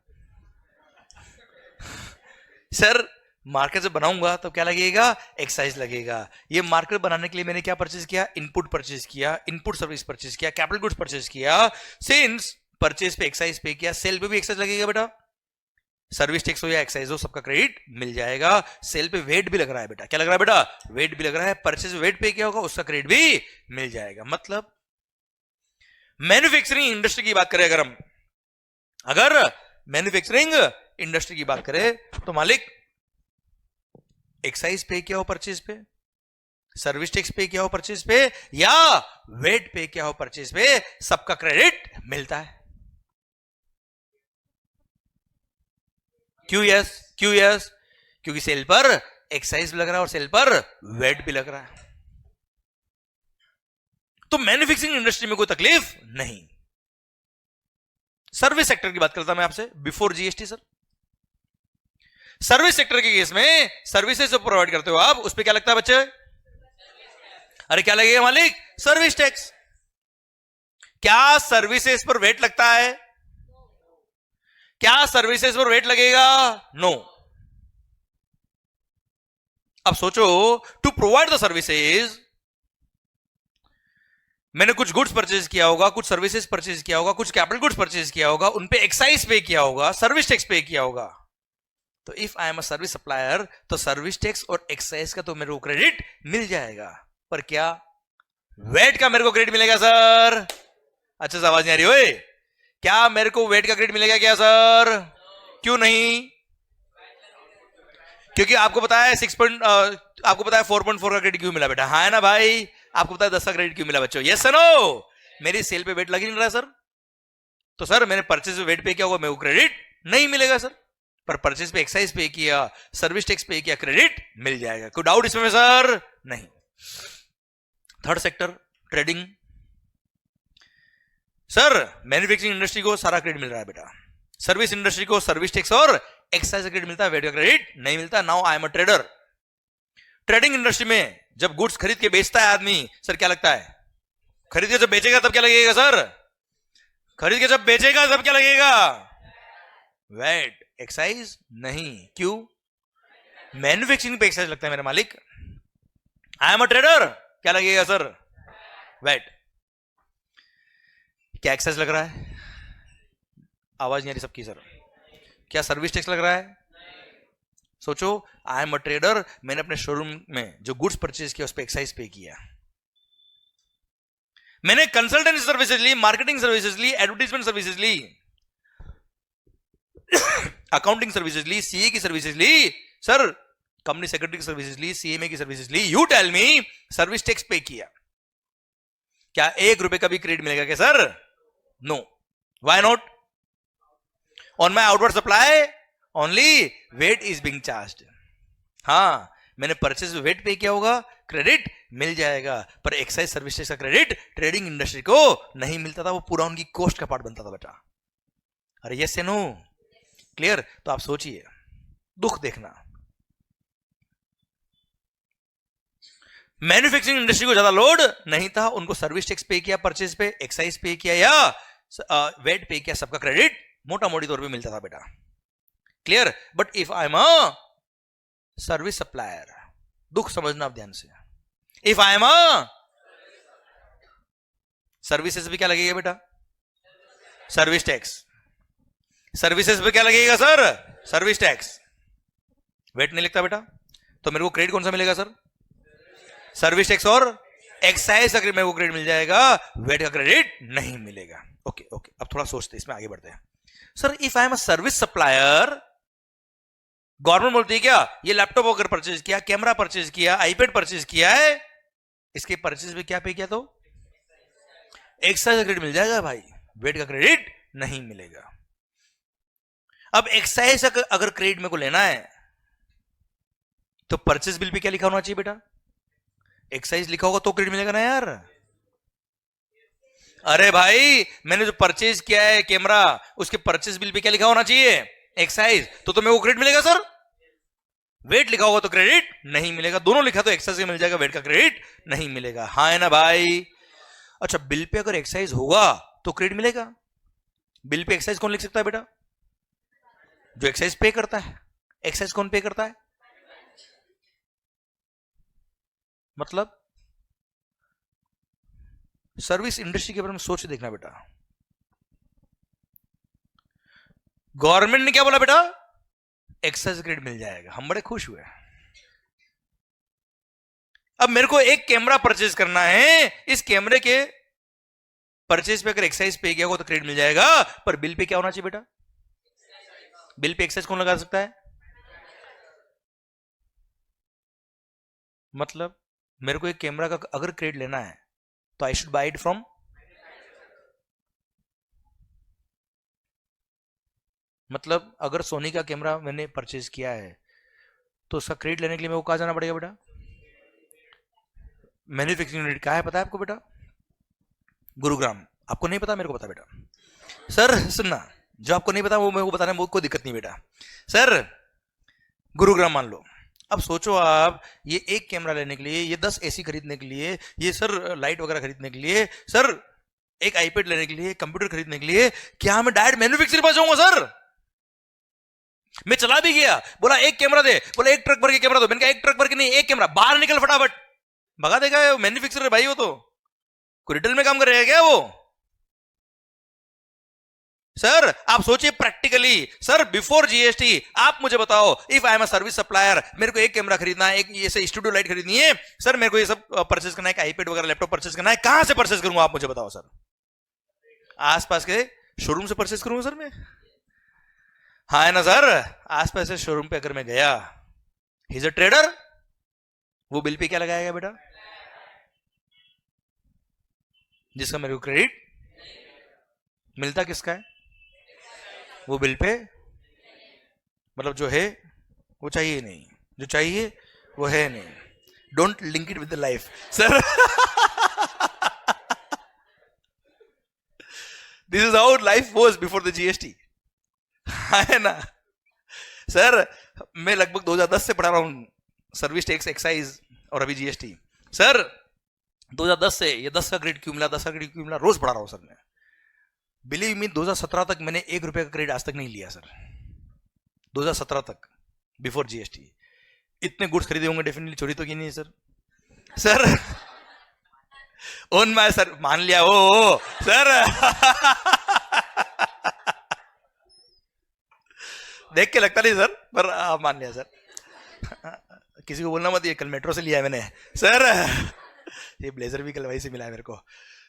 सर मार्केट से बनाऊंगा तो क्या लगेगा? एक्साइज लगेगा। ये मार्केट बनाने के लिए मैंने क्या परचेज किया? इनपुट परचेज किया, इनपुट सर्विस परचेज किया, कैपिटल गुड्स परचेज किया। सिंस परचेज पे एक्साइज पे किया, सेल पे भी एक्साइज लगेगा बेटा। सर्विस टैक्स हो या एक्साइज हो, सबका क्रेडिट मिल जाएगा। सेल पे वेट भी लग रहा है बेटा, क्या लग रहा है बेटा? वेट भी लग रहा है। परचेज वेट पे किया होगा, उसका क्रेडिट भी मिल जाएगा। मतलब मैन्युफैक्चरिंग इंडस्ट्री की बात करें अगर मैन्युफैक्चरिंग इंडस्ट्री की बात करें तो मालिक एक्साइज पे किया हो परचेज पे, सर्विस टैक्स पे किया हो परचेज पे, या वेट पे किया हो परचेज पे, सबका क्रेडिट मिलता है। क्यों यस? क्यों यस? क्योंकि सेल पर एक्साइज भी लग रहा है और सेल पर वेट भी लग रहा है। तो मैन्युफैक्चरिंग इंडस्ट्री में कोई तकलीफ नहीं। सर्विस सेक्टर की बात करता मैं आपसे before GST sir. Service sector के केस में सर्विसेज जो प्रोवाइड करते हो आप, उस पर क्या लगता है बच्चे? अरे क्या लगेगा मालिक? Service tax. क्या सर्विसेज पर वेट लगता है? क्या सर्विसेज पर वेट लगेगा? नो। अब सोचो, टू प्रोवाइड द सर्विसेज मैंने कुछ गुड्स परचेज किया होगा, कुछ सर्विसेज परचेज किया होगा, कुछ कैपिटल गुड्स परचेज किया होगा, उन पे एक्साइज पे किया होगा, सर्विस टैक्स पे किया होगा। तो if I am a service supplier तो सर्विस टैक्स और एक्साइज का तो मेरे को क्रेडिट मिल जाएगा, पर क्या वेट का मेरे को क्रेडिट मिलेगा सर? अच्छा से आवाज नहीं आ रही ओए? क्या मेरे को वेट का क्रेडिट मिलेगा क्या सर? क्यों नहीं? क्योंकि आपको पता है आपको पता है 4.4 का क्रेडिट क्यों मिला बेटा? हाँ है ना भाई? आपको पता है 10 का क्रेडिट क्यों मिला बच्चों? Yes sir no? मेरी सेल पे वेट लग ही नहीं रहा सर, तो सर मैंने परचेज पे वेट पे किया होगा, मेरे को क्रेडिट नहीं मिलेगा सर। पर परचेज पे एक्साइज पे किया, सर्विस टैक्स पे किया, क्रेडिट मिल जाएगा। कोई डाउट इसमें सर? नहीं। Third sector trading. Sir manufacturing industry को सारा क्रेडिट मिल रहा है बेटा, सर्विस इंडस्ट्री को सर्विस टैक्स और एक्साइज का क्रेडिट मिलता है, वेट का क्रेडिट नहीं मिलता। Now I am a trader. Trading industry में जब गुड्स खरीद के बेचता है आदमी, सर क्या लगता है? खरीद के जब बेचेगा तब क्या लगेगा सर? खरीद के जब बेचेगा तब क्या लगेगा? वैट। एक्साइज नहीं, क्यों? मैन्युफैक्चरिंग पे एक्साइज लगता है मेरे मालिक। आई एम अ ट्रेडर, क्या लगेगा सर? वैट। क्या एक्साइज लग रहा है? आवाज नहीं आ रही सबकी सर। क्या सर्विस टैक्स लग रहा है? सोचो, आई एम अ ट्रेडर, मैंने अपने शोरूम में जो गुड्स परचेज किया उस पर एक्साइज पे किया, मैंने कंसल्टेंसी सर्विसेज ली, मार्केटिंग सर्विसेज ली, एडवर्टाइजमेंट सर्विसेज ली, अकाउंटिंग सर्विसेज ली, सीए की सर्विसेज ली, सर कंपनी सेक्रेटरी की सर्विसेज ली, सीएमए की सर्विसेज ली। You tell me, service tax pay किया, क्या 1 रुपए का भी क्रेडिट मिलेगा क्या sir? No. Why not? On my outward supply only VAT is being charged. हाँ, मैंने परचेज वेट पे किया होगा, क्रेडिट मिल जाएगा, पर एक्साइज सर्विस टैक्स का क्रेडिट ट्रेडिंग इंडस्ट्री को नहीं मिलता था, वो पूरा उनकी कॉस्ट का पार्ट बनता था बेटा। अरे यस या नो? क्लियर? तो आप सोचिए, दुख देखना, मैन्युफैक्चरिंग इंडस्ट्री को ज्यादा लोड नहीं था, उनको सर्विस टैक्स पे किया, परचेज पे एक्साइज पे किया या वेट पे किया, सबका क्रेडिट मोटा मोटी तौर पे मिलता था बेटा। Clear? But if I am a service supplier, दुख समझना आप ध्यान से, if I am a services पे क्या लगेगा बेटा? Service tax. सर्विसेज पे क्या लगेगा सर? Service tax. वेट नहीं लगता बेटा, तो मेरे को क्रेडिट कौन सा मिलेगा सर? सर्विस टैक्स और एक्साइज का क्रेडिट मेरे को क्रेडिट मिल जाएगा, वेट का क्रेडिट नहीं मिलेगा। ओके ओके, अब थोड़ा सोचते, इसमें आगे बढ़ते हैं। Sir if I am a service supplier, government बोलती है क्या, ये लैपटॉप अगर परचेज किया, कैमरा परचेज किया, आईपैड परचेज किया है, इसके परचेज पे क्या पे किया तो एक्साइज का क्रेडिट मिल जाएगा भाई, वेट का क्रेडिट नहीं मिलेगा। अब एक्साइज का अगर क्रेडिट मेरे को लेना है तो परचेज बिल पे क्या लिखा होना चाहिए बेटा? एक्साइज लिखा होगा तो क्रेडिट मिलेगा ना यार। अरे भाई, मैंने जो परचेज किया है कैमरा, उसके परचेज बिल पे क्या लिखा होना चाहिए? एक्साइज। तो मेरे को क्रेडिट मिलेगा सर। वेट लिखा होगा तो क्रेडिट नहीं मिलेगा, दोनों लिखा तो एक्साइज का मिल जाएगा, वेट का क्रेडिट नहीं मिलेगा। हाँ है ना भाई? अच्छा, बिल पे अगर एक्साइज होगा तो क्रेडिट मिलेगा। बिल पे एक्साइज कौन लिख सकता है बेटा? जो एक्साइज पे करता है। एक्साइज कौन पे करता है? मतलब सर्विस इंडस्ट्री के बारे में सोच देखना बेटा। गवर्नमेंट ने क्या बोला बेटा? एक्साइज क्रेडिट मिल जाएगा, हम बड़े खुश हुए। अब मेरे को एक कैमरा परचेज करना है, इस कैमरे के परचेज पे अगर एक्साइज पे किया हो तो क्रेडिट मिल जाएगा, पर बिल पे क्या होना चाहिए बेटा? बिल पे एक्साइज कौन लगा सकता है? मतलब मेरे को एक कैमरा का अगर क्रेडिट लेना है तो I should buy it from, मतलब अगर सोनी का कैमरा मैंने परचेज किया है तो उसका क्रेडिट लेने के लिए मेरे को कहां जाना पड़ेगा बेटा? मैन्युफैक्चरिंग यूनिट कहां है पता है आपको बेटा? गुरुग्राम। आपको नहीं पता, मेरे को पता बेटा। सर सुनना, जो आपको नहीं पता वो मेरे को बताने में कोई दिक्कत नहीं बेटा। सर गुरुग्राम मान लो, अब सोचो आप, ये एक कैमरा लेने के लिए, ये 10 एसी खरीदने के लिए, ये सर लाइट वगैरह खरीदने के लिए, सर एक आईपैड लेने के लिए, कंप्यूटर खरीदने के लिए, क्या मैं डायरेक्ट मैन्युफैक्चरर पास जाऊंगा सर? मैं चला भी गया, बोला एक कैमरा दे, बोला एक ट्रक भर के कैमरा दो, मैंने कहा एक ट्रक भर के नहीं, एक कैमरा, बाहर निकल फटाफट, भगा देगा मैन्युफैक्चरर भाई। वो तो कोई रिटेल में काम कर रहा है क्या वो? सर आप सोचिए प्रैक्टिकली, सर बिफोर जीएसटी आप मुझे बताओ, if I am a service supplier, मेरे को एक कैमरा खरीदना है, एक ये स्टूडियो लाइट खरीदनी है, सर मेरे को ये सब परचेज करना है, आईपैड वगैरह लैपटॉप परचेज करना है, कहां से परचेज करूंगा आप मुझे बताओ सर? आसपास के शोरूम से परचेज करूंगा सर मैं? हाँ है ना सर? आसपास के शोरूम पे अगर मैं गया, ही इज अ ट्रेडर, वो बिल पे क्या लगाएगा बेटा? जिसका मेरे को क्रेडिट मिलता किसका है? वो बिल पे, मतलब जो है वो चाहिए नहीं, जो चाहिए वो है नहीं। Don't link it with the life sir. This is how life was before the GST, है ना सर? मैं लगभग 2010 से पढ़ा रहा हूं सर्विस टैक्स, एक्साइज और अभी जीएसटी। सर 2010 से ये 10 का क्रेडिट क्यों मिला, 10 का क्रेडिट क्यों मिला, रोज पढ़ा रहा हूं सर मैं। बिलीव मी 2017 तक मैंने 1 रुपए का क्रेडिट आज तक नहीं लिया सर। 2017 तक बिफोर जीएसटी। इतने गुड्स खरीदे होंगे डेफिनेटली, चोरी तो की नहीं है sir. Sir own my sir, मान लिया ओ सर देख के लगता नहीं सर, पर मान लिया सर। किसी को बोलना मत, ये कल मेट्रो से लिया है मैंने सर। ये ब्लेजर भी कल वहीं से मिला है मेरे को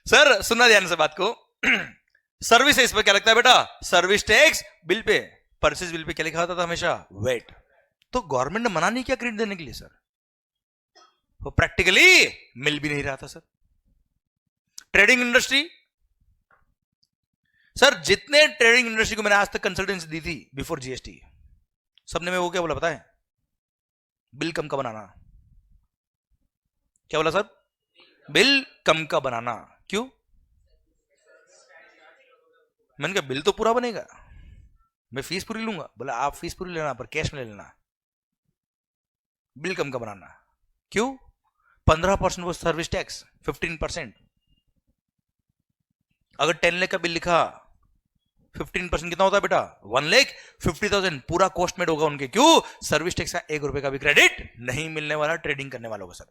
सर। सुनना ध्यान से बात को। सर्विस इस पर क्या लगता है बेटा? Service tax. Bill pay, purchase bill pay क्या लिखा होता था हमेशा? वेट। तो गवर्नमेंट ने मना नहीं किया क्रेडिट देने के लिए सर, वो प्रैक्टिकली मिल भी नहीं रहा था सर। ट्रेडिंग इंडस्ट्री सर, जितने ट्रेडिंग इंडस्ट्री को मैंने आज तक कंसल्टेंसी दी थी बिफोर जीएसटी, सबने मैं वो क्या बोला पता है? बिल कम का बनाना। क्या बोला सर? बिल कम का बनाना। क्यों? मैंने कहा बिल तो पूरा बनेगा, मैं फीस पूरी लूंगा। बोला आप फीस पूरी लेना पर कैश में ले लेना, बिल कम का बनाना। क्यों? 15% वो सर्विस टैक्स, 15%। अगर 10 लाख का बिल लिखा, 15% कितना होता है बेटा? 1,50,000 पूरा कॉस्ट मेड होगा उनके। क्यों? सर्विस टैक्स का 1 रुपए का भी क्रेडिट नहीं मिलने वाला ट्रेडिंग करने वालों को सर।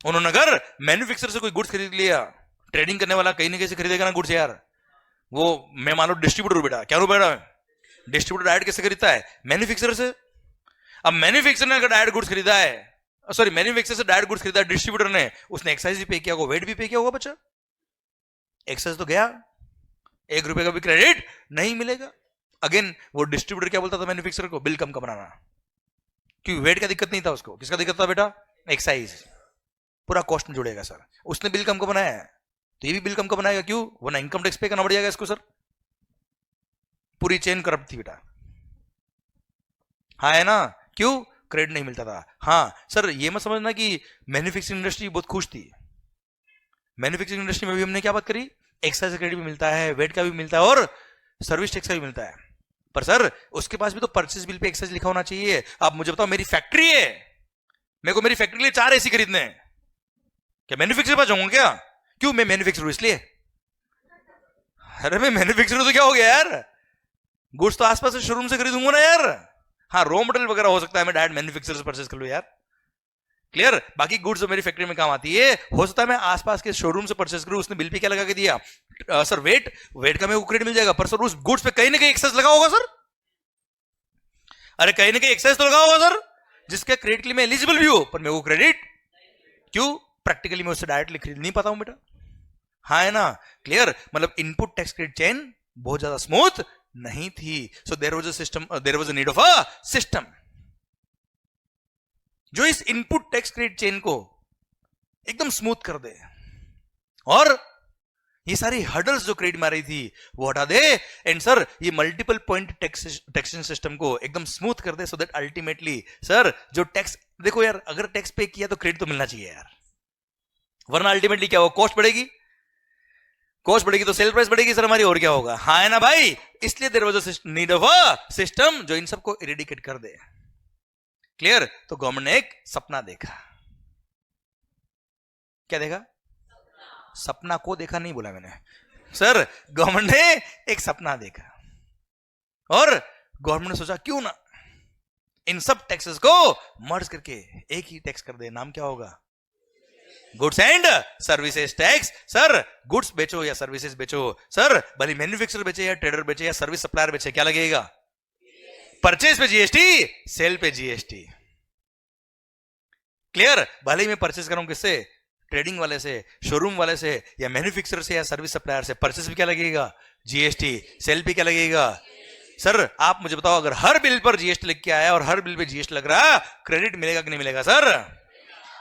उन्होंने अगर मैन्युफैक्चरर से कोई गुड्स खरीद लिया, ट्रेडिंग करने वाला कहीं ना कहीं से खरीदेगा ना गुड्स यार। वो मैं मान लो डिस्ट्रीब्यूटर बेटा, क्या रू बेटा? डिस्ट्रीब्यूटर डायरेक्ट कैसे खरीदता है? मैन्युफैक्चरर से। अब मैन्युफैक्चरर ने अगर डायरेक्ट गुड्स खरीदा है, सॉरी मैन्युफैक्चरर से डायरेक्ट गुड्स खरीदा है डिस्ट्रीब्यूटर ने, उसने एक्साइज भी पे किया होगा, वेट भी पे किया होगा बच्चा। एक्साइज तो गया, 1 रुपए का भी क्रेडिट नहीं मिलेगा। अगेन वो डिस्ट्रीब्यूटर क्या बोलता था मैन्युफैक्चरर को? बिल कम का बनाना। क्योंकि वेट का दिक्कत नहीं था उसको, किसका दिक्कत था बेटा? एक्साइज। पूरा कॉस्ट में जुड़ेगा सर। उसने बिल कम का बनाया है तो ये भी बिल कम का बनाएगा। क्यों? वरना इनकम टैक्स पे करना पड़ जाएगा इसको सर। पूरी चेन करप्ट थी बेटा। हाँ है ना? क्यों? क्रेडिट नहीं मिलता था। हाँ सर, ये मत समझना कि मैन्युफैक्चरिंग इंडस्ट्री बहुत खुश थी। मैन्युफैक्चरिंग इंडस्ट्री में भी हमने क्या बात करी? एक्साइज क्रेडिट भी मिलता है, वेट का भी मिलता है और सर्विस टैक्स का भी मिलता है। पर सर उसके पास भी तो परचेज बिल पे एक्साइज लिखा होना चाहिए। आप मुझे बताओ, मेरी फैक्ट्री है, मेरे को मेरी फैक्ट्री के लिए 4 एसी खरीदने हैं, क्या मैन्युफैक्चरर पास जाऊंगा क्या? क्यों? मैं मैन्युफैक्चरर हूं इसलिए। अरे मैं मैन्युफैक्चरर तो क्या हो गया यार? गुड्स तो आसपास से शोरूम से खरीदूंगा ना यार। हाँ रॉ मटेरियल वगैरह हो सकता है मैं डायरेक्ट मैन्युफैक्चरर से परचेज कर लूं यार। क्लियर? बाकी गुड्स जो मेरी फैक्ट्री में काम आती है, हो सकता है मैं आसपास के शोरूम से परचेज करूं। उसने बिल पे क्या लगा के दिया? सर वेट का मेरे को क्रेडिट मिल जाएगा, पर सर उस गुड्स पे कहीं ना कहीं एक्साइज लगा होगा सर। अरे कहीं ना कहीं एक्साइज तो लगा होगा सर, जिसके क्रेडिट के लिए मैं एलिजिबल भी हूं, पर मेरे को क्रेडिट क्यों? प्रैक्टिकली मैं उससे डायरेक्टली खरीद नहीं पाता हूं बेटा। हाँ है ना? क्लियर? मतलब इनपुट टैक्स क्रेडिट चेन बहुत ज्यादा स्मूथ नहीं थी। So there was a system, there was a need of a system जो इस इनपुट टैक्स क्रेडिट चेन को एकदम स्मूथ कर दे और ये सारी हर्डल्स जो क्रेडिट मारी थी वो हटा दे। एंड सर ये मल्टीपल पॉइंट टैक्सेशन सिस्टम को एकदम स्मूथ कर दे, सो दैट अल्टीमेटली सर जो टैक्स, देखो यार अगर टैक्स पे किया तो क्रेडिट तो मिलना चाहिए यार, वरना अल्टीमेटली क्या होगा? कॉस्ट बढ़ेगी, कॉस्ट बढ़ेगी तो सेल प्राइस बढ़ेगी सर हमारी, और क्या होगा? हाँ है ना भाई? इसलिए there was a need of a system जो इन सबको इरेडिकेट कर दे। क्लियर? तो गवर्नमेंट ने एक सपना देखा। क्या देखा? सपना को देखा नहीं बोला मैंने सर, गवर्नमेंट ने एक सपना देखा और गवर्नमेंट ने सोचा क्यों ना इन सब टैक्सेस को मर्ज करके एक ही टैक्स कर दे। नाम क्या होगा? Goods and services tax. Sir goods बेचो या सर्विसेज बेचो सर, भले मैन्युफैक्चरर बेचे या ट्रेडर बेचे या सर्विस सप्लायर बेचे, क्या लगेगा? परचेज पे जीएसटी, सेल पे जीएसटी। क्लियर? भले ही मैं परचेज करूं किससे? ट्रेडिंग वाले से, शोरूम वाले से या मैन्युफैक्चरर से या सर्विस सप्लायर से, परचेज पे क्या लगेगा? जीएसटी। सेल पे क्या लगेगा? सर आप मुझे बताओ, अगर हर बिल पर जीएसटी लिख के आया और हर बिल पे जीएसटी लग रहा, क्रेडिट मिलेगा कि नहीं मिलेगा sir?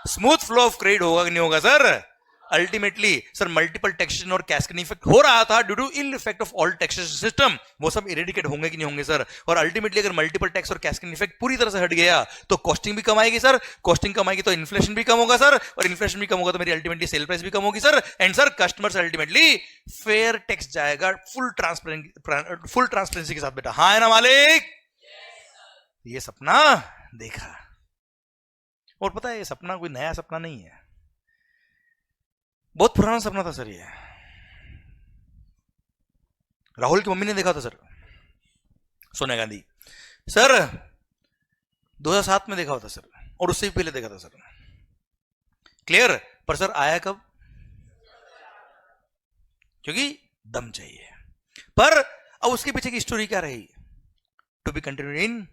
Smooth flow of credit होगा कि नहीं होगा sir? Ultimately sir multiple taxation और कैस्केडिंग इफेक्ट हो रहा था due to ill effect of all taxation system, वो सब इरेडिकेट होंगे कि नहीं होंगे सर? और अल्टीमेटली अगर मल्टीपल टैक्स और कैस्केडिंग इफेक्ट पूरी तरह से हट गया तो कॉस्टिंग भी कम आएगी सर, कॉस्टिंग कम आएगी तो इन्फ्लेशन भी कम होगा सर, और इन्फ्लेशन भी कम होगा तो मेरी अल्टीमेटली सेल प्राइस भी कम होगी sir. And sir customers ultimately fair tax जाएगा फुल ट्रांसपेरेंसी के साथ बेटा। हाँ है ना मालिक? ये सपना देखा। और पता है ये सपना कोई नया सपना नहीं है, बहुत पुराना सपना था सर ये। राहुल की मम्मी ने देखा था सर, सोनिया गांधी सर 2007 में देखा होता सर, और उससे भी पहले देखा था सर। क्लियर? पर सर आया कब? क्योंकि दम चाहिए। पर अब उसके पीछे की स्टोरी क्या रही, to be continued in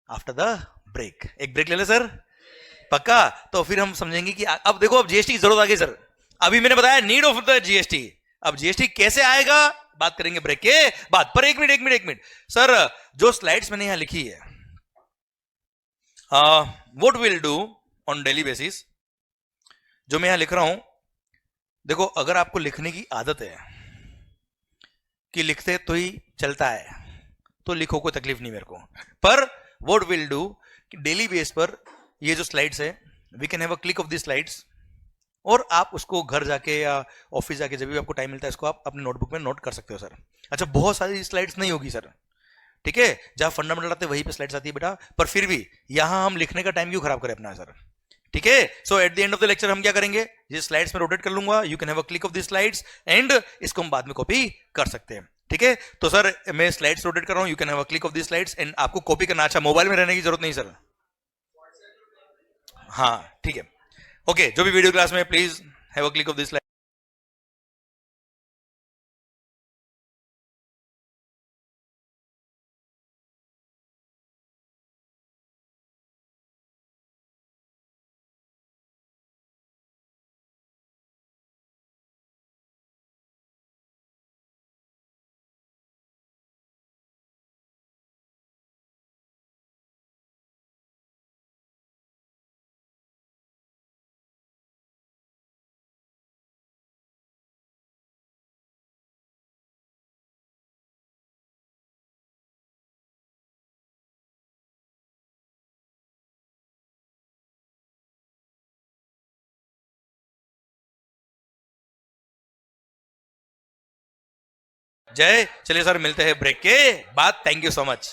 after the break. एक ब्रेक ले ले सर, पक्का? तो फिर हम समझेंगे कि अब देखो, अब जीएसटी की जरूरत आ गई सर। अभी मैंने बताया नीड ऑफ द जीएसटी, अब जीएसटी कैसे आएगा बात करेंगे ब्रेक के बाद। पर एक मिनट सर, जो स्लाइड्स मैंने यहां लिखी है, what will do on daily basis, जो मैं यहां लिख रहा हूं, देखो अगर आपको लिखने की आदत है कि लिखते तो ही चलता है तो लिखो, कोई तकलीफ नहीं मेरे को। पर व्हाट विल डू कि डेली बेस पर ये जो स्लाइड्स है, we can have a click of the slides, और आप उसको घर जाके या ऑफिस जाके जब भी आपको टाइम मिलता है, इसको आप अपने नोटबुक में नोट कर सकते हो सर। अच्छा, बहुत सारी स्लाइड्स नहीं होगी सर, ठीक है? जहां फंडामेंटल आते हैं वहीं पे स्लाइड्स आती है बेटा, पर फिर भी यहां हम लिखने का टाइम क्यों खराब करें अपना सर, ठीक है? So at the end of the lecture हम क्या करेंगे, ये स्लाइड्स में रोटेट कर लूंगा, you can have a click of the slides, and इसको हम बाद में कॉपी कर सकते हैं, ठीक है? तो सर मैं स्लाइड्स रोटेट कर रहा हूं, you can have a click of the slides, and आपको कॉपी करना, अच्छा मोबाइल में रहने की जरूरत नहीं सर, हाँ ठीक है, ओके। जो भी वीडियो क्लास में, please have a click of this slide. जय, चलिए सर मिलते हैं ब्रेक के बाद, थैंक यू सो मच।